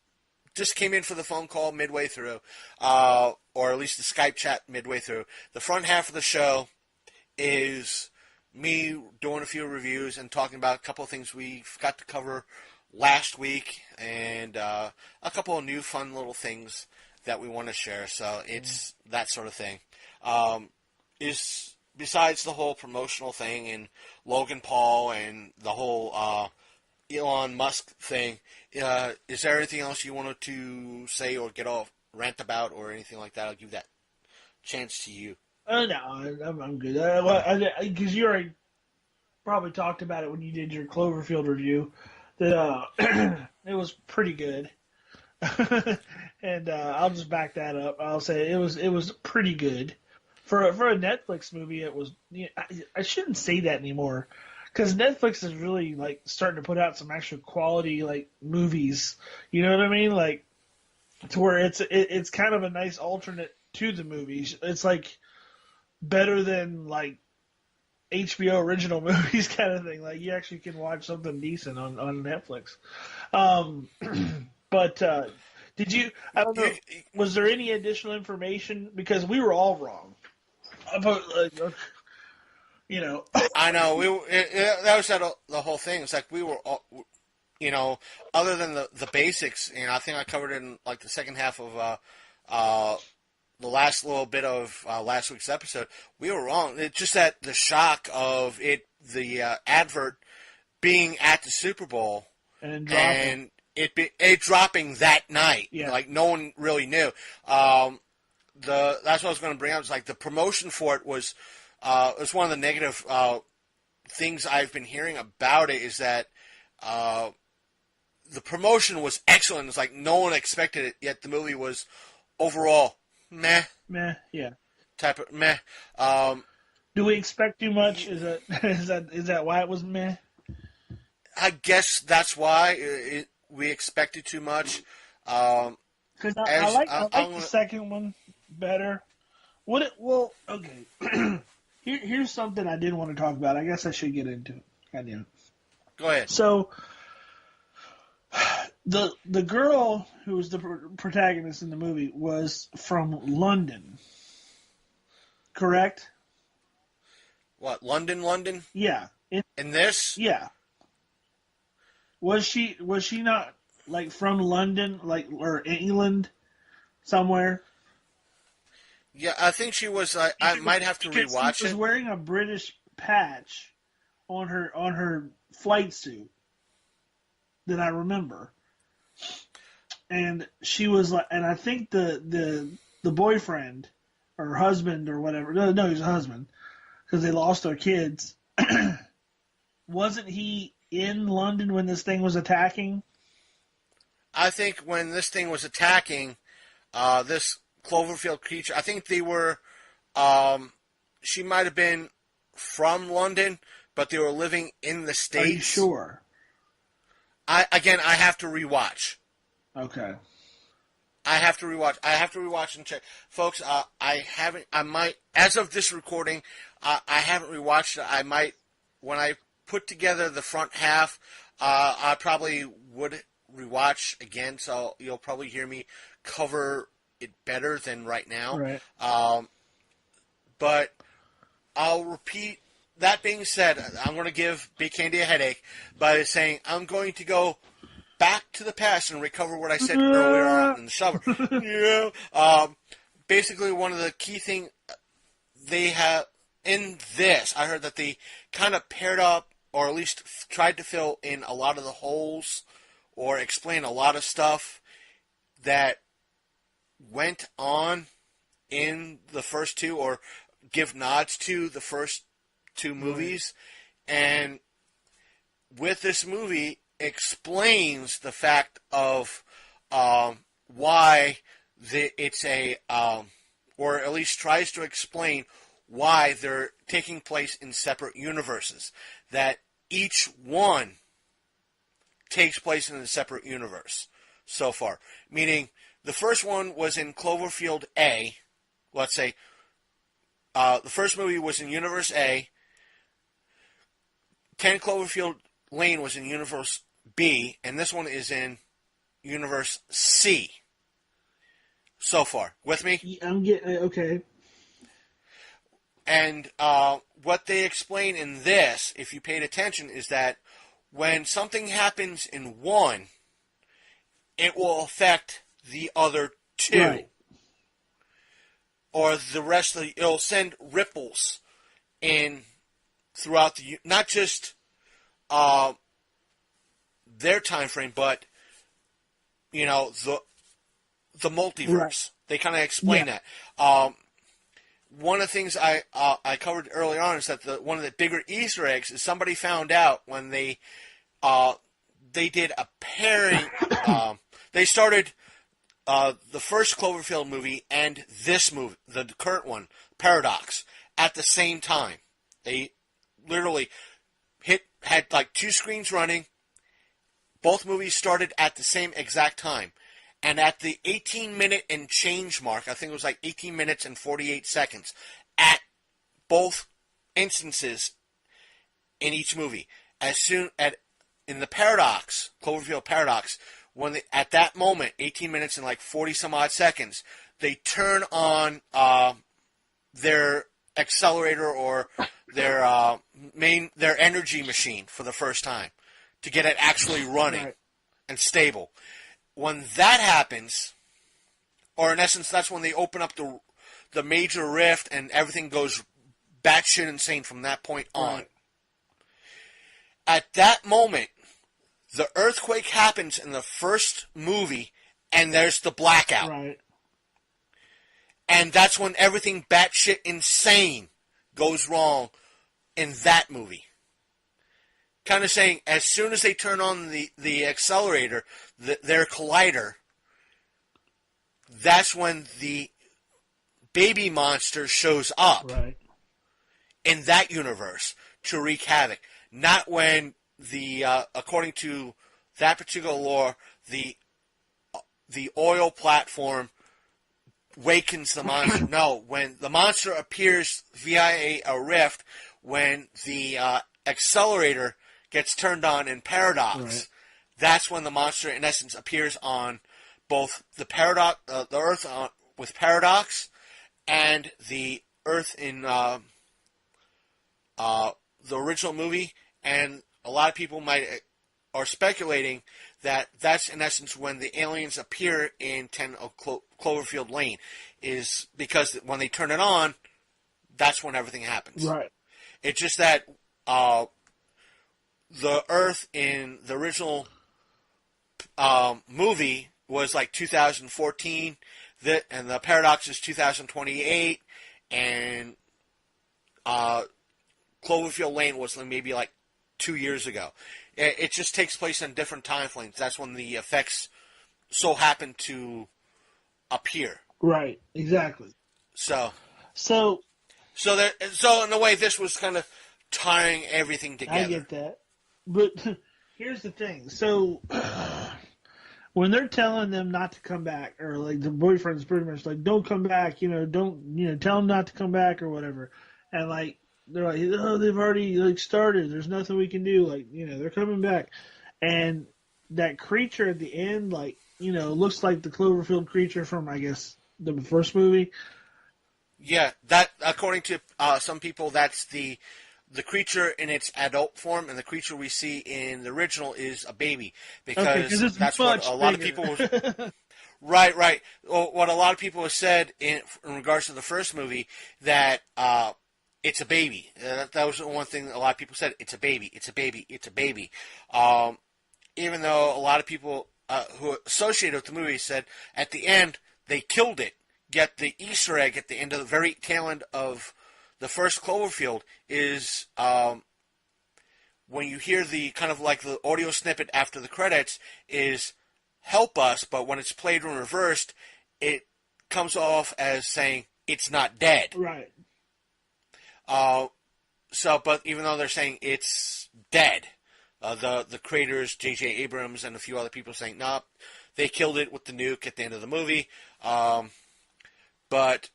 just came in for the phone call midway through, or at least the Skype chat midway through, the front half of the show is me doing a few reviews and talking about a couple of things we got to cover last week and a couple of new fun little things that we want to share. So it's that sort of thing. Besides the whole promotional thing and Logan Paul and the whole Elon Musk thing, is there anything else you wanted to say or get off rant about or anything like that? I'll give that chance to you. No, I'm good. Because you already probably talked about it when you did your Cloverfield review. That it was pretty good. And I'll just back that up. I'll say it was pretty good for a Netflix movie. It was. I shouldn't say that anymore because Netflix is really like starting to put out some actual quality like movies. You know what I mean? Like to where it's kind of a nice alternate to the movies. It's like better than like HBO original movies kind of thing. Like you actually can watch something decent on Netflix. Um, but did you? I don't know. Was there any additional information? Because we were all wrong about, you know. I know that was the whole thing. It's like we were all, other than the basics. I think I covered it in like the second half of the last little bit of last week's episode. We were wrong. It's just that the shock of the advert being at the Super Bowl and it dropping that night. Yeah. Like no one really knew. That's what I was going to bring up. It's like the promotion for it was one of the negative things I've been hearing about it is that the promotion was excellent. It's like no one expected it, yet the movie was overall meh. Meh, yeah. Type of meh. Do we expect too much? Is that why it was meh? I guess that's why we expected too much. Because I like the second one better. Okay. Here's something I did want to talk about. I guess I should get into it. Goddamn. Go ahead. So, the girl who was the protagonist in the movie was from London, correct? What, London? Yeah. In this? Yeah. Was she not like from London, like or England, somewhere? Yeah, I think she was. I might have to rewatch it. She was wearing a British patch on her flight suit that I remember, and she was like, and I think the boyfriend or husband or whatever. No, he was a husband because they lost their kids. Wasn't he in London when this thing was attacking? I think when this thing was attacking, this Cloverfield creature, I think they were, she might have been from London, but they were living in the States. Are you sure? I have to rewatch. Okay. I have to rewatch and check. Folks, as of this recording, I haven't rewatched it. I might, when I put together the front half, I probably would rewatch again, so you'll probably hear me cover it better than right now. Right. But I'll repeat. That being said, I'm going to give Big Candy a headache by saying I'm going to go back to the past and recover what I said earlier on in the summer. Basically, one of the key things they have in this, I heard that they kind of paired up, or at least tried to fill in a lot of the holes, or explain a lot of stuff that went on in the first two, or give nods to the first two movies. Right. And with this movie, explains the fact of why it's a, or at least tries to explain why they're taking place in separate universes. That each one takes place in a separate universe so far. Meaning, the first one was in Cloverfield A. Let's say the first movie was in Universe A. 10 Cloverfield Lane was in Universe B, and this one is in Universe C. So far, with me? I'm getting okay. And what they explain in this, if you paid attention, is that when something happens in one, it will affect the other two. Right. Or the rest of it'll send ripples in throughout not just their time frame, but the multiverse. Right. They kind of explain that. One of the things I covered early on is that one of the bigger Easter eggs is somebody found out when they did a pairing. They started the first Cloverfield movie and this movie, the current one, Paradox, at the same time. They literally had like two screens running. Both movies started at the same exact time. And at the 18-minute and change mark, I think it was like 18 minutes and 48 seconds, at both instances in each movie. In the Paradox, Cloverfield Paradox, at that moment, 18 minutes and like 40 some odd seconds, they turn on their accelerator or their energy machine for the first time to get it actually running and stable. When that happens, or in essence, that's when they open up the major rift and everything goes batshit insane from that point on. Right. At that moment, the earthquake happens in the first movie, and there's the blackout. Right. And that's when everything batshit insane goes wrong in that movie. Kind of saying, as soon as they turn on the accelerator, their collider, that's when the baby monster shows up in that universe to wreak havoc. Not when according to that particular lore, the oil platform wakens the monster. No, when the monster appears via a rift, when the accelerator gets turned on in Paradox, that's when the monster, in essence, appears on both the Earth with Paradox, and the Earth in the original movie. And a lot of people are speculating that that's, in essence, when the aliens appear in 10 Cloverfield Lane, is because when they turn it on, that's when everything happens. Right. It's just that the Earth in the original movie was like 2014, and the Paradox is 2028, and Cloverfield Lane was maybe like 2 years ago. It just takes place in different time frames. That's when the effects so happen to appear. Right. Exactly. So in a way, this was kind of tying everything together. I get that. But here's the thing. So when they're telling them not to come back, or like the boyfriend's pretty much like, don't come back, don't, tell them not to come back or whatever. And like, they're like, oh, they've already like started. There's nothing we can do. Like, they're coming back. And that creature at the end, like, looks like the Cloverfield creature from, I guess, the first movie. Yeah, that, according to some people, that's the creature in its adult form, and the creature we see in the original is a baby, because that's what a lot of people right. Well, what a lot of people have said in regards to the first movie, that it's a baby. That was the one thing a lot of people said. It's a baby. It's a baby. It's a baby. Even though a lot of people who associated with the movie said at the end they killed it. Yet the Easter egg at the end of the very tail end of the first Cloverfield is when you hear the kind of like the audio snippet after the credits is "help us," but when it's played in reversed, it comes off as saying it's not dead. Right. But even though they're saying it's dead, the creators, J.J. Abrams and a few other people saying, nah, they killed it with the nuke at the end of the movie. But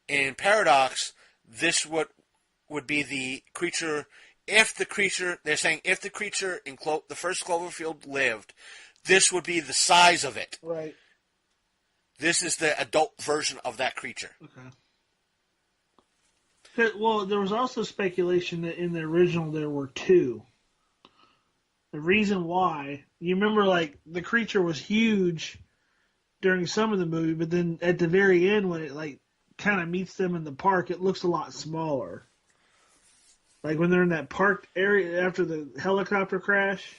in Paradox, this would be the creature. They're saying if the creature in the first Cloverfield lived, this would be the size of it. Right. This is the adult version of that creature. Okay. Well, there was also speculation that in the original there were two. The reason why, you remember, like, the creature was huge during some of the movie, but then at the very end, when it, like, kind of meets them in the park, it looks a lot smaller. Like, when they're in that parked area after the helicopter crash.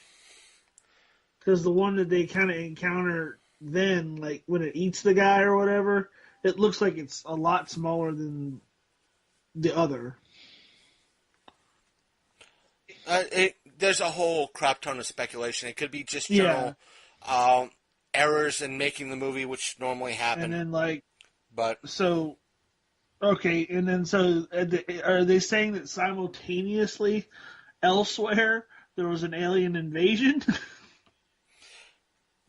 Because the one that they kind of encounter then, like, when it eats the guy or whatever, it looks like it's a lot smaller than the other. There's a whole crap ton of speculation. It could be just general. Yeah. errors in making the movie, which normally happen. And then like, but so okay, and then so are they saying that simultaneously elsewhere there was an alien invasion?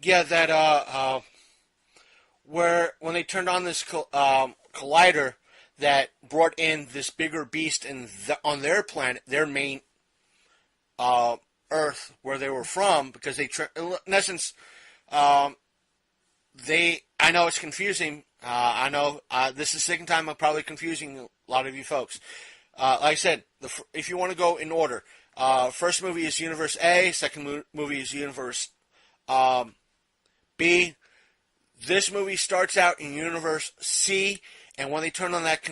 yeah, that where when they turned on this collider that brought in this bigger beast on their planet, their main Earth, where they were from, because they in essence I know it's confusing. I know this is the second time I'm probably confusing a lot of you folks. Like I said, if you want to go in order, first movie is Universe A, second movie is Universe B. This movie starts out in Universe C, and when they turn on that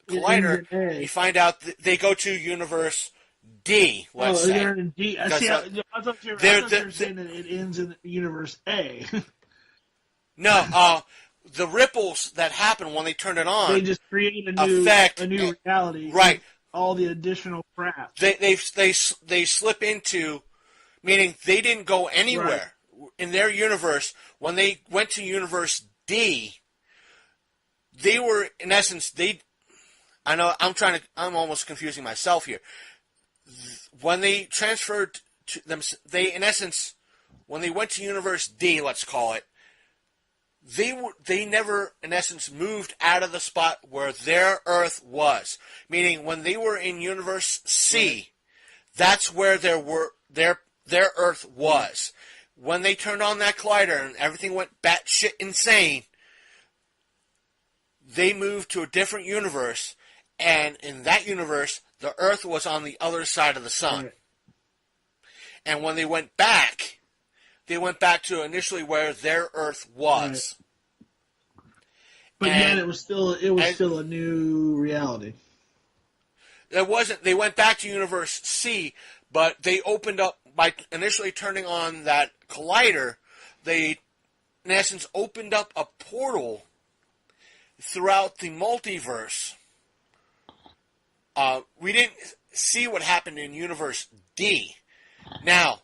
collider, you find out that they go to Universe D, let's say. They're in D. I thought you were saying that it ends in Universe A. No, the ripples that happen when they turn it on, they just create a new reality, right? All the additional crap they slip into, meaning they didn't go anywhere in their universe. When they went to Universe D, they were in essence I know I'm almost confusing myself here. When they transferred to them, in essence, when they went to Universe D, let's call it. They never, in essence, moved out of the spot where their Earth was. Meaning, when they were in Universe C, that's where their Earth was. When they turned on that collider and everything went batshit insane, they moved to a different universe, and in that universe, the Earth was on the other side of the sun. Right. And when they went back to initially where their Earth was. Right. But yet it was still a new reality. It wasn't. They went back to Universe C, but they opened up by initially turning on that collider. They, in essence, opened up a portal throughout the multiverse. We didn't see what happened in Universe D. Now,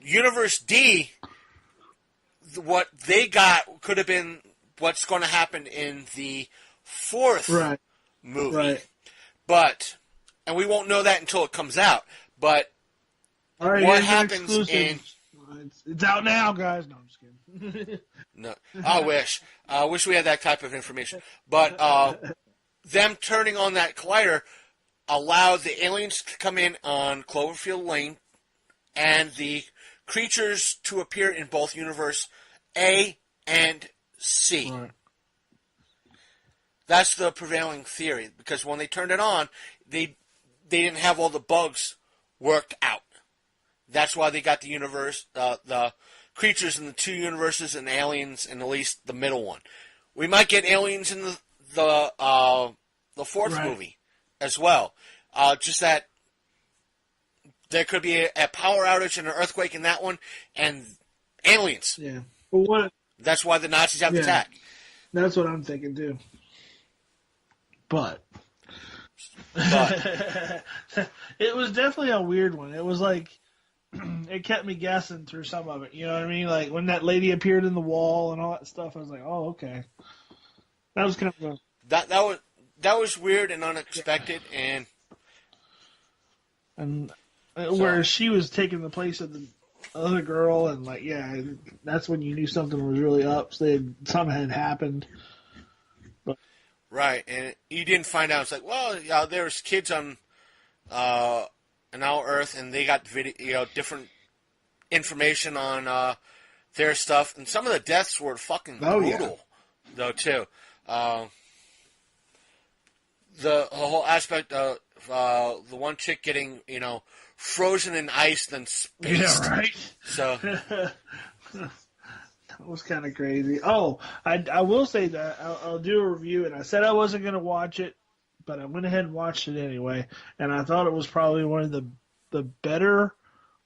Universe D, what they got could have been what's going to happen in the fourth movie. Right. But, and we won't know that until it comes out, but what happens in... It's out now, guys. No, I'm just kidding. No, I wish. I wish we had that type of information. But them turning on that collider allowed the aliens to come in on Cloverfield Lane and the creatures to appear in both Universe A and C. Right. That's the prevailing theory, because when they turned it on, they didn't have all the bugs worked out. That's why they got the creatures in the two universes and aliens in at least the middle one. We might get aliens in the fourth movie as well. Just that there could be a power outage and an earthquake in that one, and aliens. Yeah. Well, that's why the Nazis have the attack. That's what I'm thinking too. But it was definitely a weird one. It was like it kept me guessing through some of it. You know what I mean? Like when that lady appeared in the wall and all that stuff, I was like, "Oh, okay." That was kind of that was weird and unexpected, and where she was taking the place of the other girl, and like, that's when you knew something was really up. Something had happened. But, right, and you didn't find out. It's like, well, there's kids on our Earth, and they got different information on their stuff, and some of the deaths were fucking brutal, though too. The whole aspect of the one chick getting, frozen in ice, then spaced. Yeah, right. So that was kind of crazy. Oh, I will say that I'll do a review, and I said I wasn't going to watch it, but I went ahead and watched it anyway, and I thought it was probably one of the better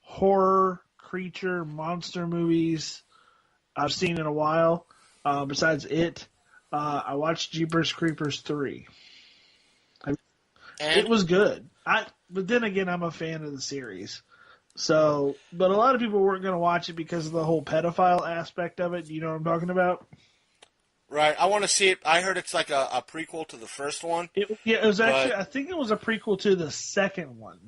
horror creature monster movies I've seen in a while. Besides it, I watched Jeepers Creepers 3. It was good. But then again, I'm a fan of the series, So, but a lot of people weren't going to watch it because of the whole pedophile aspect of it. Do you know what I'm talking about? Right. I want to see it. I heard it's like a prequel to the first one. It was actually, but I think it was a prequel to the second one.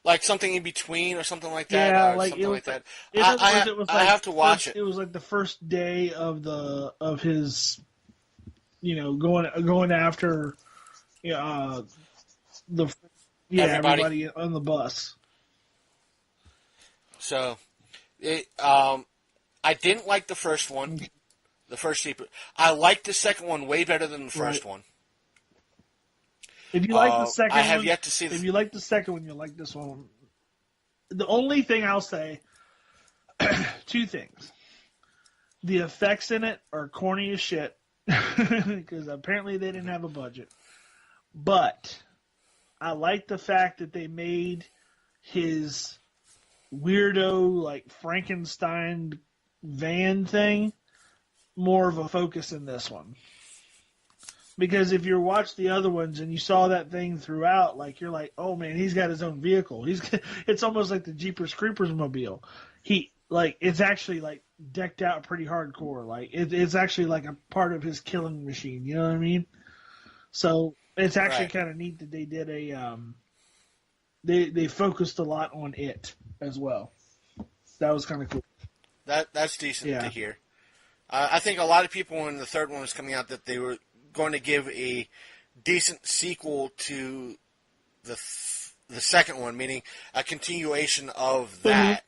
like something in between or something like that. Yeah, Or like something it was like that. I I have to watch it. It was like the first day of his, going after, the everybody on the bus. So, I didn't like the first one. The first sequel. I liked the second one way better than the first one. If you like the second I have one, yet to see. If you like the second one, you'll like this one. The only thing I'll say, two things: the effects in it are corny as shit because apparently they didn't have a budget. But I like the fact that they made his weirdo like Frankenstein van thing more of a focus in this one. Because if you watch the other ones and you saw that thing throughout, like you're like, oh man, he's got his own vehicle. It's almost like the Jeepers Creepers mobile. It's actually like decked out pretty hardcore. Like it's actually like a part of his killing machine. You know what I mean? So it's actually kind of neat that they did they focused a lot on it as well. That was kind of cool. That's decent to hear. I think a lot of people when the third one was coming out that they were going to give a decent sequel to the second one, meaning a continuation of that,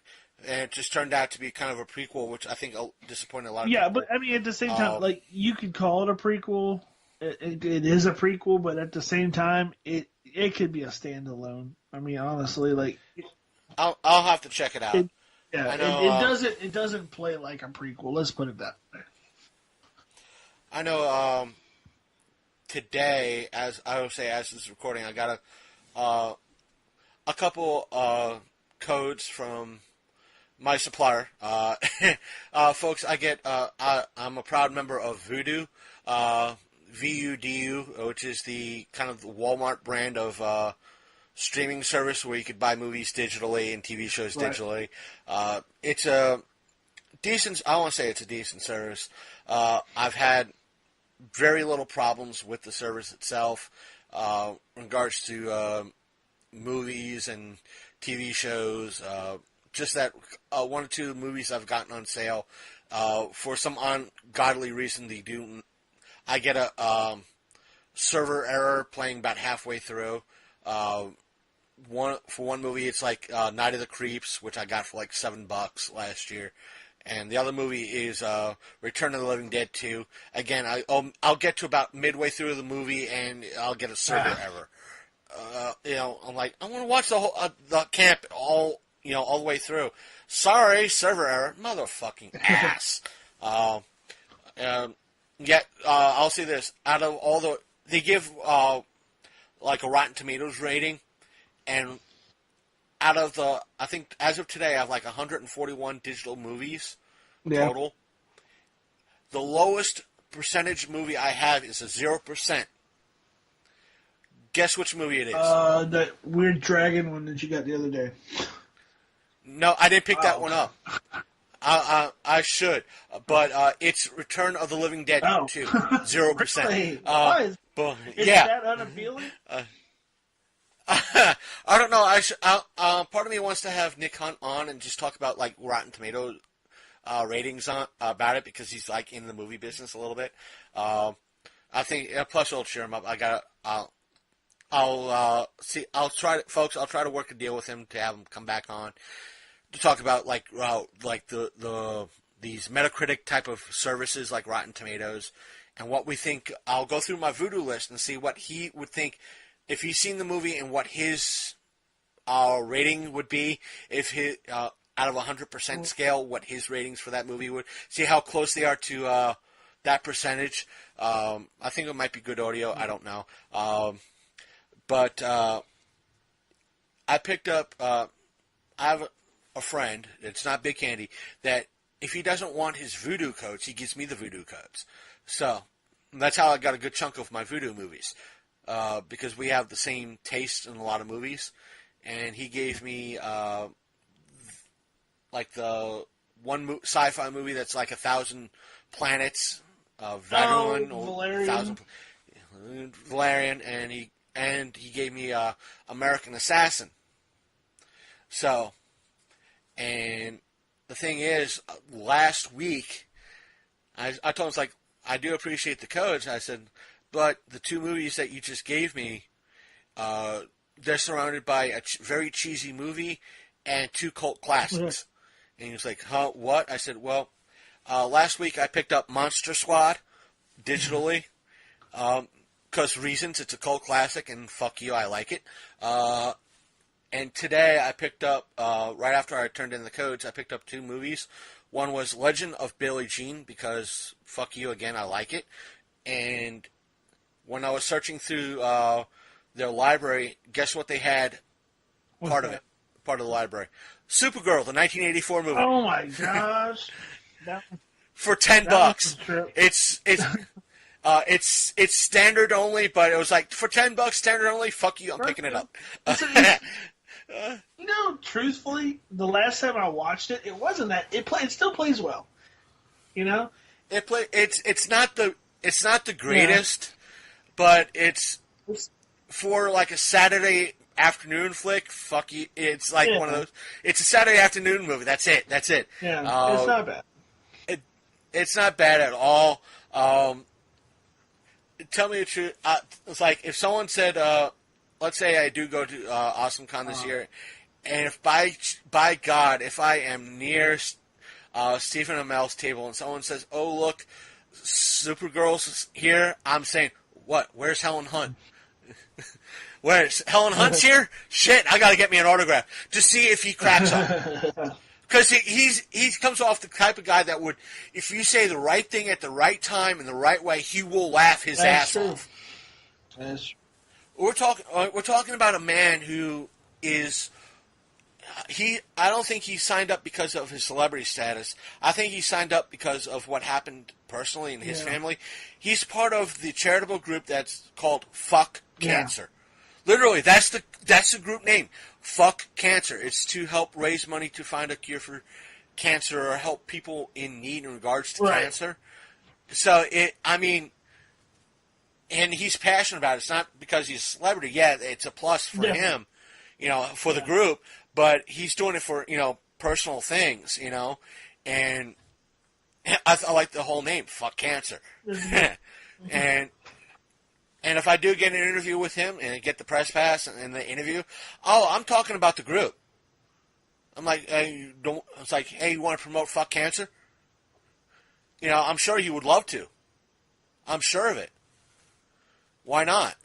and it just turned out to be kind of a prequel, which I think disappointed a lot of people. Yeah, but I mean, at the same time, like you could call it a prequel. It is a prequel, but at the same time, it could be a standalone. I mean, honestly, like I'll have to check it out. It doesn't play like a prequel. Let's put it that way. I know. Today, as I would say, as this is recording, I got a couple codes from my supplier. Folks, I get. I'm a proud member of Vudu, VUDU, which is the kind of the Walmart brand of streaming service where you could buy movies digitally and TV shows digitally. It's a decent. I want to say it's a decent service. I've had very little problems with the service itself in regards to movies and TV shows. Just that one or two movies I've gotten on sale for some ungodly reason I get a server error playing about halfway through. For one movie, it's like Night of the Creeps, which I got for like $7 last year. And the other movie is Return of the Living Dead 2. Again, I'll get to about midway through the movie and I'll get a server error. I'm like, I want to watch the whole the camp all the way through. Sorry, server error, motherfucking ass. I'll say this: out of all they give like a Rotten Tomatoes rating, and out of I think as of today, I have like 141 digital movies total. The lowest percentage movie I have is a 0%. Guess which movie it is? That weird dragon one that you got the other day. No, I didn't pick that one up. I should, but it's Return of the Living Dead 2, 0%. Really? Why? Is that unappealing? I don't know. Part of me wants to have Nick Hunt on and just talk about like Rotten Tomatoes ratings about it because he's like in the movie business a little bit. I think plus it'll cheer him up. I'll see. I'll try to work a deal with him to have him come back on to talk about like these Metacritic type of services like Rotten Tomatoes and what we think. I'll go through my Voodoo list and see what he would think if he's seen the movie and what his rating would be if his out of 100% scale, what his ratings for that movie would. See how close they are to that percentage. I think it might be good audio. I don't know. But I picked up. I have a friend. It's not Big Candy. That if he doesn't want his Voodoo codes, he gives me the Voodoo codes. So that's how I got a good chunk of my Voodoo movies. Because we have the same taste in a lot of movies, and he gave me like the one sci-fi movie that's like 1,000 planets, Valerian or Valerian. 1,000 Valerian, and he gave me American Assassin. So, and the thing is, last week I told him, it's like, I do appreciate the codes. I said, but the two movies that you just gave me, they're surrounded by a very cheesy movie and two cult classics. And he was like, huh, what? I said, well, last week I picked up Monster Squad digitally, because reasons, it's a cult classic, and fuck you, I like it. And today I picked up, right after I turned in the codes, I picked up two movies. One was Legend of Billie Jean, because fuck you again, I like it. And when I was searching through their library, guess what they had? Part of the library. Supergirl, the 1984 movie. Oh my gosh! For $10. It's standard only, but it was like, for $10 standard only. Fuck you, I'm picking it up. Truthfully, the last time I watched it, it wasn't that. It still plays well. It's not the greatest, but it's for like a Saturday afternoon flick. Fuck you, it's like one of those. It's a Saturday afternoon movie. That's it. Yeah, it's not bad. It's not bad at all. Tell me the truth. It's like if someone said, let's say I do go to AwesomeCon this year, and if by God, if I am near Stephen Amell's table and someone says, "Oh look, Supergirl's here," I'm saying, "What? Where's Helen Hunt? Where's Helen Hunt's here? Shit, I gotta get me an autograph to see if he cracks up." Because he comes off the type of guy that would, if you say the right thing at the right time in the right way, he will laugh his ass off. That's true. We're talking about a man who is I don't think he signed up because of his celebrity status. I think he signed up because of what happened personally in his family. He's part of the charitable group that's called Fuck Cancer. Literally, that's the group name. Fuck Cancer. It's to help raise money to find a cure for cancer or help people in need in regards to cancer. So and he's passionate about it. It's not because he's a celebrity. Yeah, it's a plus for him, for the group, but he's doing it for, personal things, and I like the whole name, Fuck Cancer. And if I do get an interview with him and get the press pass and the interview, I'm talking about the group. I'm like, it's like, hey, you want to promote Fuck Cancer? I'm sure he would love to. I'm sure of it. Why not?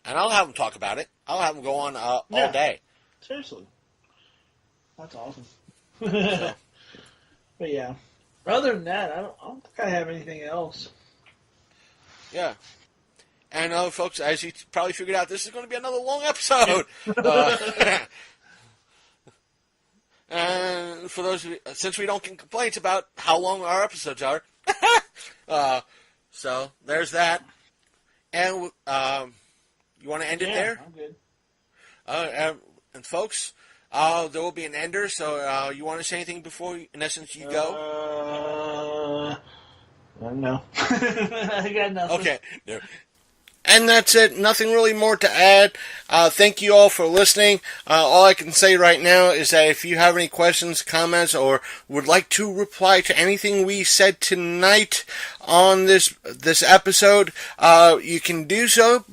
And I'll have him talk about it. I'll have him go on all day. Seriously. That's awesome. So. But yeah. Other than that, I don't think I have anything else. Yeah. And folks, as you probably figured out, this is going to be another long episode. And for those of you, since we don't get complaints about how long our episodes are, so there's that. And you want to end it there? I'm good. And folks, there will be an ender. So you want to say anything before, in essence, you go? No. I got nothing. Okay. And that's it. Nothing really more to add. Thank you all for listening. All I can say right now is that if you have any questions, comments, or would like to reply to anything we said tonight on this episode, you can do so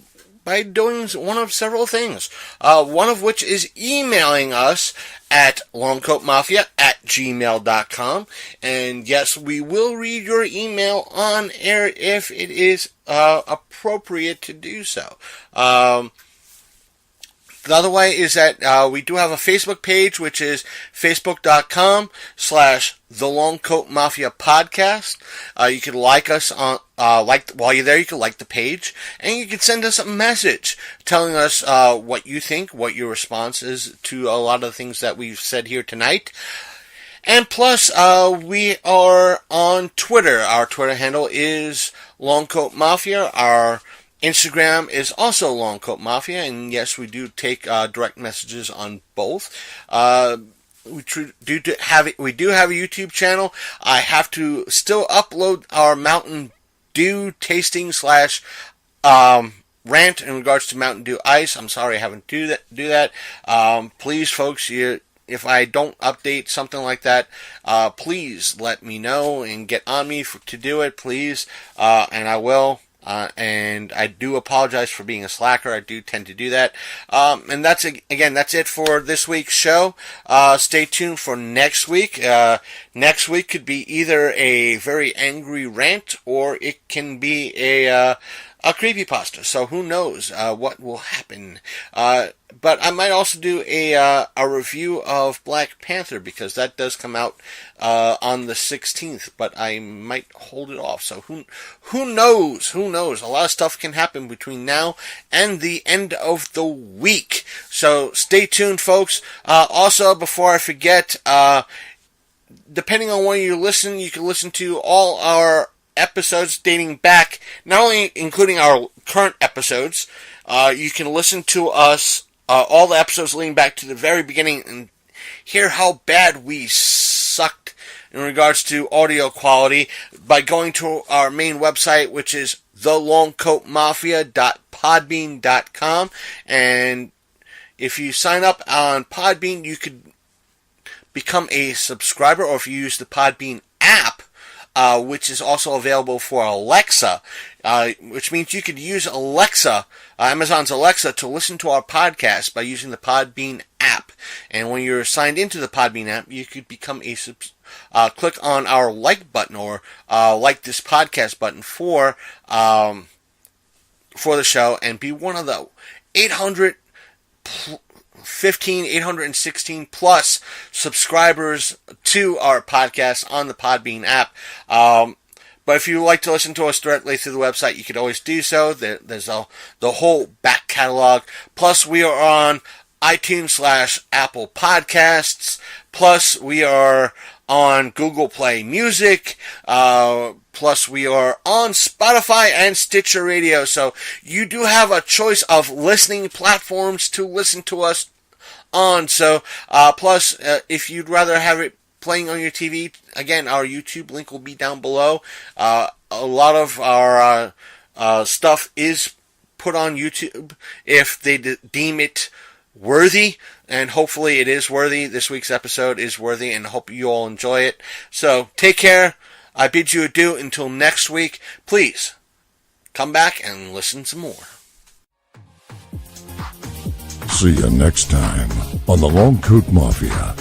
by doing one of several things. One of which is emailing us at longcoatmafia@gmail.com. And yes, we will read your email on air if it is appropriate to do so. The other way is that we do have a Facebook page, which is facebook.com/The Long Coat Mafia Podcast. You can like us on, while you're there, you can like the page, and you can send us a message telling us what you think, what your response is to a lot of the things that we've said here tonight. And plus, we are on Twitter. Our Twitter handle is Long Coat Mafia. Our Instagram is also Long Coat Mafia, and yes, we do take direct messages on both. We do have a YouTube channel. I have to still upload our Mountain Dew tasting / rant in regards to Mountain Dew Ice. I'm sorry I haven't do that. Please, folks, if I don't update something like that, please let me know and get on me to do it, please, and I will. And I do apologize for being a slacker. I do tend to do that. And that's it for this week's show. Stay tuned for next week. Next week could be either a very angry rant or it can be a creepypasta. So who knows what will happen. But I might also do a review of Black Panther, because that does come out on the 16th, but I might hold it off. So who knows? Who knows? A lot of stuff can happen between now and the end of the week. So stay tuned, folks. Also, before I forget, depending on when you listen, you can listen to all our episodes dating back, not only including our current episodes, you can listen to us, all the episodes leading back to the very beginning, and hear how bad we sucked in regards to audio quality by going to our main website, which is thelongcoatmafia.podbean.com. And if you sign up on Podbean, you could become a subscriber, or if you use the Podbean app, which is also available for Alexa, which means you could use Alexa, Amazon's Alexa, to listen to our podcast by using the Podbean app. And when you're signed into the Podbean app, you could become click on our like button, or like this podcast button for the show, and be one of the 816 plus subscribers to our podcast on the Podbean app. But if you like to listen to us directly through the website, you could always do so. There's the whole back catalog. Plus, we are on iTunes / Apple Podcasts. Plus, we are on Google Play Music. Plus, we are on Spotify and Stitcher Radio. So you do have a choice of listening platforms to listen to us on. So, plus, if you'd rather have it playing on your TV, again, our YouTube link will be down below. A lot of our stuff is put on YouTube if they deem it worthy, and hopefully it is worthy. This week's episode is worthy, and I hope you all enjoy it. So, take care. I bid you adieu until next week. Please, come back and listen some more. See you next time on the Long Coat Mafia.